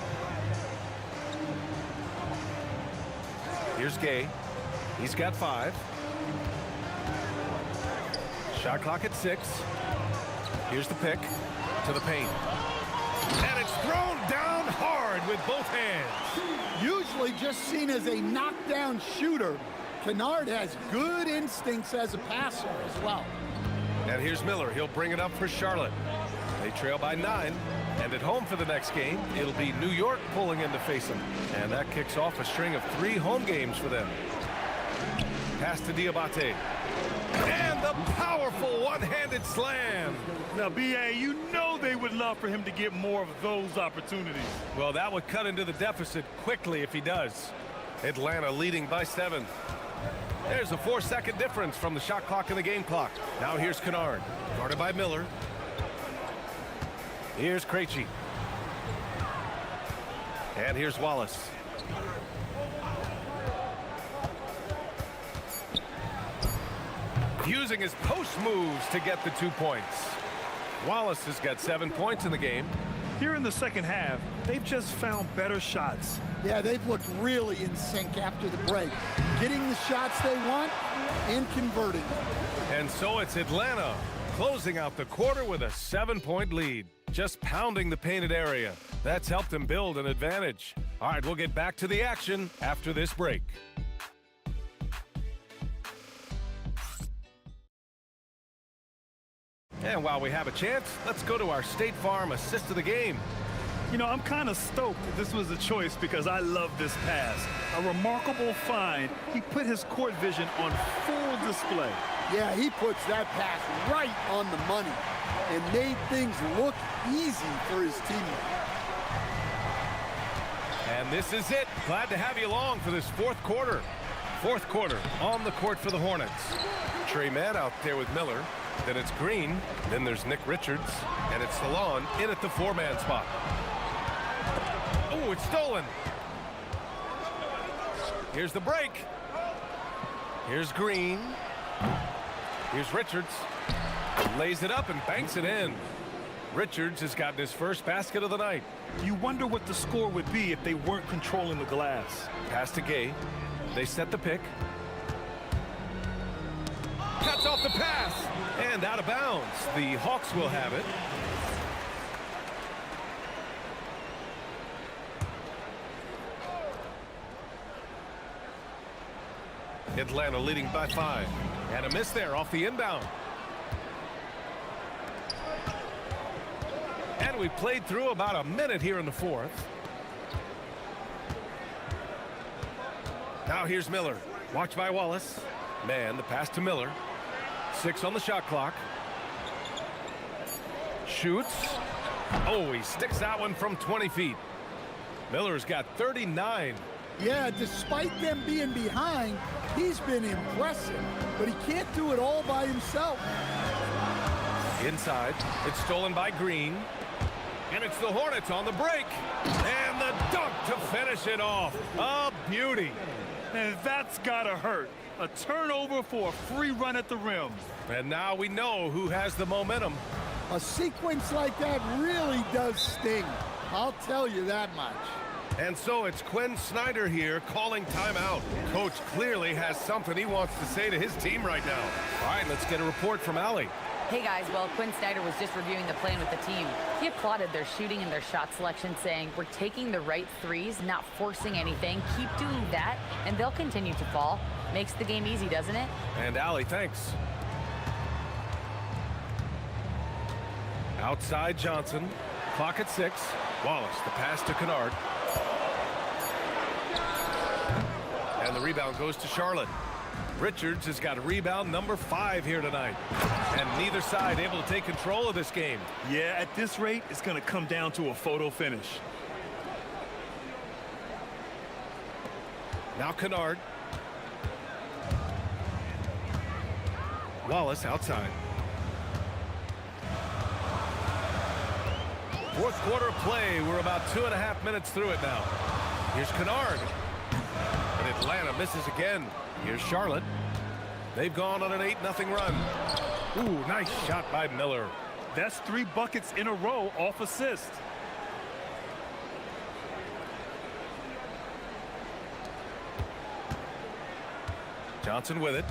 Here's Gay. He's got 5. Shot clock at 6. Here's the pick to the paint. And it's thrown down hard with both hands.
Usually just seen as a knockdown shooter, Kennard has good instincts as a passer as well.
And here's Miller. He'll bring it up for Charlotte. They trail by 9. And at home for the next game, it'll be New York pulling in to face them. And that kicks off a string of 3 home games for them. Pass to Diabate. And the powerful one-handed slam.
Now, B.A., you know they would love for him to get more of those opportunities.
Well, that would cut into the deficit quickly if he does. Atlanta leading by 7. There's a 4-second difference from the shot clock and the game clock. Now here's Kennard, guarded by Miller. Here's Krejci. And here's Wallace. Using his post moves to get the 2 points. Wallace has got 7 points in the game.
Here in the second half, they've just found better shots.
Yeah, they've looked really in sync after the break. Getting the shots they want and converting them.
And so it's Atlanta closing out the quarter with a 7-point lead. Just pounding the painted area. That's helped them build an advantage. All right, we'll get back to the action after this break. And while we have a chance, let's go to our State Farm assist of the game.
You know, I'm kind of stoked that this was a choice because I love this pass. A remarkable find. He put his court vision on full display.
Yeah, he puts that pass right on the money and made things look easy for his teammate.
And this is it. Glad to have you along for this fourth quarter. Fourth quarter on the court for the Hornets. Trey Mann out there with Miller. Then it's Green. Then there's Nick Richards. And it's Salon in at the 4-man spot. Oh, it's stolen. Here's the break. Here's Green. Here's Richards. Lays it up and banks it in. Richards has gotten his first basket of the night.
You wonder what the score would be if they weren't controlling the glass.
Pass to Gay. They set the pick. Cuts off the pass. And out of bounds. The Hawks will have it. Atlanta leading by 5. And a miss there off the inbound. And we played through about a minute here in the fourth. Now here's Miller. Watched by Wallace. Man, the pass to Miller. 6 on the shot clock. Shoots. Oh, he sticks that one from 20 feet. Miller's got 39.
Yeah, despite them being behind, he's been impressive, but he can't do it all by himself.
Inside, it's stolen by Green. And it's the Hornets on the break. And the dunk to finish it off. A beauty.
And that's gotta hurt. A turnover for a free run at the rim.
And now we know who has the momentum.
A sequence like that really does sting. I'll tell you that much.
And so it's Quinn Snyder here calling timeout. Coach clearly has something he wants to say to his team right now. All right, let's get a report from Allie.
Hey guys, well, Quinn Snyder was just reviewing the plan with the team. He applauded their shooting and their shot selection, saying, we're taking the right threes, not forcing anything. Keep doing that, and they'll continue to fall. Makes the game easy, doesn't it?
And Allie, thanks. Outside Johnson. Clock at 6. Wallace, the pass to Kennard. And the rebound goes to Charlotte. Richards has got rebound number 5 here tonight. And neither side able to take control of this game.
Yeah, at this rate, it's going to come down to a photo finish.
Now Kennard. Wallace outside. Fourth quarter play. We're about 2.5 minutes through it now. Here's Kennard. And Atlanta misses again. Here's Charlotte. They've gone on an 8-0 run. Ooh, nice shot by Miller.
That's 3 buckets in a row off assist.
Johnson with it.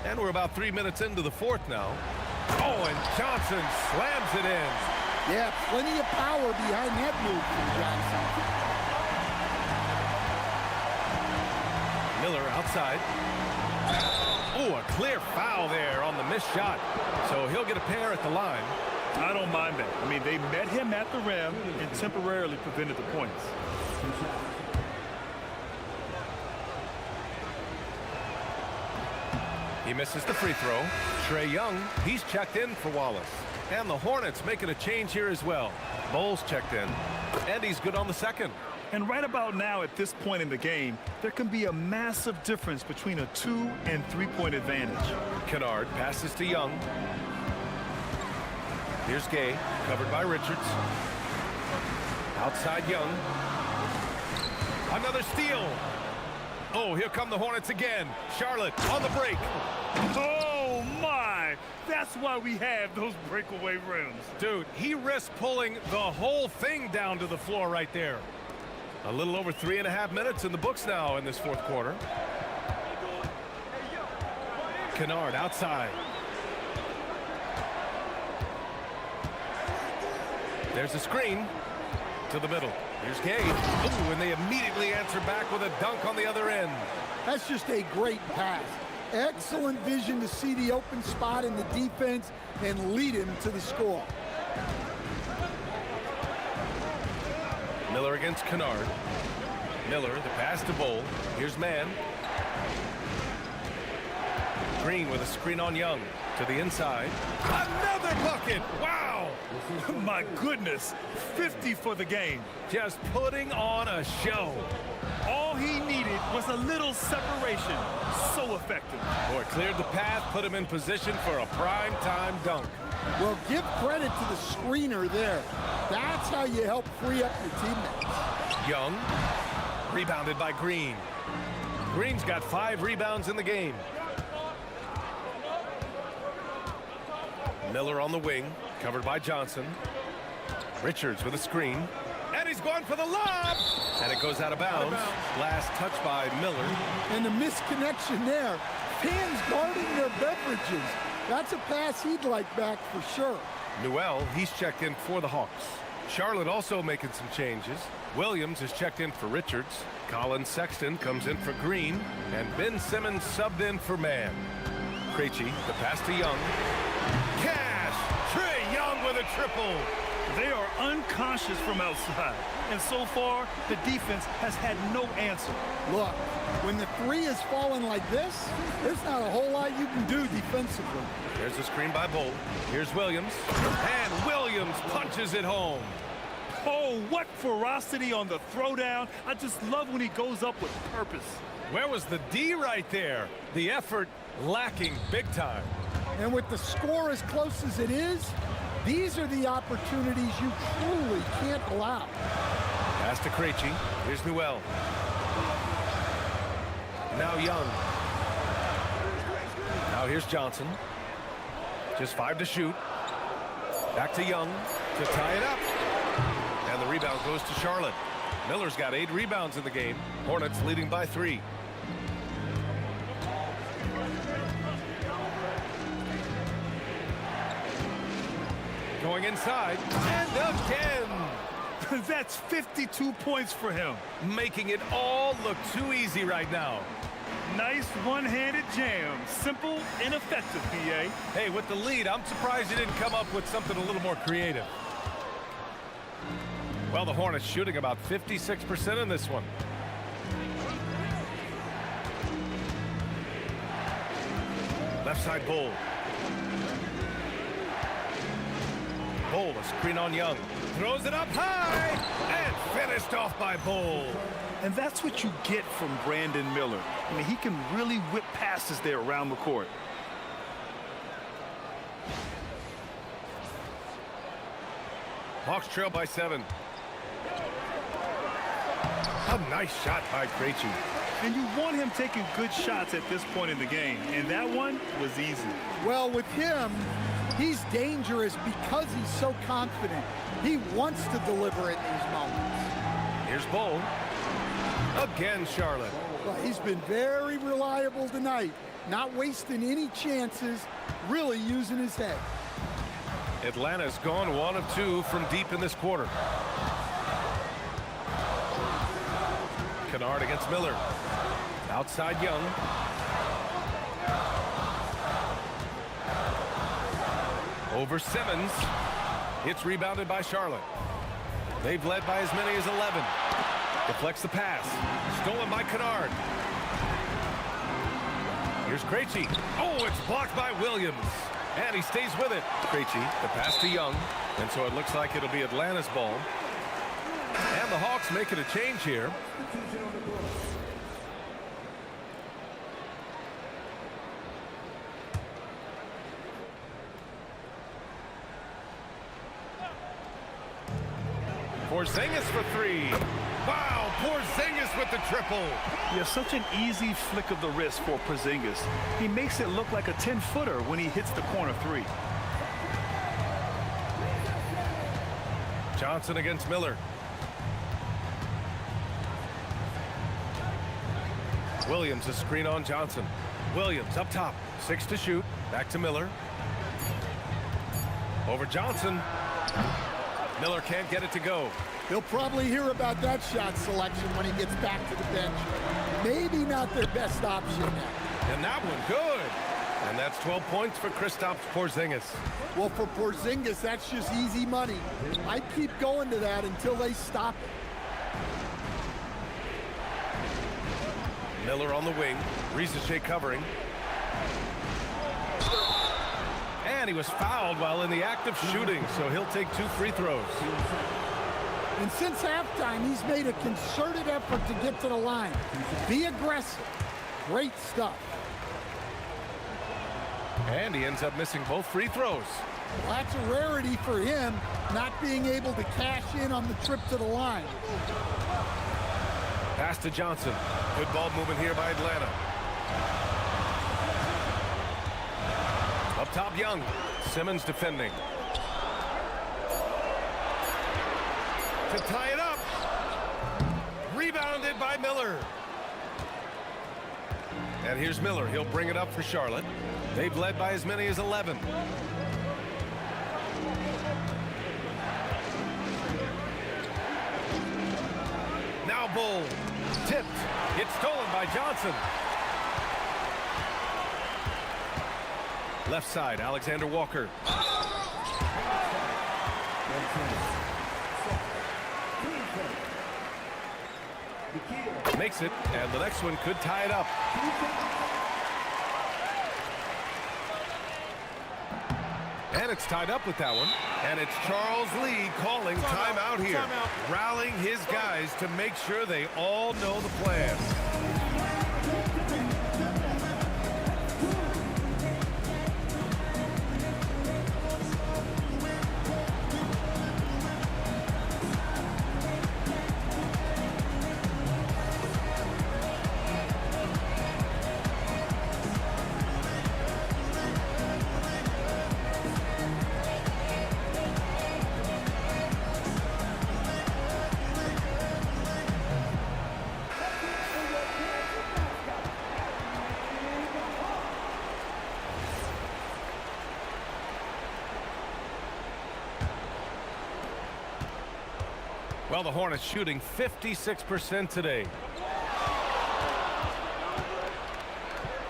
And we're about 3 minutes into the fourth now. Oh, and Johnson slams it in.
Yeah, plenty of power behind that move from Johnson.
Miller outside. Oh, a clear foul there on the missed shot. So he'll get a pair at the line.
I don't mind that. I mean, they met him at the rim and temporarily prevented the points.
He misses the free throw. Trae Young, he's checked in for Wallace. And the Hornets making a change here as well. Bowles checked in, and he's good on the second.
And right about now, at this point in the game, there can be a massive difference between a 2- and 3-point advantage.
Kennard passes to Young. Here's Gay, covered by Richards. Outside Young. Another steal. Oh, here come the Hornets again. Charlotte on the break.
Oh, my! That's why we have those breakaway rims.
Dude, he risked pulling the whole thing down to the floor right there. A little over 3.5 minutes in the books now in this fourth quarter. Kennard outside. There's a screen to the middle. Here's Gay. Ooh, and they immediately answer back with a dunk on the other end.
That's just a great pass. Excellent vision to see the open spot in the defense and lead him to the score.
Miller against Kennard. Miller, the pass to Bowl. Here's Mann. Green with a screen on Young to the inside. Another bucket! Wow!
My goodness, 50 for the game.
Just putting on a show.
All he needed was a little separation. So effective.
Boy, cleared the path, put him in position for a prime-time dunk.
Well, give credit to the screener there. That's how you help free up your teammates.
Young, rebounded by Green. Green's got 5 rebounds in the game. Miller on the wing, covered by Johnson. Richards with a screen. And he's going for the lob! And it goes out of bounds. Last touch by Miller.
And the misconnection there. Fans guarding their beverages. That's a pass he'd like back for sure.
Newell, he's checked in for the Hawks. Charlotte also making some changes. Williams is checked in for Richards. Colin Sexton comes in for Green. And Ben Simmons subbed in for Mann. Krejci, the pass to Young. Cash! Trae Young with a triple.
They are unconscious from outside. And so far, the defense has had no answer.
Look, when the three is falling like this, there's not a whole lot you can do defensively.
There's a screen by Bolt. Here's Williams. And Williams punches it home.
Oh, what ferocity on the throwdown. I just love when he goes up with purpose.
Where was the D right there? The effort lacking big time.
And with the score as close as it is, these are the opportunities you truly can't allow.
Pass to Krejci. Here's Newell. Now Young. Now here's Johnson. Just 5 to shoot. Back to Young to tie it up. And the rebound goes to Charlotte. Miller's got 8 rebounds in the game. Hornets leading by 3. Going inside, and again!
That's 52 points for him.
Making it all look too easy right now.
Nice one-handed jam. Simple and effective, PA.
Hey, with the lead, I'm surprised he didn't come up with something a little more creative. Well, the Hornets shooting about 56% in this one. Left side Bull. Bull, a screen on Young. Throws it up high and finished off by Bull.
And that's what you get from Brandon Miller. I mean, he can really whip passes there around the court.
Hawks trail by 7. A nice shot by Krejci.
And you want him taking good shots at this point in the game. And that one was easy.
Well, with him, he's dangerous because he's so confident. He wants to deliver in these moments.
Here's Bull. Again, Charlotte.
Well, he's been very reliable tonight. Not wasting any chances, really using his head.
Atlanta's gone 1 of 2 from deep in this quarter. Kennard against Miller. Outside Young. Over Simmons. It's rebounded by Charlotte. They've led by as many as 11. Deflects the pass. Stolen by Kennard. Here's Krejci. Oh, it's blocked by Williams. And he stays with it. Krejci, the pass to Young. And so it looks like it'll be Atlanta's ball. And the Hawks making a change here. Porzingis for three. Wow, Porzingis with the triple.
Yeah, such an easy flick of the wrist for Porzingis. He makes it look like a 10-footer when he hits the corner three.
Johnson against Miller. Williams a screen on Johnson. Williams up top. 6 to shoot. Back to Miller. Over Johnson. Miller can't get it to go.
He'll probably hear about that shot selection when he gets back to the bench. Maybe not their best option now.
And that one good. And that's 12 points for Kristaps Porzingis.
Well, for Porzingis, that's just easy money. I keep going to that until they stop it.
Miller on the wing. Risache covering. And he was fouled while in the act of shooting, so he'll take 2 free throws.
And since halftime, he's made a concerted effort to get to the line. Be aggressive. Great stuff.
And he ends up missing both free throws.
Well, that's a rarity for him, not being able to cash in on the trip to the line.
Pass to Johnson. Good ball movement here by Atlanta. Up top, Young. Simmons defending. To tie it up. Rebounded by Miller. And here's Miller. He'll bring it up for Charlotte. They've led by as many as 11. Now Bull. Tipped. It's stolen by Johnson. Left side, Alexander Walker. Makes it, and the next one could tie it up. And it's tied up with that one. And it's Charles Lee calling timeout here. Rallying his guys to make sure they all know the plan. Well, the Hornets shooting 56% today.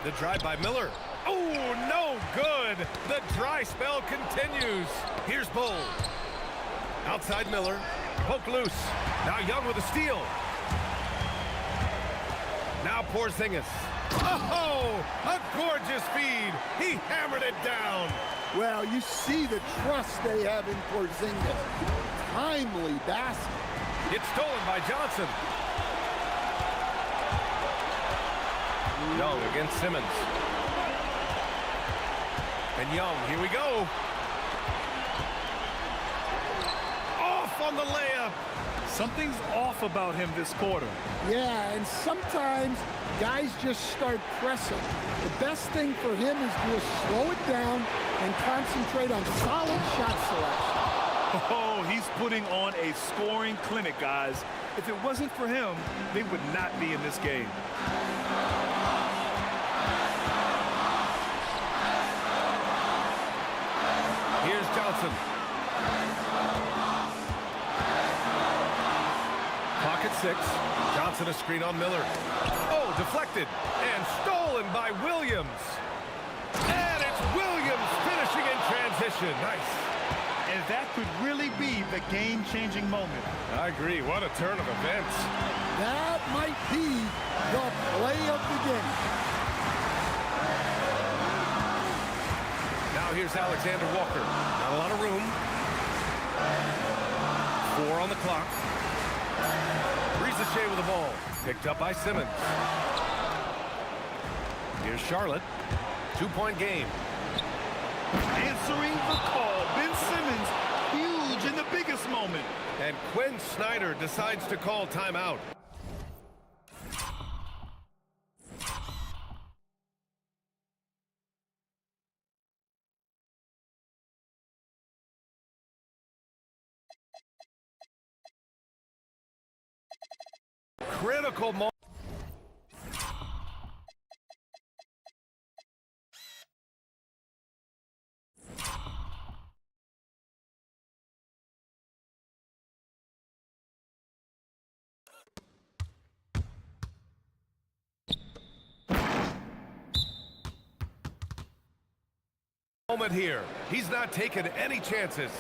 The drive by Miller. Oh, no good. The dry spell continues. Here's Bull. Outside Miller. Poke loose. Now Young with a steal. Now Porzingis. Oh, a gorgeous feed. He hammered it down.
Well, you see the trust they have in Porzingis. Timely basket.
It's stolen by Johnson. Young against Simmons. And Young, here we go. Off on the layup.
Something's off about him this quarter.
Yeah, and sometimes guys just start pressing. The best thing for him is to just slow it down and concentrate on solid shot selection.
Oh, he's putting on a scoring clinic, guys. If it wasn't for him, they would not be in this game.
Here's Johnson. Clock at 6. Johnson a screen on Miller. Oh, deflected and stolen by Williams. And it's Williams finishing in transition. Nice.
And that could really be the game-changing moment.
I agree. What a turn of events.
That might be the play of the game.
Here's Alexander Walker. Not a lot of room. 4 on the clock. Ricochet with the ball. Picked up by Simmons. Here's Charlotte. 2-point game.
Answering the call. Ben Simmons, huge in the biggest moment.
And Quinn Snyder decides to call timeout. Critical moment. Moment here. He's not taking any chances.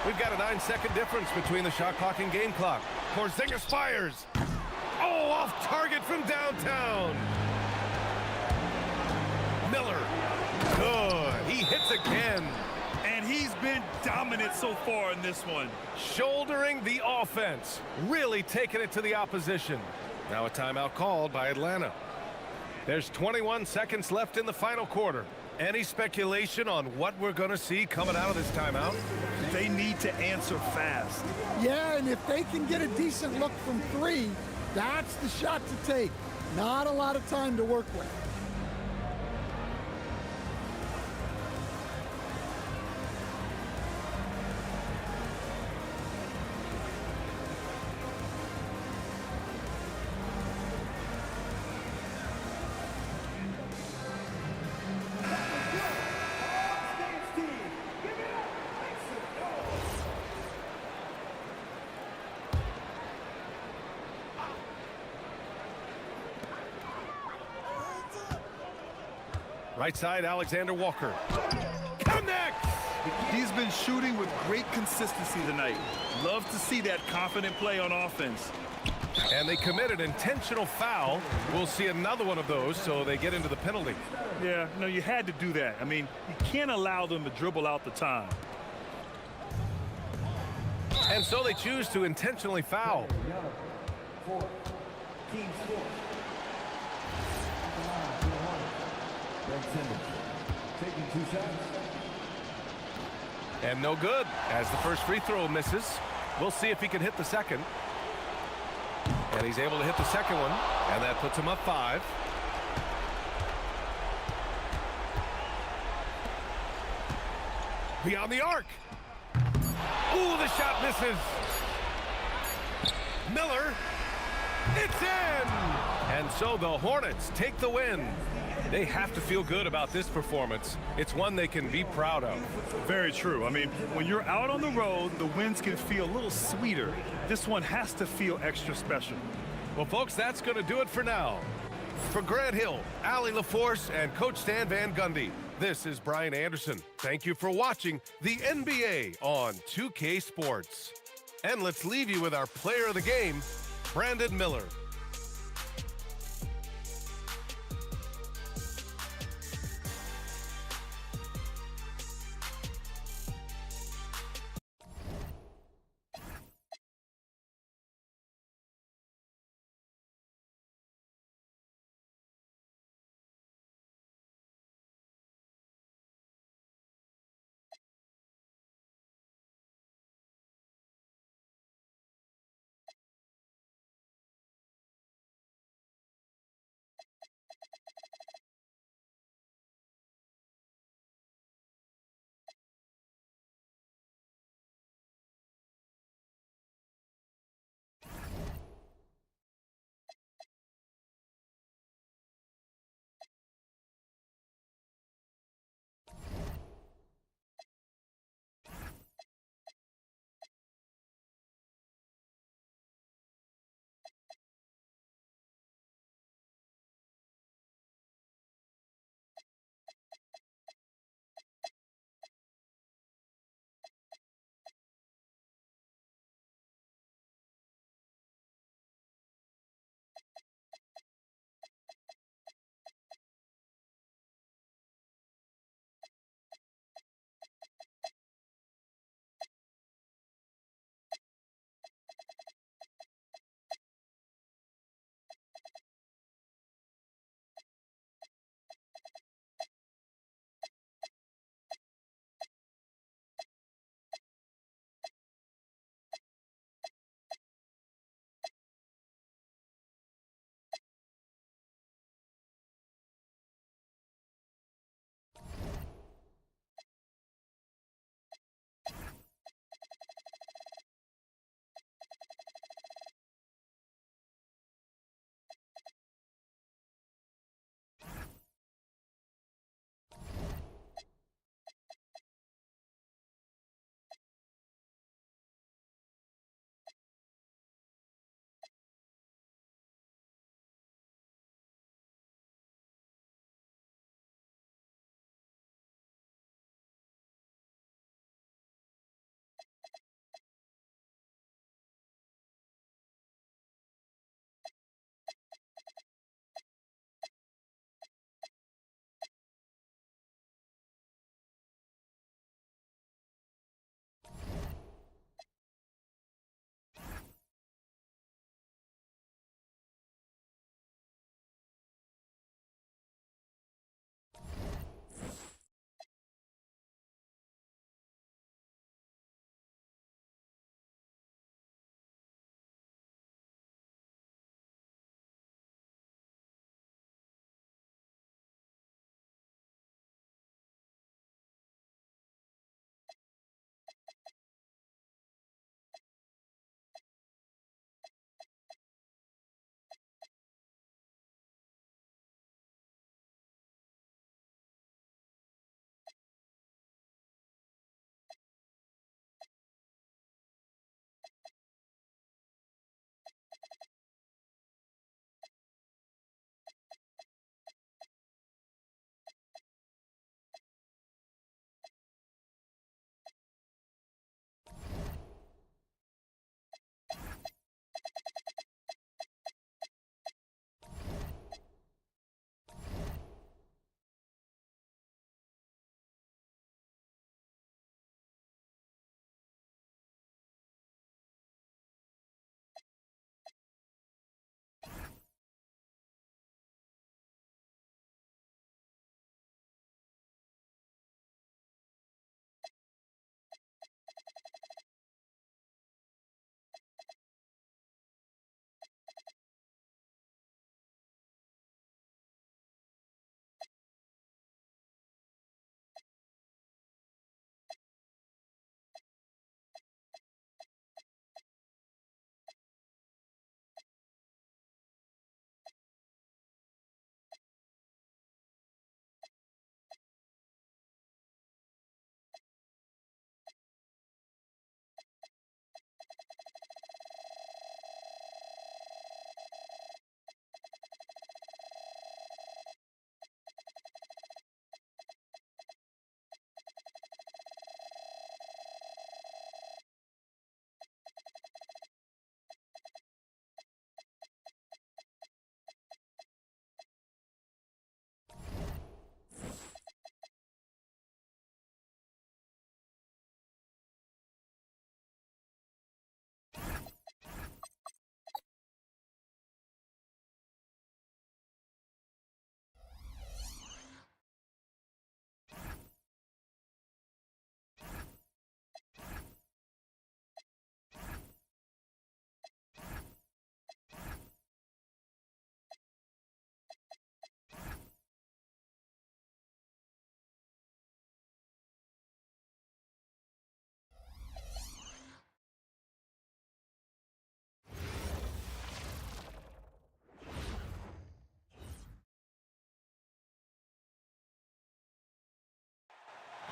We've got a 9-second difference between the shot clock and game clock. Porzingis fires. Oh, off target from downtown. Miller. Good. He hits again.
And he's been dominant so far in this one.
Shouldering the offense. Really taking it to the opposition. Now a timeout called by Atlanta. There's 21 seconds left in the final quarter. Any speculation on what we're going to see coming out of this timeout?
They need to answer fast.
Yeah, and if they can get a decent look from 3, that's the shot to take. Not a lot of time to work with.
Right side, Alexander Walker. Connects!
He's been shooting with great consistency tonight. Love to see that confident play on offense.
And they committed intentional foul. We'll see another one of those, so they get into the penalty.
Yeah, no, you had to do that. I mean, you can't allow them to dribble out the time.
And so they choose to intentionally foul.
Team score. Taking 2 shots.
And no good, as the first free throw misses. We'll see if he can hit the second. And he's able to hit the second one, and that puts him up 5. Beyond the arc. Ooh, the shot misses. Miller. It's in! And so the Hornets take the win. They have to feel good about this performance. It's one they can be proud of.
Very true. I mean, when you're out on the road, the wins can feel a little sweeter. This one has to feel extra special.
Well, folks, that's going to do it for now. For Grant Hill, Allie LaForce, and Coach Stan Van Gundy, this is Brian Anderson. Thank you for watching the NBA on 2K Sports. And let's leave you with our player of the game, Brandon Miller.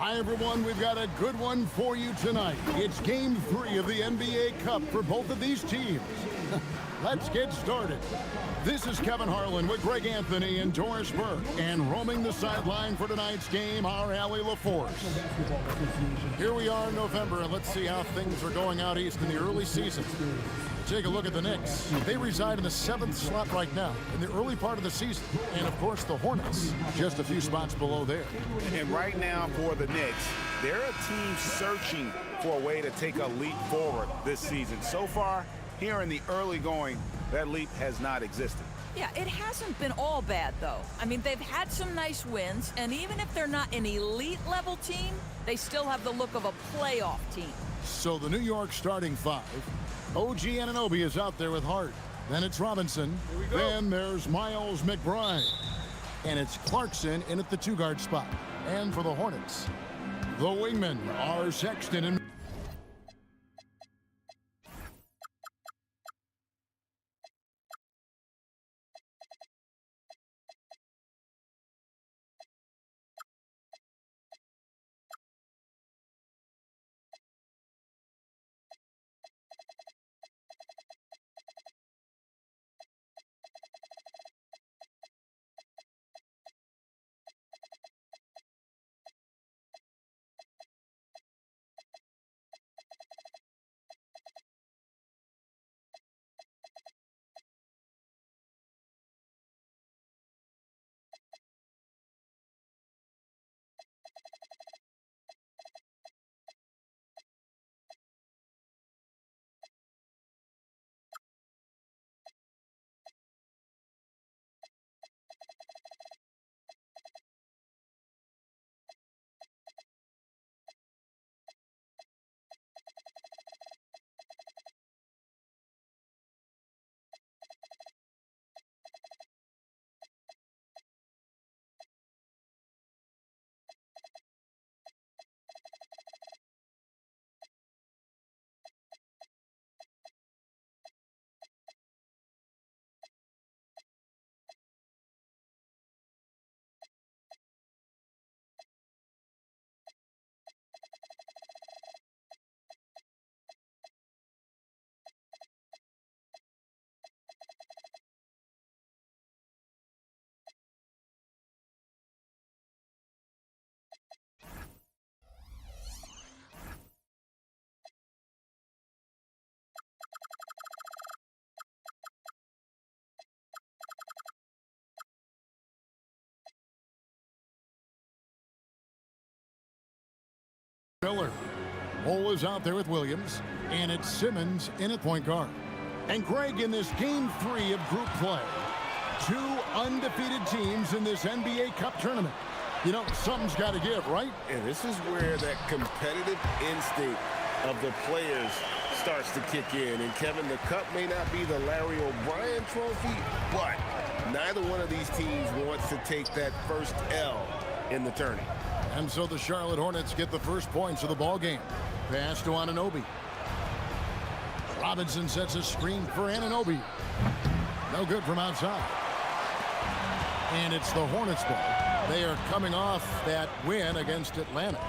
Hi, everyone. We've got a good one for you tonight. It's Game 3 of the NBA Cup for both of these teams. Let's get started. This is Kevin Harlan with Greg Anthony and Doris Burke. And roaming the sideline for tonight's game, our Allie LaForce. Here we are in November, and let's see how things are going out east in the early season. Take a look at the Knicks. They reside in the 7th slot right now in the early part of the season. And, of course, the Hornets just a few spots below there.
And right now for the Knicks, they're a team searching for a way to take a leap forward this season. So far, here in the early going, that leap has not existed.
Yeah, it hasn't been all bad, though. I mean, they've had some nice wins, and even if they're not an elite-level team, they still have the look of a playoff team.
So the New York starting 5. OG Anunoby is out there with Hart. Then it's Robinson. Then there's Miles McBride. And it's Clarkson in at the 2-guard spot. And for the Hornets, the wingmen are Sexton and Miller. Hole is out there with Williams, and it's Simmons in at point guard. And Greg, in this Game 3 of group play, 2 undefeated teams in this NBA Cup tournament. You know, something's got to give, right?
And this is where that competitive instinct of the players starts to kick in. And, Kevin, the cup may not be the Larry O'Brien trophy, but neither one of these teams wants to take that first L in the tourney.
And so the Charlotte Hornets get the first points of the ball game. Pass to Anunoby. Robinson sets a screen for Anunoby. No good from outside. And it's the Hornets ball. They are coming off that win against Atlanta.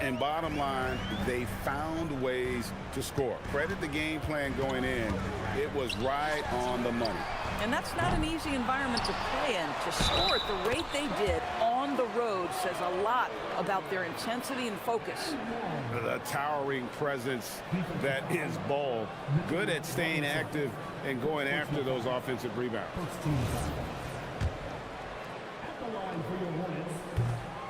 And bottom line, they found ways to score. Credit the game plan going in. It was right on the money.
And that's not an easy environment to play in. To score at the rate they did on the road says a lot about their intensity and focus.
The towering presence that is Ball. Good at staying active and going after those offensive rebounds.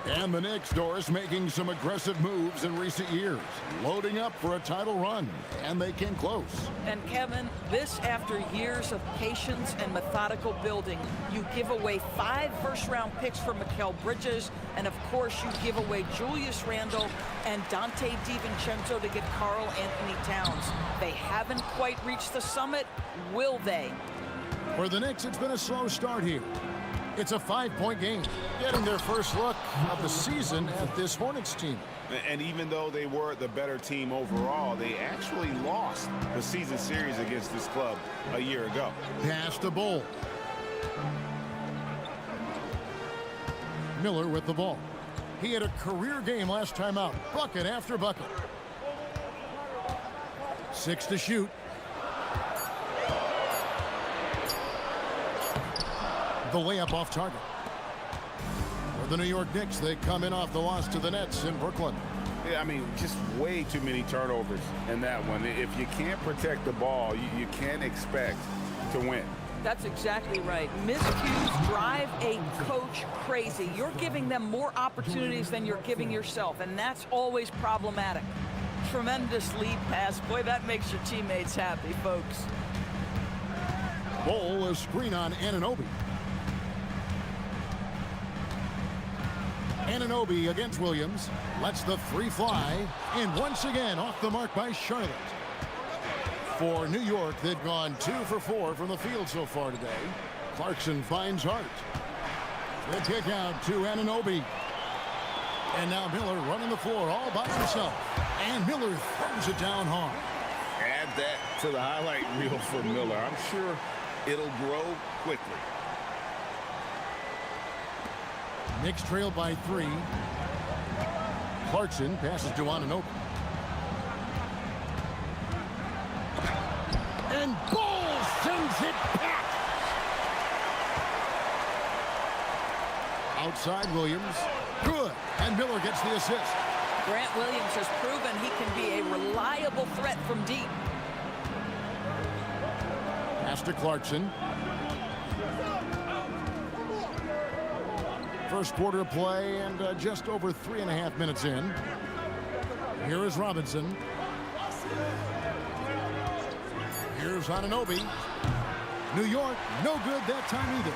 And the Knicks, Doris, making some aggressive moves in recent years, loading up for a title run, and they came close.
And Kevin, this after years of patience and methodical building. You give away 5 first-round picks for Mikal Bridges, and of course you give away Julius Randle and Dante DiVincenzo to get Karl Anthony Towns. They haven't quite reached the summit, will they?
For the Knicks, it's been a slow start here. It's a 5-point game, getting their first look of the season at this Hornets team.
And even though they were the better team overall, they actually lost the season series against this club a year ago.
Pass to Bull. Miller with the ball. He had a career game last time out, bucket after bucket. 6 to shoot. The layup off target. For the New York Knicks, they come in off the loss to the Nets in Brooklyn.
Yeah, I mean, just way too many turnovers in that one. If you can't protect the ball, you can't expect to win.
That's exactly right. Miscues drive a coach crazy. You're giving them more opportunities than you're giving yourself, and that's always problematic. Tremendous lead pass. Boy, that makes your teammates happy, folks.
Bol, a screen on Anunoby. Anunoby against Williams. Lets the three fly. And once again, off the mark by Charlotte. For New York, they've gone 2 for 4 from the field so far today. Clarkson finds Hart. The kick out to Anunoby. And now Miller running the floor all by himself. And Miller throws it down hard.
Add that to the highlight reel for Miller. I'm sure it'll grow quickly.
Knicks trail by 3. Clarkson passes to Anunoby. And Bol sends it back. Outside Williams. Good. And Miller gets the assist.
Grant Williams has proven he can be a reliable threat from deep.
Pass to Clarkson. First quarter of play and just over 3.5 minutes in. Here is Robinson. Here's Anunoby. New York, no good that time either.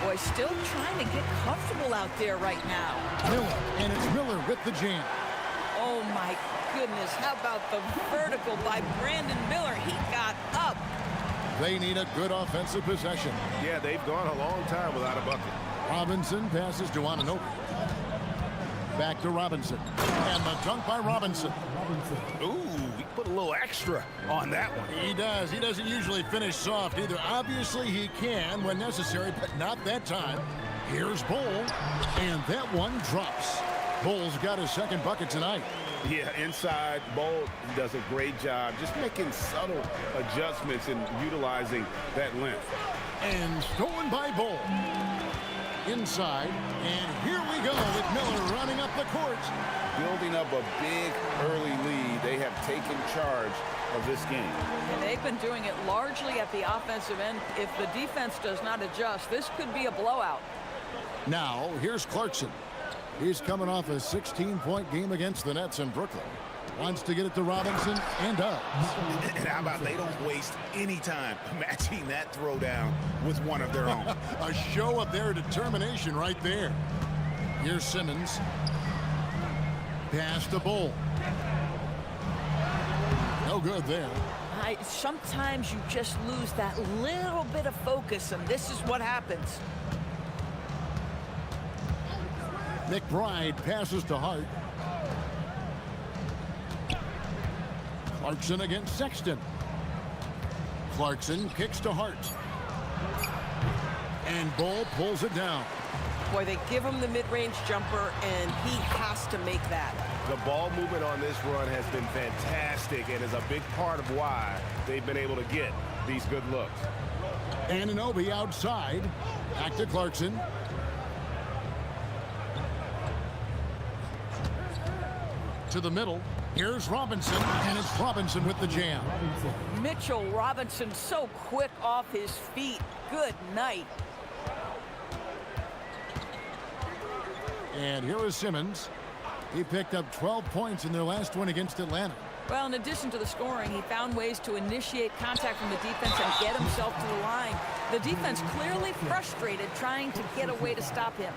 Boy, still trying to get comfortable out there right now.
Miller, and it's Miller with the jam.
Oh, my goodness. How about the vertical by Brandon Miller? He got up.
They need a good offensive possession.
Yeah, they've gone a long time without a bucket.
Robinson passes to Anunoby. Back to Robinson. And the dunk by Robinson.
Ooh, he put a little extra on that one.
He does. He doesn't usually finish soft either. Obviously, he can when necessary, but not that time. Here's Bol, and that one drops. Bol's got his second bucket tonight.
Yeah, inside, Bol does a great job just making subtle adjustments and utilizing that length.
And stolen by Bol. Inside, and here we go with Miller running up the court.
Building up a big early lead, they have taken charge of this game.
And they've been doing it largely at the offensive end. If the defense does not adjust, this could be a blowout.
Now, here's Clarkson. He's coming off a 16-point game against the Nets in Brooklyn. Wants to get it to Robinson, and does.
And how about they don't waste any time matching that throwdown with one of their own.
A show of their determination right there. Here's Simmons. Pass to Bol. No good there.
Sometimes you just lose that little bit of focus, and this is what happens.
McBride passes to Hart. Clarkson against Sexton. Clarkson kicks to Hart. And Bol pulls it down.
Boy, they give him the mid-range jumper, and he has to make that.
The ball movement on this run has been fantastic and is a big part of why they've been able to get these good looks.
Anunoby outside. Back to Clarkson. To the middle. Here's Robinson, and it's Robinson with the jam.
Mitchell Robinson so quick off his feet. Good night.
And here is Simmons. He picked up 12 points in their last one against Atlanta.
Well, in addition to the scoring, he found ways to initiate contact from the defense and get himself to the line. The defense clearly frustrated trying to get a way to stop him.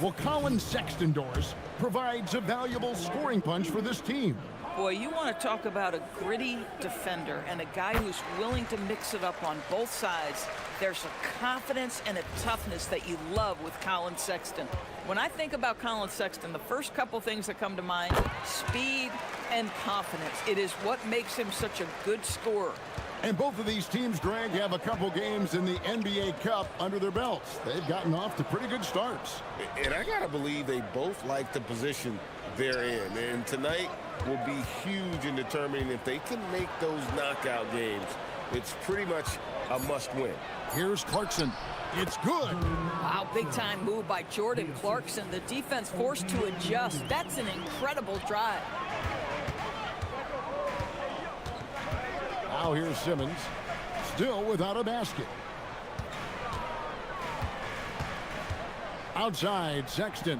Well, Colin Sexton-Doors provides a valuable scoring punch for this team.
Boy, you want to talk about a gritty defender and a guy who's willing to mix it up on both sides. There's a confidence and a toughness that you love with Colin Sexton. When I think about Colin Sexton, the first couple things that come to mind, speed and confidence. It is what makes him such a good scorer.
And both of these teams, Greg, have a couple games in the NBA Cup under their belts. They've gotten off to pretty good starts.
And I got to believe they both like the position they're in. And tonight will be huge in determining if they can make those knockout games. It's pretty much a must-win.
Here's Clarkson. It's good.
Wow, big-time move by Jordan Clarkson. The defense forced to adjust. That's an incredible drive.
Now here's Simmons, still without a basket. Outside, Sexton.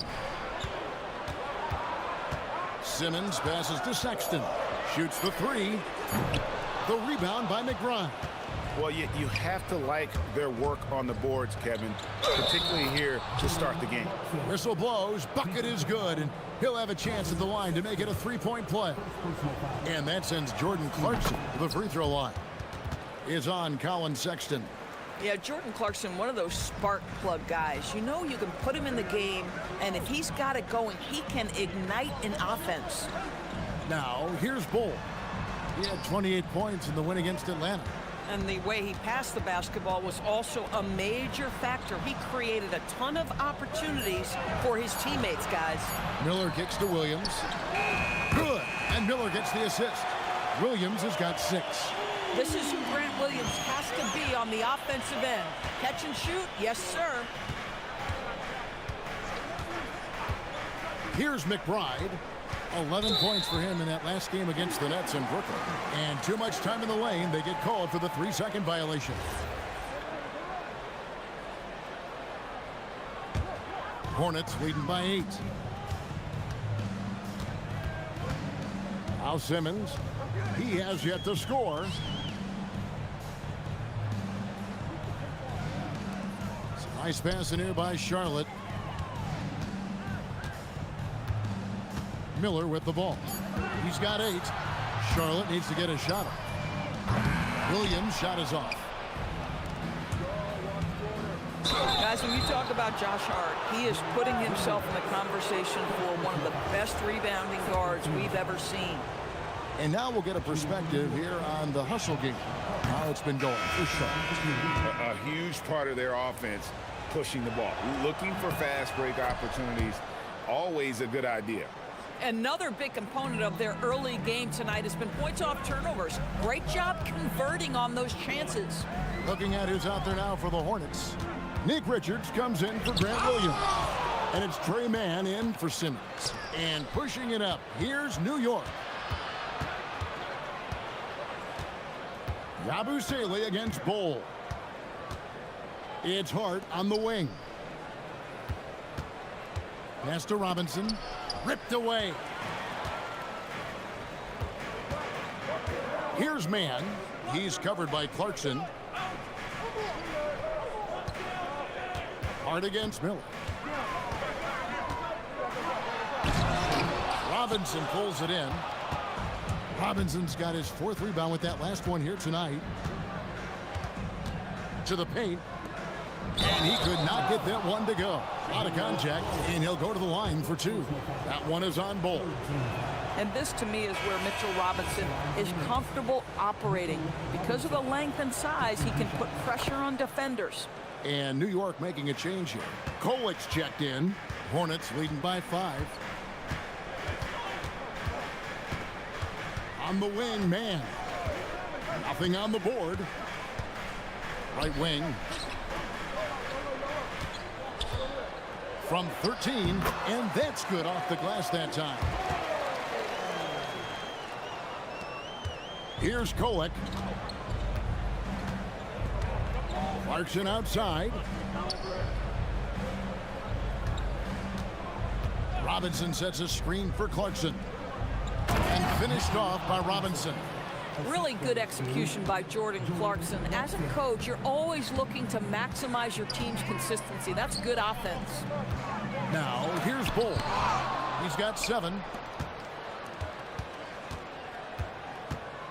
Simmons passes to Sexton. Shoots the three. The rebound by McBride.
Well, you have to like their work on the boards, Kevin, particularly here to start the game.
Whistle blows. Bucket is good, and he'll have a chance at the line to make it a three-point play. And that sends Jordan Clarkson to the free throw line. Is on Colin Sexton.
Yeah, Jordan Clarkson, one of those spark plug guys. You know you can put him in the game, and if he's got it going, he can ignite an offense.
Now, here's Bull. He had 28 points in the win against Atlanta.
And the way he passed the basketball was also a major factor. He created a ton of opportunities for his teammates, guys.
Miller kicks to Williams. Good. And Miller gets the assist. Williams has got 6.
This is who Grant Williams has to be on the offensive end. Catch and shoot? Yes, sir.
Here's McBride. 11 points for him in that last game against the Nets in Brooklyn. And too much time in the lane. They get called for the 3-second violation. Hornets leading by 8. Now Simmons. He has yet to score. It's a nice pass in here by Charlotte. Miller with the ball. He's got 8. Charlotte needs to get a shot up. Williams' shot is off.
Guys, when you talk about Josh Hart, he is putting himself in the conversation for one of the best rebounding guards we've ever seen.
And now we'll get a perspective here on the hustle game. How it's been going for Charlotte.
A huge part of their offense, pushing the ball. Looking for fast break opportunities, always a good idea.
Another big component of their early game tonight has been points off turnovers. Great job converting on those chances.
Looking at who's out there now for the Hornets. Nick Richards comes in for Grant Williams. And it's Trey Mann in for Simmons. And pushing it up, here's New York. Yabusele against Bull. It's Hart on the wing. Pass to Robinson. Ripped away. Here's Mann. He's covered by Clarkson. Hart against Miller. Robinson pulls it in. Robinson's got his 4th rebound with that last one here tonight. To the paint. And he could not get that one to go. Out of contact, and he'll go to the line for 2. That one is on Bull.
And this, to me, is where Mitchell Robinson is comfortable operating. Because of the length and size, he can put pressure on defenders.
And New York making a change here. Kolic's checked in. Hornets leading by 5. On the wing, man. Nothing on the board. Right wing. From 13, and that's good off the glass that time. Here's Kolic. Clarkson outside. Robinson sets a screen for Clarkson. And finished off by Robinson.
Really good execution by Jordan Clarkson. As a coach, you're always looking to maximize your team's consistency. That's good offense.
Now, here's Bull. He's got 7.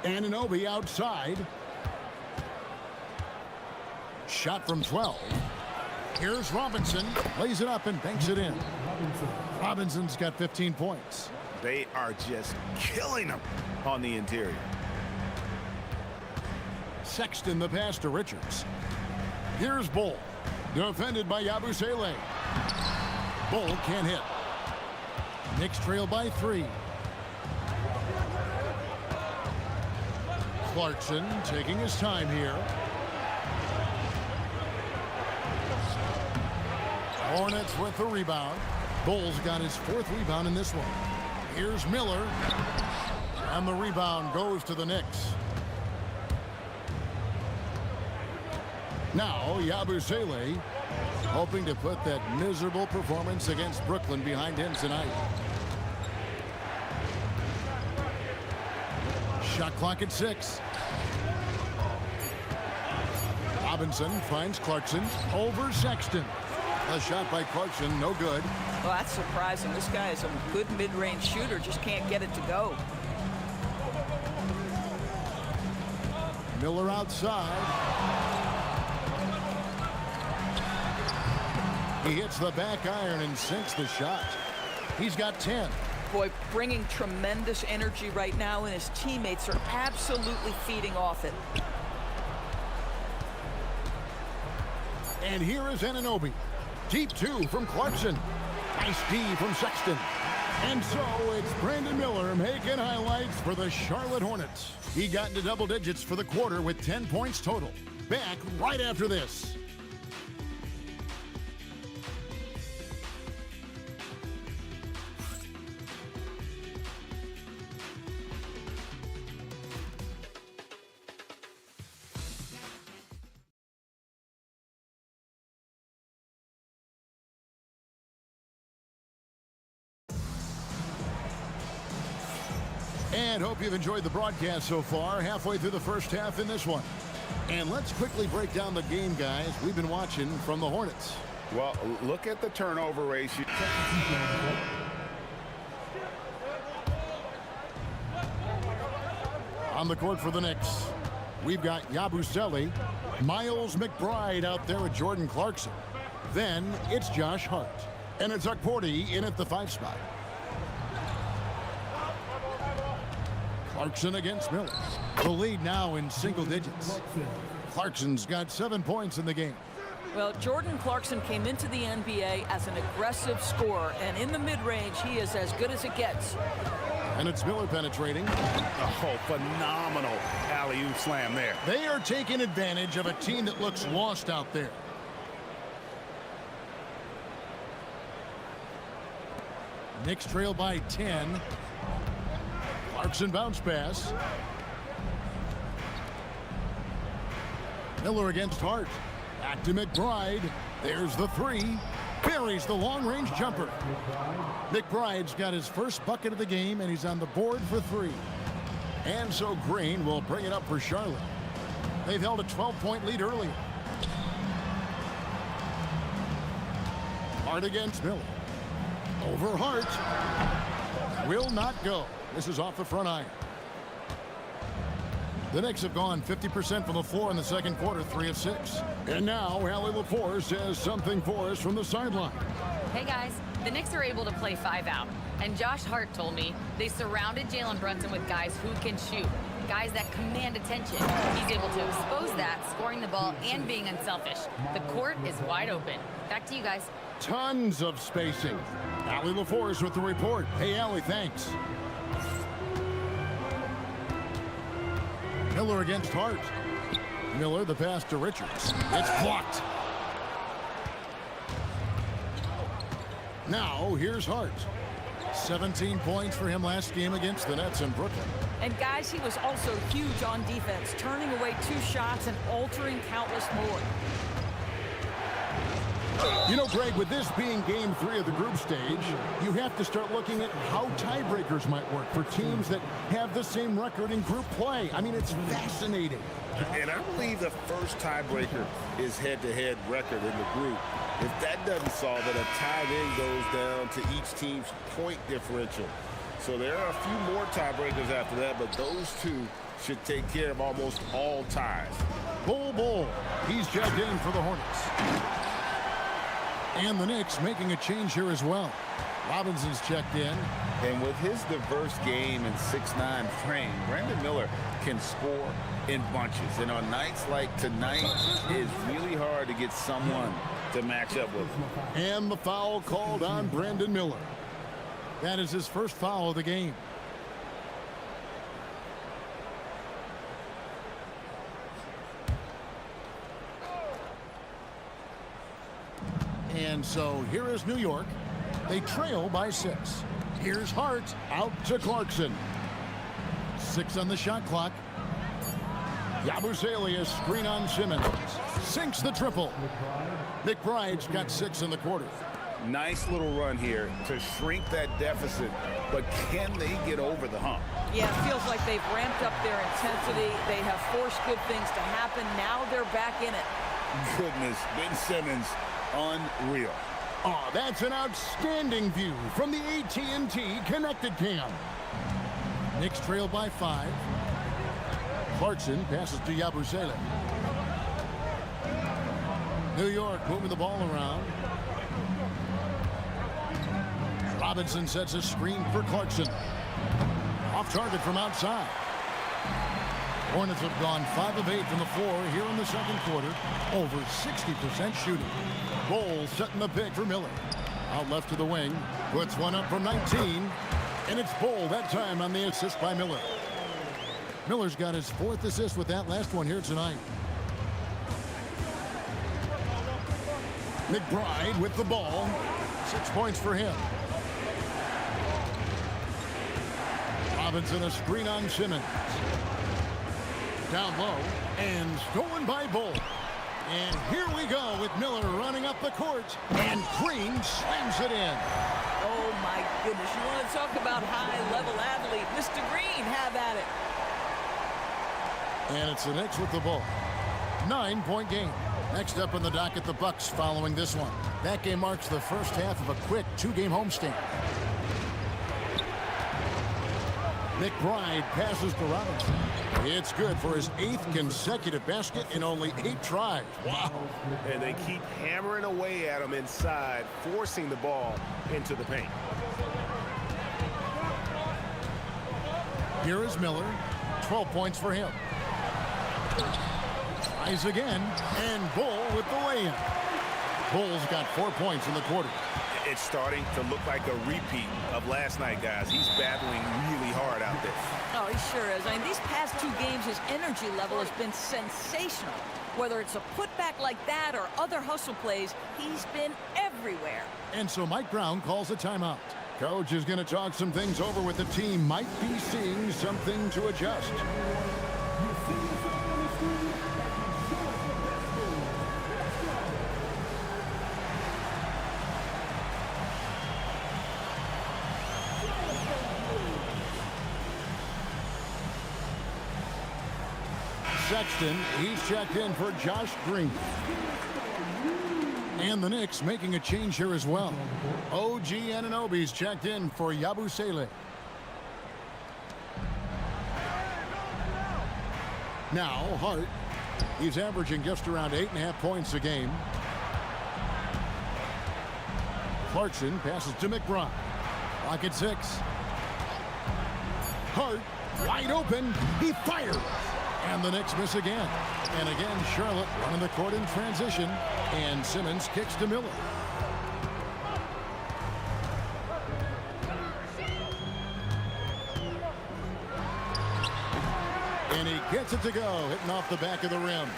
Anunoby outside. Shot from 12. Here's Robinson. Lays it up and banks it in. Robinson's got 15 points.
They are just killing them on the interior.
Sexton the pass to Richards. Here's Bull. Defended by Yabusele. Bull can't hit. Knicks trail by 3. Clarkson taking his time here. Hornets with the rebound. Bull's got his 4th rebound in this one. Here's Miller. And the rebound goes to the Knicks. Now Yabusele hoping to put that miserable performance against Brooklyn behind him tonight. Shot clock at 6. Robinson finds Clarkson over Sexton. A shot by Clarkson, no good.
Well, that's surprising. This guy is a good mid-range shooter, just can't get it to go.
Miller outside. He hits the back iron and sinks the shot. He's got 10.
Boy, bringing tremendous energy right now, and his teammates are absolutely feeding off it.
And here is Anunoby. Deep 2 from Clarkson. Nice D from Sexton. And so it's Brandon Miller making highlights for the Charlotte Hornets. He got into double digits for the quarter with 10 points total. Back right after this. And hope you've enjoyed the broadcast so far. Halfway through the first half in this one. And let's quickly break down the game, guys, we've been watching from the Hornets.
Well, look at the turnover ratio.
On the court for the Knicks, we've got Yabusele, Miles McBride out there with Jordan Clarkson. Then it's Josh Hart. And it's Okporti in at the 5 spot. Clarkson against Miller. The lead now in single digits. Clarkson's got 7 points in the game.
Well, Jordan Clarkson came into the NBA as an aggressive scorer, and in the mid-range, he is as good as it gets.
And it's Miller penetrating.
Oh, phenomenal alley-oop slam there.
They are taking advantage of a team that looks lost out there. Knicks trail by 10. Clarkson bounce pass. Miller against Hart. Back to McBride. There's the 3. Buries the long-range jumper. McBride's got his first bucket of the game, and he's on the board for 3. And so Green will bring it up for Charlotte. They've held a 12-point lead earlier. Hart against Miller. Over Hart. Will not go. This is off the front iron. The Knicks have gone 50% from the floor in the second quarter, 3 of 6. And now, Allie LaForce has something for us from the sideline.
Hey, guys. The Knicks are able to play 5 out. And Josh Hart told me they surrounded Jalen Brunson with guys who can shoot. Guys that command attention. He's able to expose that, scoring the ball and being unselfish. The court is wide open. Back to you guys.
Tons of spacing. Allie LaForce with the report. Hey, Allie, thanks. Miller against Hart. Miller, the pass to Richards. It's blocked. Now, here's Hart. 17 points for him last game against the Nets in Brooklyn.
And guys, he was also huge on defense, turning away 2 shots and altering countless more.
You know, Greg, with this being game 3 of the group stage, you have to start looking at how tiebreakers might work for teams that have the same record in group play. I mean, it's fascinating.
And I believe the first tiebreaker is head-to-head record in the group. If that doesn't solve it, a tie then goes down to each team's point differential. So there are a few more tiebreakers after that, but those 2 should take care of almost all ties.
Bull. He's checked in for the Hornets. And the Knicks making a change here as well. Robinson's checked in.
And with his diverse game and 6'9" frame, Brandon Miller can score in bunches. And on nights like tonight, it's really hard to get someone to match up with him.
And the foul called on Brandon Miller. That is his first foul of the game. And so here is New York. They trail by 6. Here's Hart out to Clarkson. 6 on the shot clock. Yabusele screen on Simmons. Sinks the triple. McBride's got 6 in the quarter.
Nice little run here to shrink that deficit, but can they get over the hump?
Yeah, it feels like they've ramped up their intensity. They have forced good things to happen. Now they're back in it.
Goodness, Ben Simmons, unreal.
Oh, that's an outstanding view from the AT&T Connected Cam. Knicks trail by 5. Clarkson passes to Yabusele. New York moving the ball around. Robinson sets a screen for Clarkson. Off target from outside. Hornets have gone 5 of 8 from the floor here in the second quarter. Over 60% shooting. Bowles setting the pick for Miller. Out left to the wing. Puts one up from 19. And it's Bowles that time on the assist by Miller. Miller's got his 4th assist with that last one here tonight. McBride with the ball. 6 points for him. Robinson a screen on Simmons. Down low and stolen by Bowles. And here we go with Miller running up the court, and Green slams it in.
Oh my goodness, you want to talk about high-level athlete. Mr. Green, have at it.
And it's the Knicks with the ball. 9-point game. Next up on the docket, the Bucks following this one. That game marks the first half of a quick 2-game homestand. McBride passes to Robinson. It's good for his 8th consecutive basket in only 8 tries. Wow.
And they keep hammering away at him inside, forcing the ball into the paint.
Here is Miller. 12 points for him. Tries again, and Bull with the lay-in. Bull's got 4 points in the quarter.
It's starting to look like a repeat of last night, guys. He's battling really hard out there.
Oh, he sure is. I mean, these past 2 games, his energy level has been sensational. Whether it's a putback like that or other hustle plays, he's been everywhere.
And so Mike Brown calls a timeout. Coach is going to talk some things over with the team. Might be seeing something to adjust. Sexton, he's checked in for Josh Green. And the Knicks making a change here as well. OG Anunoby's checked in for Yabusele. Now Hart, he's averaging just around 8.5 points a game. Clarkson passes to McBride. Clock at 6. Hart, wide open, he fires. And the Knicks miss again. And again, Charlotte running the court in transition. And Simmons kicks to Miller. And he gets it to go, hitting off the back of the rim.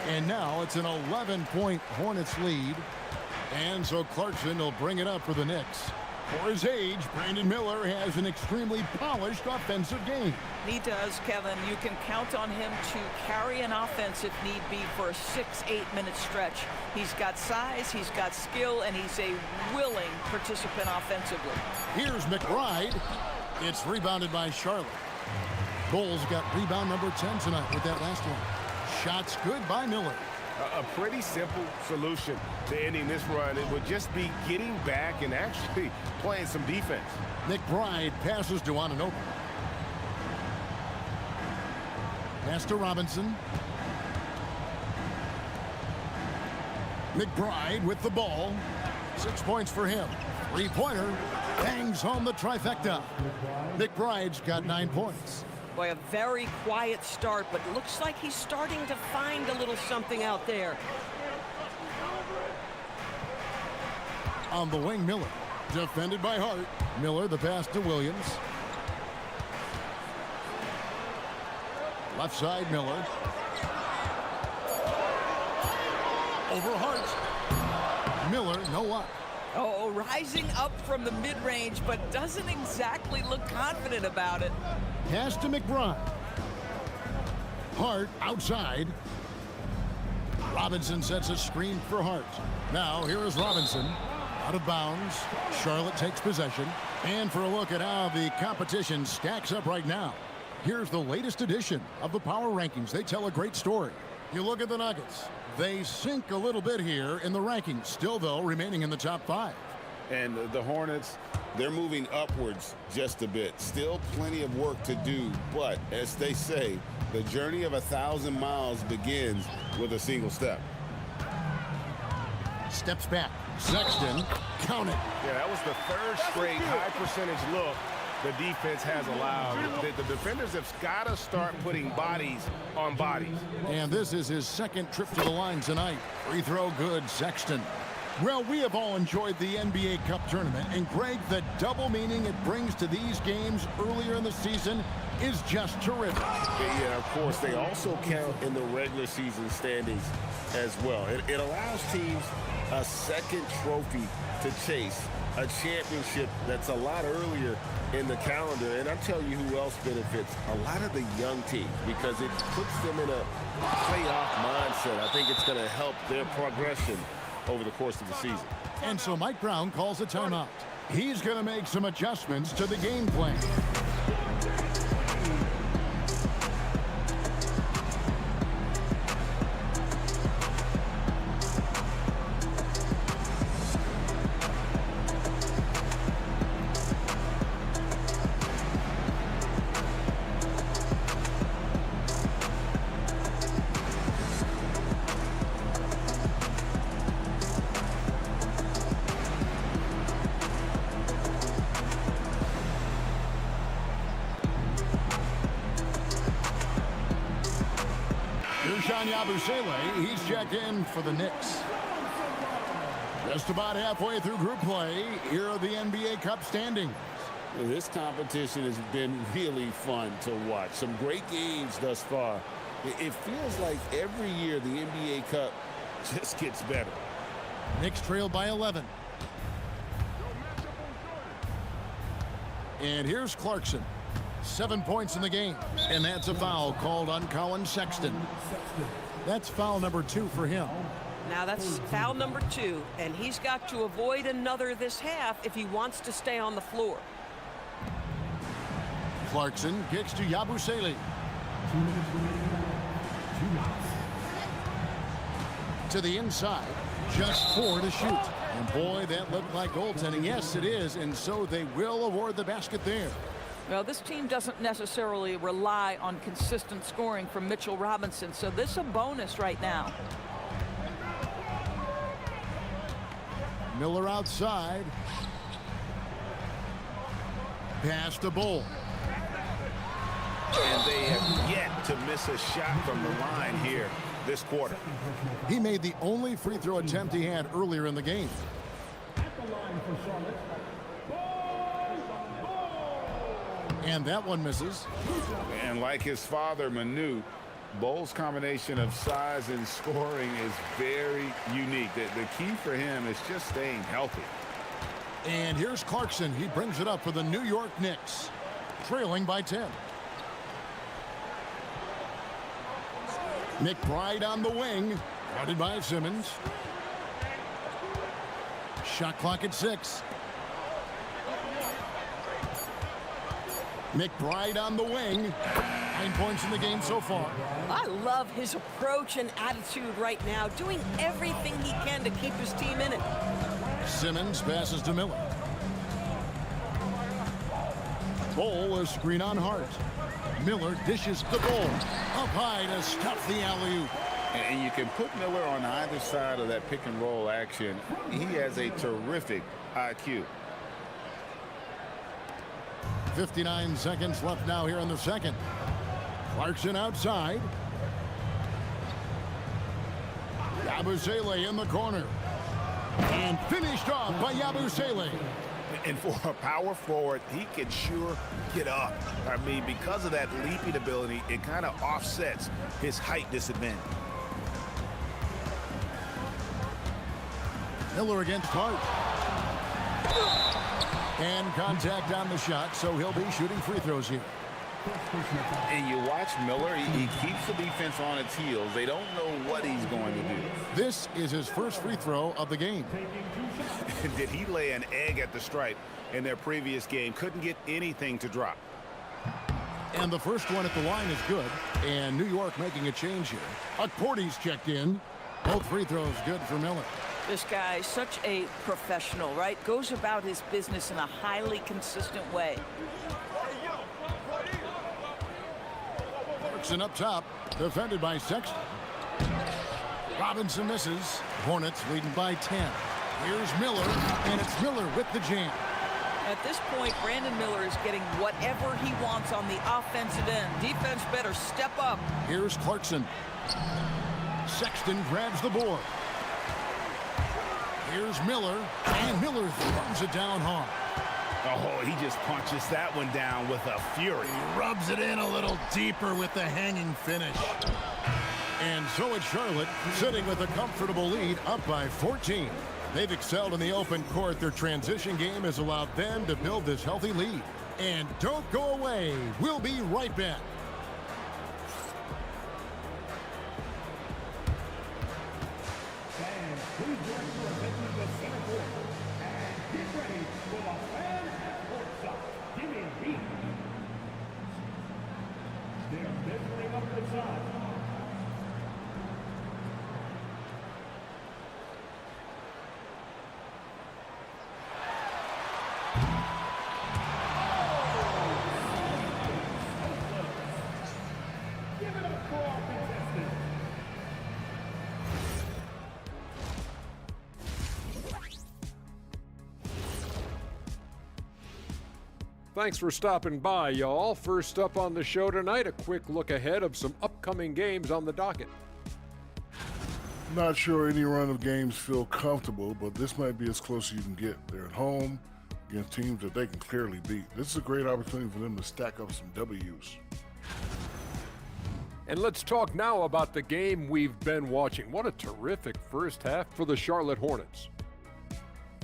And now it's an 11-point Hornets lead. And so Clarkson will bring it up for the Knicks. For his age, Brandon Miller has an extremely polished offensive game.
He does, Kevin. You can count on him to carry an offense if need be for a 6-8 minute stretch. He's got size, he's got skill, and he's a willing participant offensively.
Here's McBride. It's rebounded by Charlotte. Bulls got rebound number 10 tonight with that last one. Shots good by Miller.
A pretty simple solution to ending this run. It would just be getting back and actually playing some defense.
McBride passes to Anunoby. Pass to Robinson. McBride with the ball. 6 points for him. Three-pointer. Bangs home the trifecta. McBride's got 9 points.
Boy, a very quiet start, but looks like he's starting to find a little something out there.
On the wing, Miller. Defended by Hart. Miller, the pass to Williams. Left side, Miller. Over Hart. Miller, no luck.
Oh, rising up from the mid-range, but doesn't exactly look confident about it.
Pass to McBride. Hart outside. Robinson sets a screen for Hart. Now here is Robinson. Out of bounds. Charlotte takes possession. And for a look at how the competition stacks up right now, here's the latest edition of the Power Rankings. They tell a great story. You look at the Nuggets. They sink a little bit here in the rankings. Still, though, remaining in the top 5.
And the Hornets, they're moving upwards just a bit. Still plenty of work to do. But, as they say, the journey of 1,000 miles begins with a single step.
Steps back. Sexton, count it.
Yeah, that was the third straight high-percentage look the defense has allowed. The defenders have got to start putting bodies on bodies.
And this is his second trip to the line tonight. Free throw good, Sexton. Well, we have all enjoyed the NBA Cup tournament, and Greg, the double meaning it brings to these games earlier in the season is just terrific.
Yeah, of course, they also count in the regular season standings as well. It allows teams a second trophy to chase, a championship that's a lot earlier in the calendar. And I'll tell you who else benefits, a lot of the young teams, because it puts them in a playoff mindset. I think it's going to help their progression over the course of the season.
And so Mike Brown calls a timeout. He's going to make some adjustments to the game plan. He's checked in for the Knicks. Just about halfway through group play, here are the NBA Cup standings.
This competition has been really fun to watch. Some great games thus far. It feels like every year the NBA Cup just gets better.
Knicks trailed by 11. And here's Clarkson. 7 points in the game. And that's a foul called on Colin Sexton. That's foul number 2 for him.
Now that's foul number 2, and he's got to avoid another this half if he wants to stay on the floor.
Clarkson kicks to Yabusele. To the inside, just 4 to shoot. And boy, that looked like goaltending. Yes, it is, and so they will award the basket there.
Well, this team doesn't necessarily rely on consistent scoring from Mitchell Robinson, so this is a bonus right now.
Miller outside. Pass to Bull.
And they have yet to miss a shot from the line here this quarter.
He made the only free throw attempt he had earlier in the game.
At the line for Charlotte.
And that one misses.
And like his father, Manu, Bull's combination of size and scoring is very unique. The key for him is just staying healthy.
And here's Clarkson. He brings it up for the New York Knicks, trailing by 10. McBride on the wing, guarded by Simmons. Shot clock at 6. McBride on the wing. 9 points in the game so far.
I love his approach and attitude right now, doing everything he can to keep his team in it.
Simmons passes to Miller. Bull, a screen on Hart. Miller dishes the ball. Up high to stuff the alley-oop.
And you can put Miller on either side of that pick and roll action. He has a terrific IQ.
59 seconds left now here in the second. Clarkson outside. Yabusele in the corner. And finished off by Yabusele.
And for a power forward, he can sure get up. I mean, because of that leaping ability, it kind of offsets his height disadvantage.
Miller against Clark. And contact on the shot, so he'll be shooting free throws here.
And you watch Miller, he keeps the defense on its heels. They don't know what he's going to do.
This is his first free throw of the game.
Did he lay an egg at the stripe in their previous game? Couldn't get anything to drop.
And the first one at the line is good. And New York making a change here. Porty's checked in. Both free throws good for Miller.
This guy, such a professional, right? Goes about his business in a highly consistent way.
Clarkson up top, defended by Sexton. Robinson misses. Hornets leading by 10. Here's Miller, and it's Miller with the jam.
At this point, Brandon Miller is getting whatever he wants on the offensive end. Defense better step up.
Here's Clarkson. Sexton grabs the board. Here's Miller, and Miller throws it down hard.
Oh, he just punches that one down with a fury.
He rubs it in a little deeper with the hanging finish. And so it's Charlotte, sitting with a comfortable lead, up by 14. They've excelled in the open court. Their transition game has allowed them to build this healthy lead. And don't go away. We'll be right back.
Thanks for stopping by, y'all. First up on the show tonight, a quick look ahead of some upcoming games on the docket.
Not sure any run of games feel comfortable, but this might be as close as you can get. They're at home against teams that they can clearly beat. This is a great opportunity for them to stack up some W's.
And let's talk now about the game we've been watching. What a terrific first half for the Charlotte Hornets.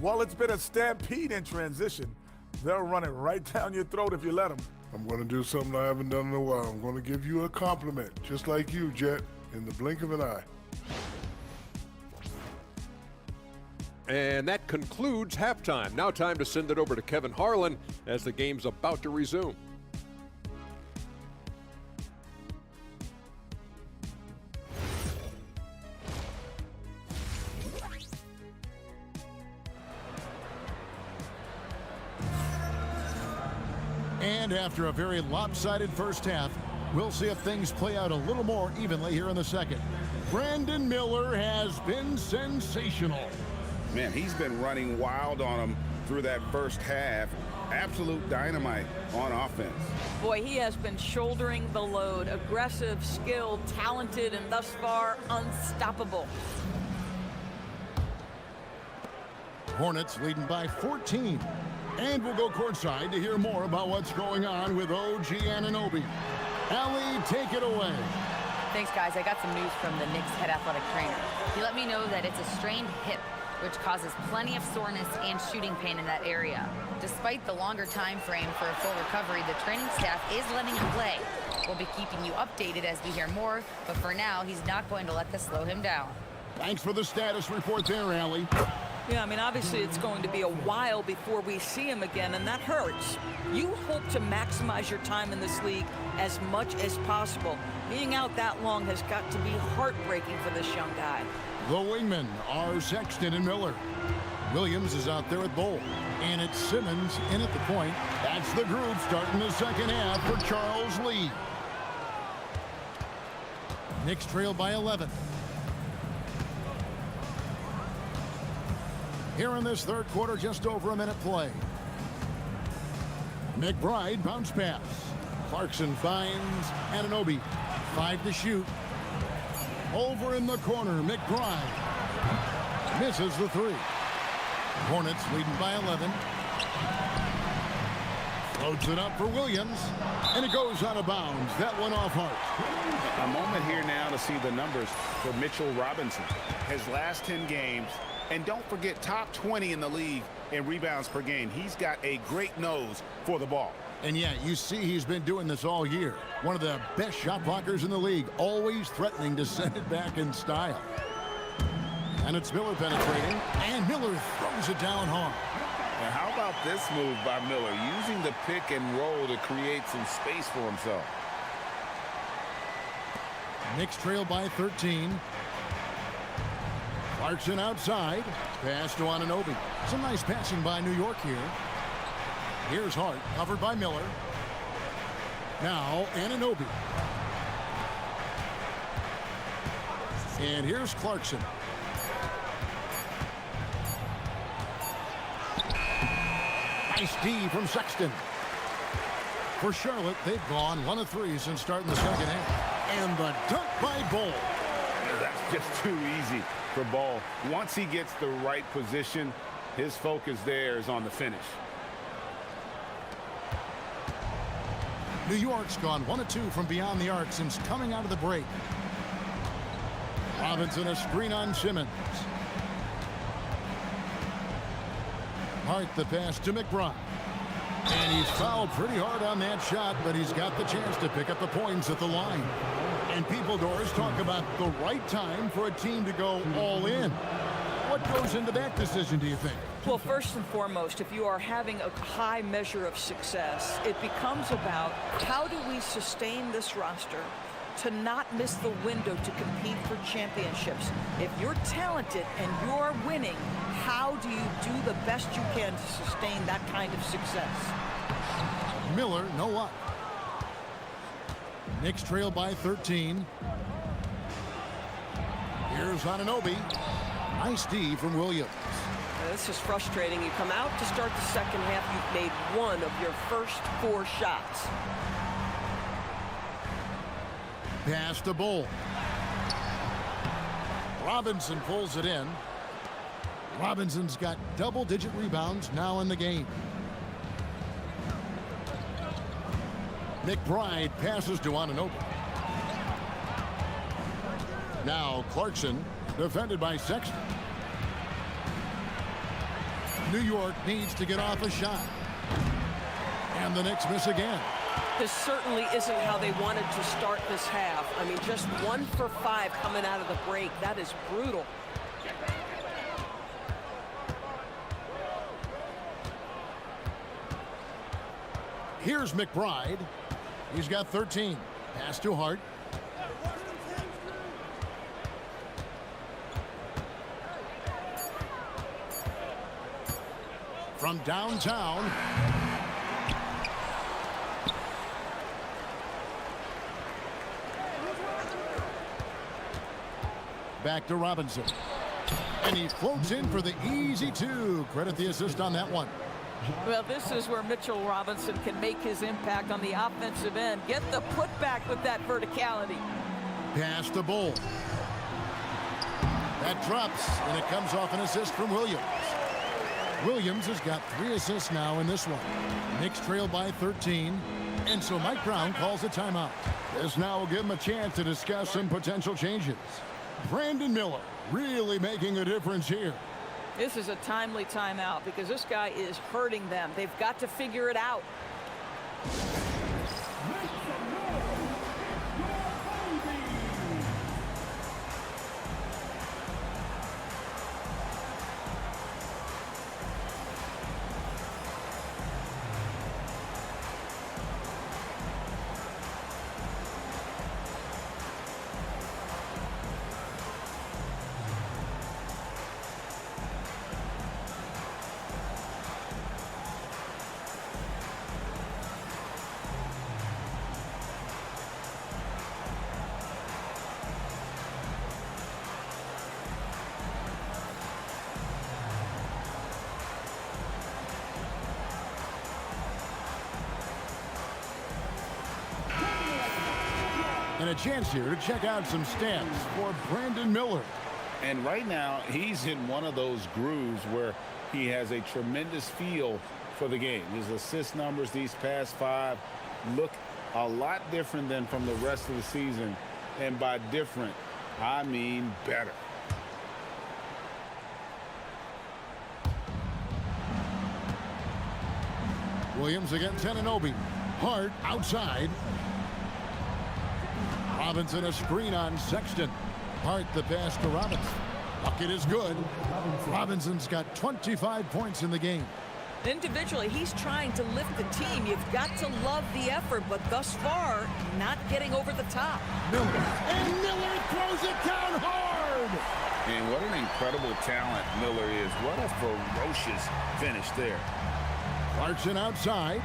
Well, it's been a stampede in transition. They'll run it right down your throat if you let them.
I'm going to do something I haven't done in a while. I'm going to give you a compliment, just like you, Jet, in the blink of an eye.
And that concludes halftime. Now time to send it over to Kevin Harlan as the game's about to resume.
And after a very lopsided first half, we'll see if things play out a little more evenly here in the second. Brandon Miller has been sensational.
Man, he's been running wild on him through that first half. Absolute dynamite on offense.
Boy, he has been shouldering the load. Aggressive, skilled, talented, and thus far unstoppable.
Hornets leading by 14. And we'll go courtside to hear more about what's going on with OG Anunoby. Allie, take it away.
Thanks, guys. I got some news from the Knicks head athletic trainer. He let me know that it's a strained hip, which causes plenty of soreness and shooting pain in that area. Despite the longer time frame for a full recovery, the training staff is letting him play. We'll be keeping you updated as we hear more, but for now, he's not going to let this slow him down.
Thanks for the status report there, Allie.
Yeah, I mean, obviously it's going to be a while before we see him again, and that hurts. You hope to maximize your time in this league as much as possible. Being out that long has got to be heartbreaking for this young guy.
The wingmen are Sexton and Miller. Williams is out there at Bowl. And it's Simmons in at the point. That's the group starting the second half for Charles Lee. Knicks trail by 11. Here in this third quarter, just over a minute play. McBride bounce pass. Clarkson finds Anunoby. 5 to shoot. Over in the corner, McBride misses the 3. Hornets leading by 11. Floats it up for Williams, and it goes out of bounds. That one off Hart.
A moment here now to see the numbers for Mitchell Robinson. His last 10 games, and don't forget top 20 in the league in rebounds per game. He's got a great nose for the ball.
And yeah, you see he's been doing this all year. One of the best shot blockers in the league, always threatening to send it back in style. And it's Miller penetrating, and Miller throws it down hard.
And how about this move by Miller, using the pick and roll to create some space for himself.
Knicks trail by 13. Clarkson outside. Pass to Anunoby. Some nice passing by New York here. Here's Hart, covered by Miller. Now Anunoby. And here's Clarkson. Nice D from Sexton. For Charlotte, they've gone 1 of 3 since starting the second half. And the dunk by Ball.
That's just too easy for Ball. Once he gets the right position, his focus there is on the finish.
New York's gone 1 of 2 from beyond the arc since coming out of the break. Robinson a screen on Simmons. Hart the pass to McBride. And he's fouled pretty hard on that shot, but he's got the chance to pick up the points at the line. And people, Doris, talk about the right time for a team to go all in. What goes into that decision, do you think?
Well, first and foremost, if you are having a high measure of success, it becomes about how do we sustain this roster to not miss the window to compete for championships. If you're talented and you're winning, how do you do the best you can to sustain that kind of success?
Miller, no luck. Knicks trail by 13. Here's Anunoby. Nice D from Williams.
This is frustrating. You come out to start the second half, you've made 1 of your first 4 shots.
Pass to Bull. Robinson pulls it in. Robinson's got double-digit rebounds now in the game. McBride passes to Anunoby. Now Clarkson, defended by Sexton. New York needs to get off a shot. And the Knicks miss again.
This certainly isn't how they wanted to start this half. I mean, just 1 for 5 coming out of the break. That is brutal.
Here's McBride. He's got 13. Pass to Hart. From downtown. Back to Robinson. And he floats in for the easy 2. Credit the assist on that one.
Well, this is where Mitchell Robinson can make his impact on the offensive end. Get the putback with that verticality.
Pass to Bull. That drops, and it comes off an assist from Williams. Williams has got 3 assists now in this one. Knicks trail by 13, and so Mike Brown calls a timeout. This now will give him a chance to discuss some potential changes. Brandon Miller really making a difference here.
This is a timely timeout because this guy is hurting them. They've got to figure it out.
And a chance here to check out some stats for Brandon Miller.
And right now, he's in one of those grooves where he has a tremendous feel for the game. His assist numbers these past 5 look a lot different than from the rest of the season. And by different, I mean better.
Williams against Anunoby. Hart outside. Robinson a screen on Sexton. Hart the pass to Robinson. Bucket is good. Robinson's got 25 points in the game.
Individually, he's trying to lift the team. You've got to love the effort, but thus far, not getting over the top.
Miller. And Miller throws it down hard.
And what an incredible talent Miller is. What a ferocious finish there.
Clarkson outside.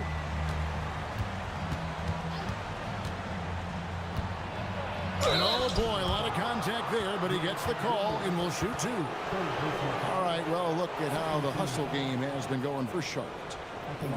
And oh boy, a lot of contact there, but he gets the call and will shoot 2. All right, well, look at how the hustle game has been going for Charlotte.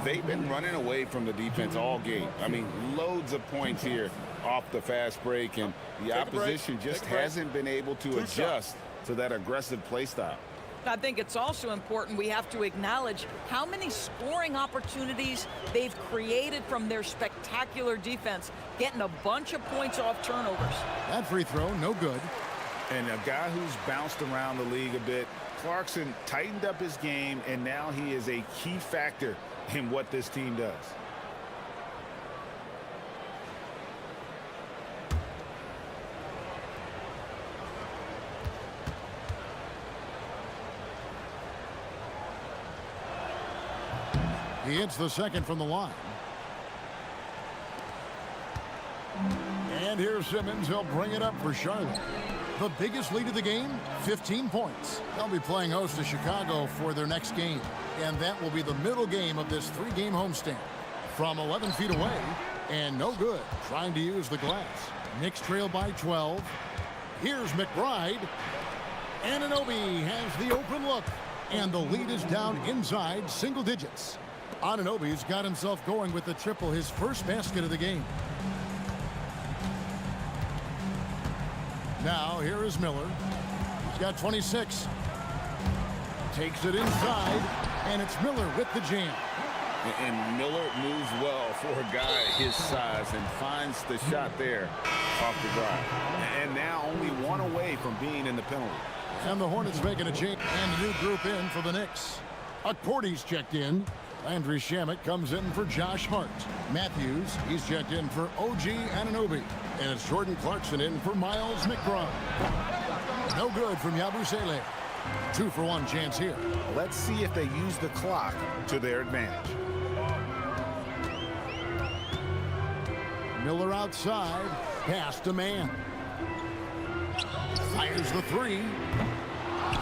They've been running away from the defense all game. I mean, loads of points here off the fast break, and the opposition just hasn't been able to adjust to that aggressive play style.
I think it's also important we have to acknowledge how many scoring opportunities they've created from their spectacular defense, getting a bunch of points off turnovers.
That free throw, no good.
And a guy who's bounced around the league a bit, Clarkson tightened up his game, and now he is a key factor in what this team does.
He hits the second from the line. And here's Simmons. He'll bring it up for Charlotte. The biggest lead of the game, 15 points. They'll be playing host to Chicago for their next game. And that will be the middle game of this 3-game homestand. From 11 feet away, and no good. Trying to use the glass. Knicks trail by 12. Here's McBride. Anunoby has the open look. And the lead is down inside single digits. Anunoby's got himself going with the triple, his first basket of the game. Now, here is Miller. He's got 26. Takes it inside, and it's Miller with the jam.
And Miller moves well for a guy his size and finds the shot there off the drive. And now only 1 away from being in the penalty.
And the Hornets making a change, and a new group in for the Knicks. Akporti's checked in. Landry Shamet comes in for Josh Hart. Matthews, he's checked in for OG Anunoby. And it's Jordan Clarkson in for Miles McBride. No good from Yabusele. 2-for-1 chance here.
Let's see if they use the clock to their advantage.
Miller outside. Pass to man. Fires the 3.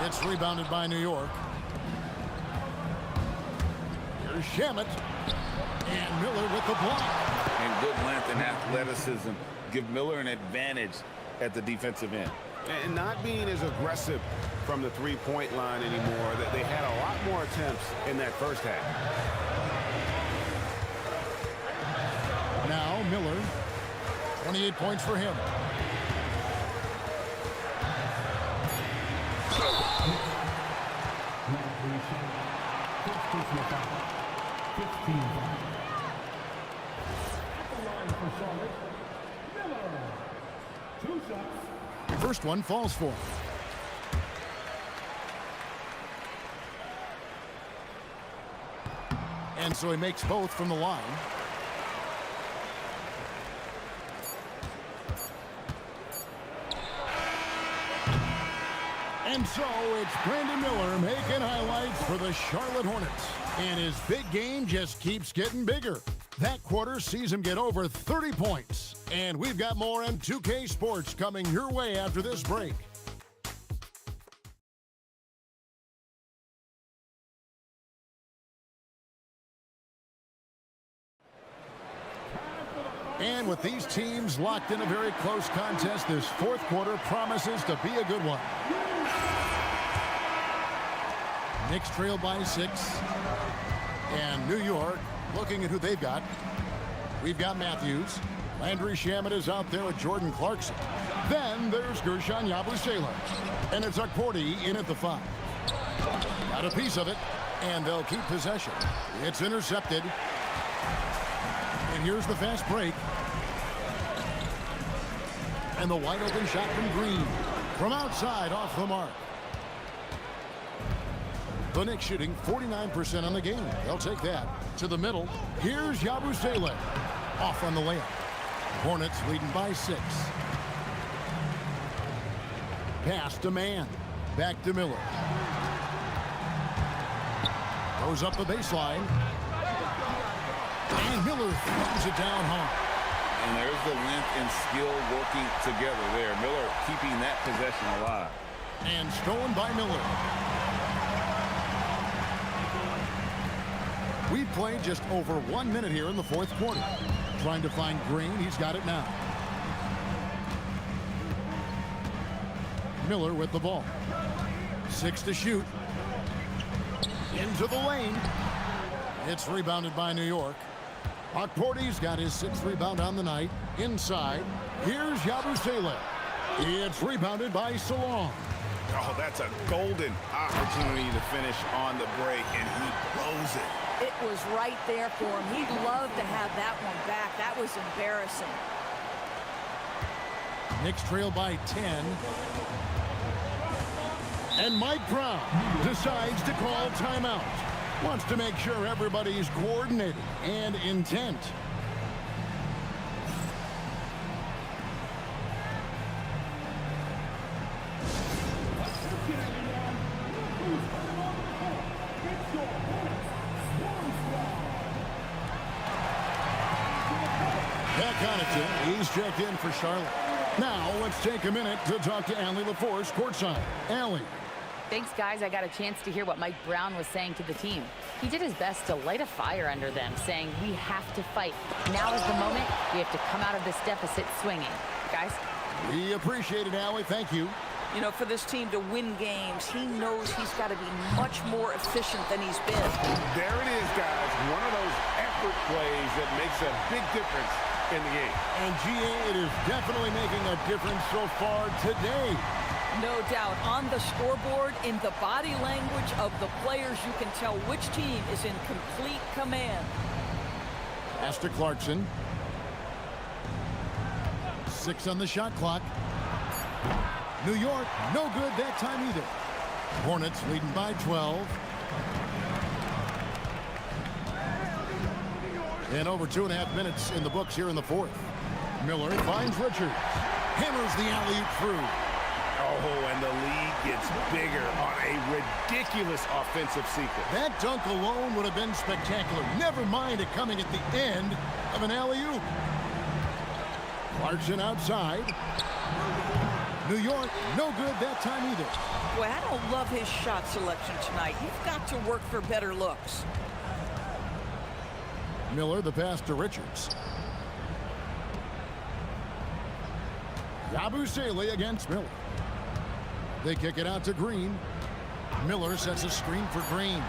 It's rebounded by New York. Here's Shamet. And Miller with the block.
And good length and athleticism give Miller an advantage at the defensive end. And not being as aggressive from the three-point line anymore. That they had a lot more attempts in that first half.
Now Miller. 28 points for him. First one falls for him. And so he makes both from the line. And so it's Brandon Miller making highlights for the Charlotte Hornets. And his big game just keeps getting bigger. That quarter sees him get over 30 points. And we've got more M2K Sports coming your way after this break. And with these teams locked in a very close contest, this fourth quarter promises to be a good one. Knicks trail by 6. And New York looking at who they've got. We've got Matthews. Landry Shamet is out there with Jordan Clarkson. Then there's Gershon Yabusele. And it's Akporti in at the 5. Got a piece of it, and they'll keep possession. It's intercepted. And here's the fast break. And the wide open shot from Green. From outside, off the mark. The Knicks shooting 49% on the game. They'll take that to the middle. Here's Yabusele. Off on the layup. Hornets leading by 6. Pass to man. Back to Miller. Goes up the baseline. And Miller throws it down hard.
And there's the length and skill working together there. Miller keeping that possession alive.
And stolen by Miller. We played just over 1 minute here in the 4th quarter. Trying to find Green. He's got it now. Miller with the ball. 6 to shoot. Into the lane. It's rebounded by New York. Akporti's got his 6th rebound on the night. Inside. Here's Yabusele. It's rebounded by Salong.
Oh, that's a golden opportunity to finish on the break, and he blows it.
It was right there for him. He'd love to have that one back. That was embarrassing.
Knicks trail by 10. And Mike Brown decides to call timeout. Wants to make sure everybody's coordinated and intent. He's checked in for Charlotte. Now let's take a minute to talk to Allie LaForce courtside. Allie.
Thanks, guys. I got a chance to hear what Mike Brown was saying to the team. He did his best to light a fire under them, saying we have to fight. Now is the moment. We have to come out of this deficit swinging. Guys?
We appreciate it, Allie. Thank you.
You know, for this team to win games, he knows he's got to be much more efficient than he's been.
There it is, guys. One of those effort plays that makes a big difference in the game.
And GA, it is definitely making a difference so far today.
No doubt. On the scoreboard, in the body language of the players, you can tell which team is in complete command.
Pass to Clarkson. 6 on the shot clock. New York, no good that time either. Hornets leading by 12. And over 2.5 minutes in the books here in the 4th. Miller finds Richards. Hammers the alley-oop through.
Oh, and the lead gets bigger on a ridiculous offensive sequence.
That dunk alone would have been spectacular. Never mind it coming at the end of an alley-oop. Clarkson outside. New York, no good that time either.
Boy, I don't love his shot selection tonight. You've got to work for better looks.
Miller, the pass to Richards. Yabusele against Miller. They kick it out to Green. Miller sets a screen for Green.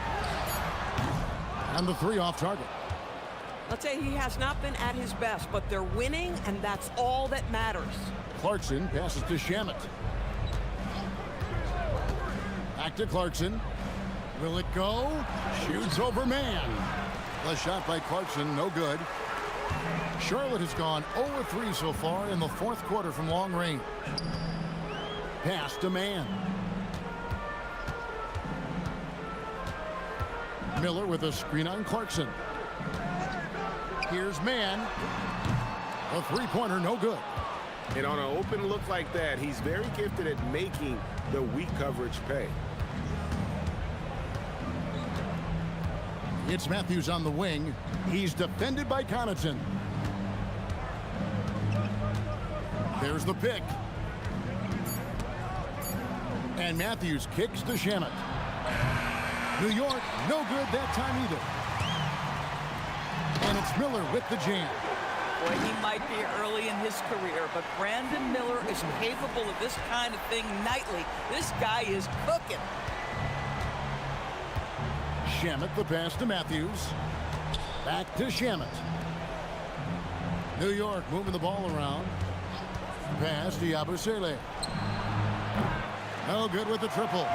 And the 3 off target.
I'll tell you, he has not been at his best, but they're winning, and that's all that matters.
Clarkson passes to Shamet. Back to Clarkson. Will it go? Shoots over man. The shot by Clarkson, no good. Charlotte has gone 0-3 so far in the 4th quarter from long range. Pass to man. Miller with a screen on Clarkson. Here's man. A 3-pointer, no good.
And on an open look like that, he's very gifted at making the weak coverage pay.
It's Matthews on the wing. He's defended by Connaughton. There's the pick. And Matthews kicks to Shamet. New York, no good that time either. And it's Miller with the jam.
Boy, he might be early in his career, but Brandon Miller is capable of this kind of thing nightly. This guy is cooking.
Shamet, the pass to Matthews. Back to Shamet. New York moving the ball around. Pass to Yabusele. No good with the triple.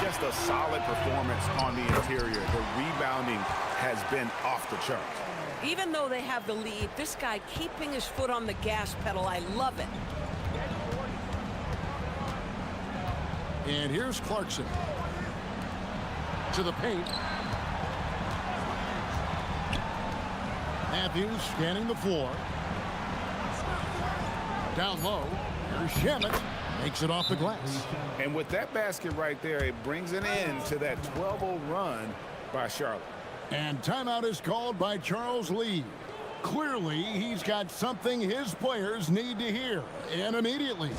Just a solid performance on the interior. The rebounding has been off the charts.
Even though they have the lead, this guy keeping his foot on the gas pedal, I love it.
And here's Clarkson. To the paint. Matthews scanning the floor. Down low. Here's Shamet. Makes it off the glass.
And with that basket right there, it brings an end to that 12-0 run by Charlotte.
And timeout is called by Charles Lee. Clearly, he's got something his players need to hear, and immediately.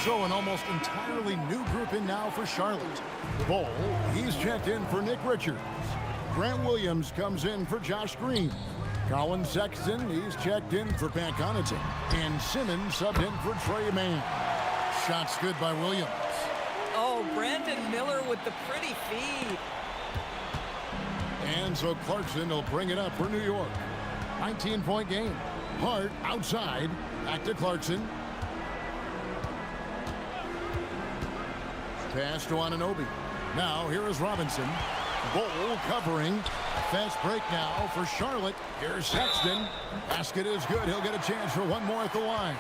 So an almost entirely new group in now for Charlotte. Bull, he's checked in for Nick Richards. Grant Williams comes in for Josh Green. Colin Sexton, he's checked in for Pat Connaughton. And Simmons subbed in for Trey Mann. Shots good by Williams.
Oh, Brandon Miller with the pretty feed.
And so Clarkson will bring it up for New York. 19-point game. Hart outside. Back to Clarkson. Pass to Anunoby. Now here is Robinson. Bull covering. Fast break now for Charlotte. Here's Sexton. Basket is good. He'll get a chance for one more at the line.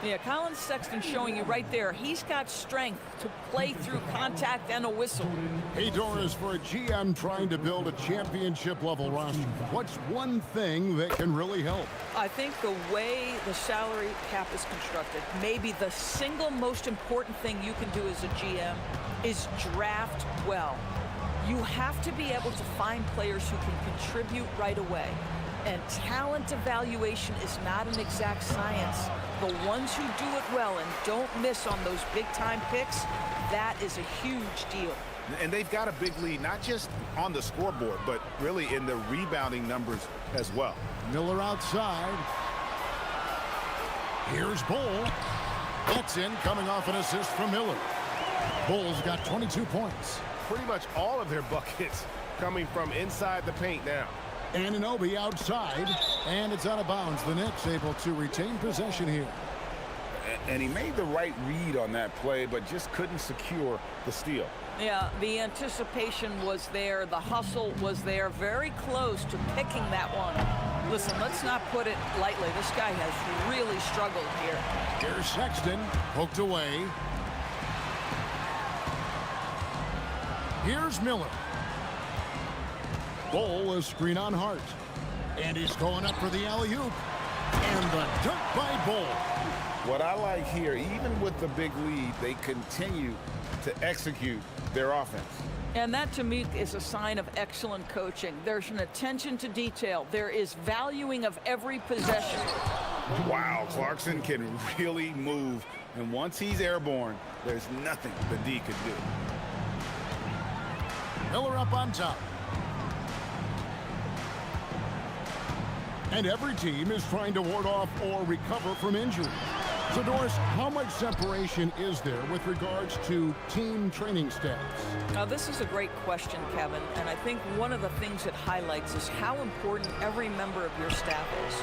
Yeah, Colin Sexton showing you right there. He's got strength to play through contact and a whistle.
Hey, Doris, for a GM trying to build a championship-level roster, what's one thing that can really help?
I think the way the salary cap is constructed, maybe the single most important thing you can do as a GM is draft well. You have to be able to find players who can contribute right away. And talent evaluation is not an exact science. The ones who do it well and don't miss on those big-time picks, that is a huge deal.
And they've got a big lead, not just on the scoreboard, but really in the rebounding numbers as well.
Miller outside. Here's Bull. That's in, coming off an assist from Miller. Bull's got 22 points.
Pretty much all of their buckets coming from inside the paint now.
Anunoby outside, and it's out of bounds. The Knicks able to retain possession here.
And he made the right read on that play, but just couldn't secure the steal.
Yeah, the anticipation was there. The hustle was there. Very close to picking that one. Listen, let's not put it lightly. This guy has really struggled here.
Here's Sexton, poked away. Here's Miller. Bull, a screen on Hart. And he's going up for the alley-oop. And the dunk by Bull.
What I like here, even with the big lead, they continue to execute their offense.
And that, to me, is a sign of excellent coaching. There's an attention to detail. There is valuing of every possession.
Wow, Clarkson can really move. And once he's airborne, there's nothing the D could do.
Miller up on top. And every team is trying to ward off or recover from injury. So, Doris, how much separation is there with regards to team training staffs?
Now, this is a great question, Kevin, and I think one of the things it highlights is how important every member of your staff is,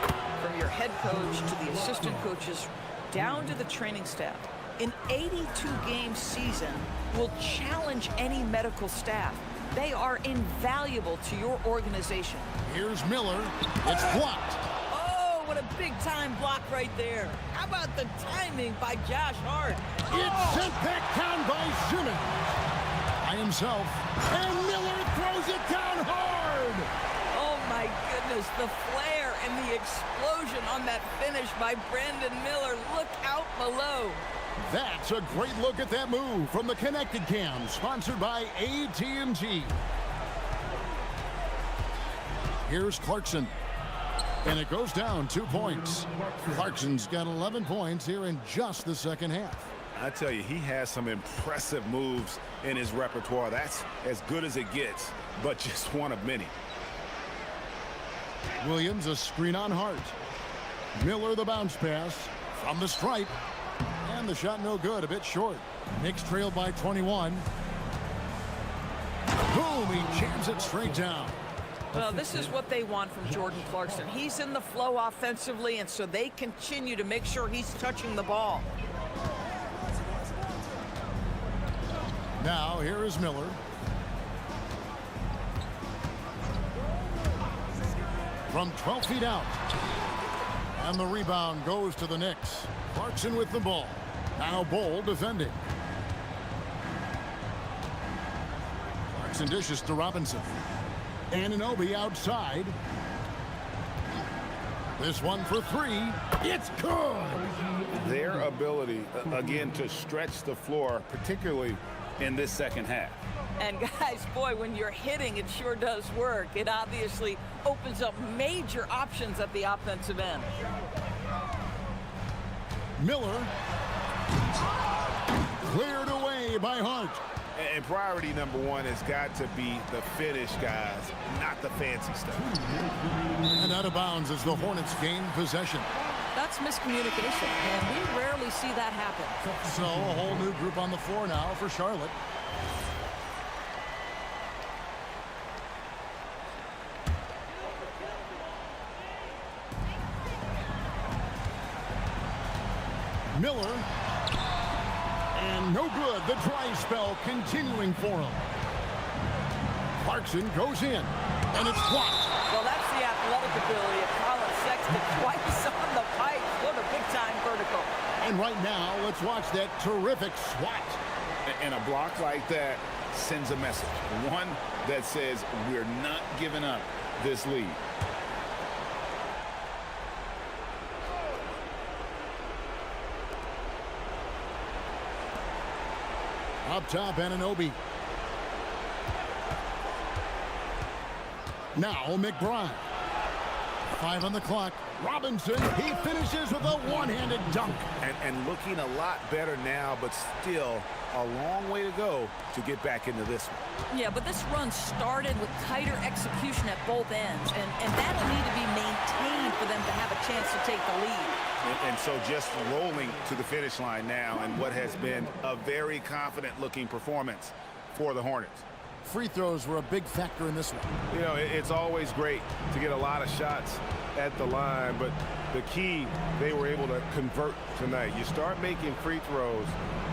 from your head coach to the assistant coaches, down to the training staff. An 82-game season will challenge any medical staff. They are invaluable to your organization.
Here's Miller. It's blocked.
Oh, what a big-time block right there. How about the timing by Josh Hart?
It's sent back down by Simmons. By himself. And Miller throws it down hard.
Oh, my goodness. The flare and the explosion on that finish by Brandon Miller. Look out below.
That's a great look at that move from the Connected Cam, sponsored by AT&T. Here's Clarkson. And it goes down 2 points. Clarkson's got 11 points here in just the second half.
I tell you, he has some impressive moves in his repertoire. That's as good as it gets, but just one of many.
Williams, a screen on Hart. Miller, the bounce pass from the stripe. And the shot no good, a bit short. Knicks trailed by 21. Boom, he jams it straight down.
Well, this is what they want from Jordan Clarkson. He's in the flow offensively, and so they continue to make sure he's touching the ball.
Now, here is Miller. From 12 feet out. And the rebound goes to the Knicks. Clarkson with the ball. Now Bol defending. Clarkson dishes to Robinson. Anunoby outside. This one for three. It's good.
Their ability, again, to stretch the floor, particularly in this second half.
And guys, boy, when you're hitting, it sure does work. It obviously opens up major options at the offensive end.
Miller. Cleared away by Hart.
And priority number one has got to be the finish, guys, not the fancy stuff.
And out of bounds as the Hornets gain possession.
That's miscommunication, and we rarely see that happen.
So a whole new group on the floor now for Charlotte. Miller. And no good. The dry spell continuing for him. Clarkson goes in, and it's blocked.
Well, that's the athletic ability of Colin Sexton twice on the pipe. What a big-time vertical.
And right now, let's watch that terrific swat.
And a block like that sends a message. One that says we're not giving up this lead.
Up top, Anunoby. Now McBride. 5 on the clock. Robinson, he finishes with a one-handed dunk.
And looking a lot better now, but still a long way to go to get back into this one.
Yeah, but this run started with tighter execution at both ends, and that'll need to be maintained for them to have a chance to take the lead.
And so just rolling to the finish line now in what has been a very confident-looking performance for the Hornets.
Free throws were a big factor in this one.
You know, it's always great to get a lot of shots at the line, but the key, they were able to convert tonight. You start making free throws,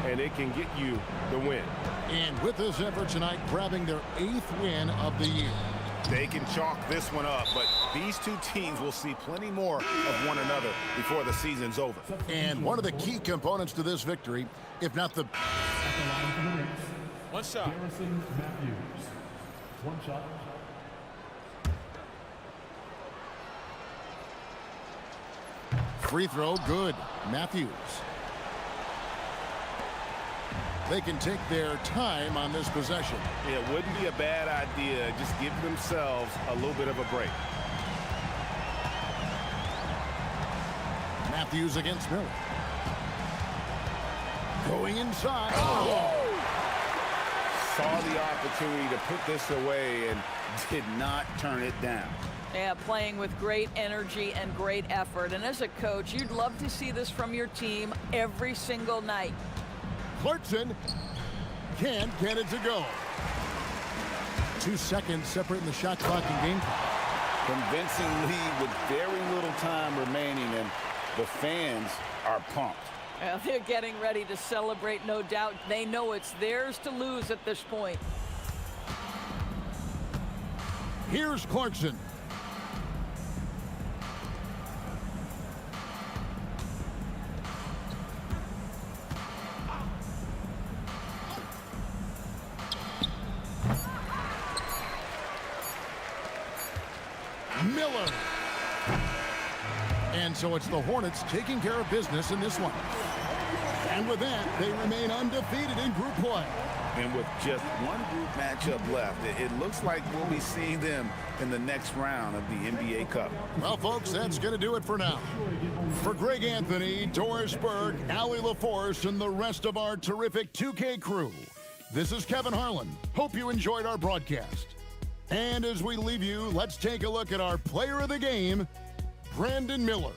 and it can get you the win.
And with this effort tonight, grabbing their 8th win of the year.
They can chalk this one up, but these two teams will see plenty more of one another before the season's over.
And one of the key components to this victory, if not the...
One shot.
Garrison Matthews. One shot.
Free throw, good. Matthews. They can take their time on this possession.
It wouldn't be a bad idea. Just give themselves a little bit of a break.
Matthews against Miller. Going inside.
Saw the opportunity to put this away and did not turn it down.
Yeah, playing with great energy and great effort. And as a coach, you'd love to see this from your team every single night.
Clarkson can't get it to go. 2 seconds separating the shot clock and game clock.
Convincing lead with very little time remaining, and the fans are pumped.
Well, they're getting ready to celebrate, no doubt. They know it's theirs to lose at this point.
Here's Clarkson. Miller. And so it's the Hornets taking care of business in this one. And with that, they remain undefeated in group play.
And with just one group matchup left, it looks like we'll be seeing them in the next round of the NBA Cup.
Well, folks, that's going to do it for now. For Greg Anthony, Doris Berg, Allie LaForce, and the rest of our terrific 2K crew, this is Kevin Harlan. Hope you enjoyed our broadcast. And as we leave you, let's take a look at our player of the game, Brandon Miller.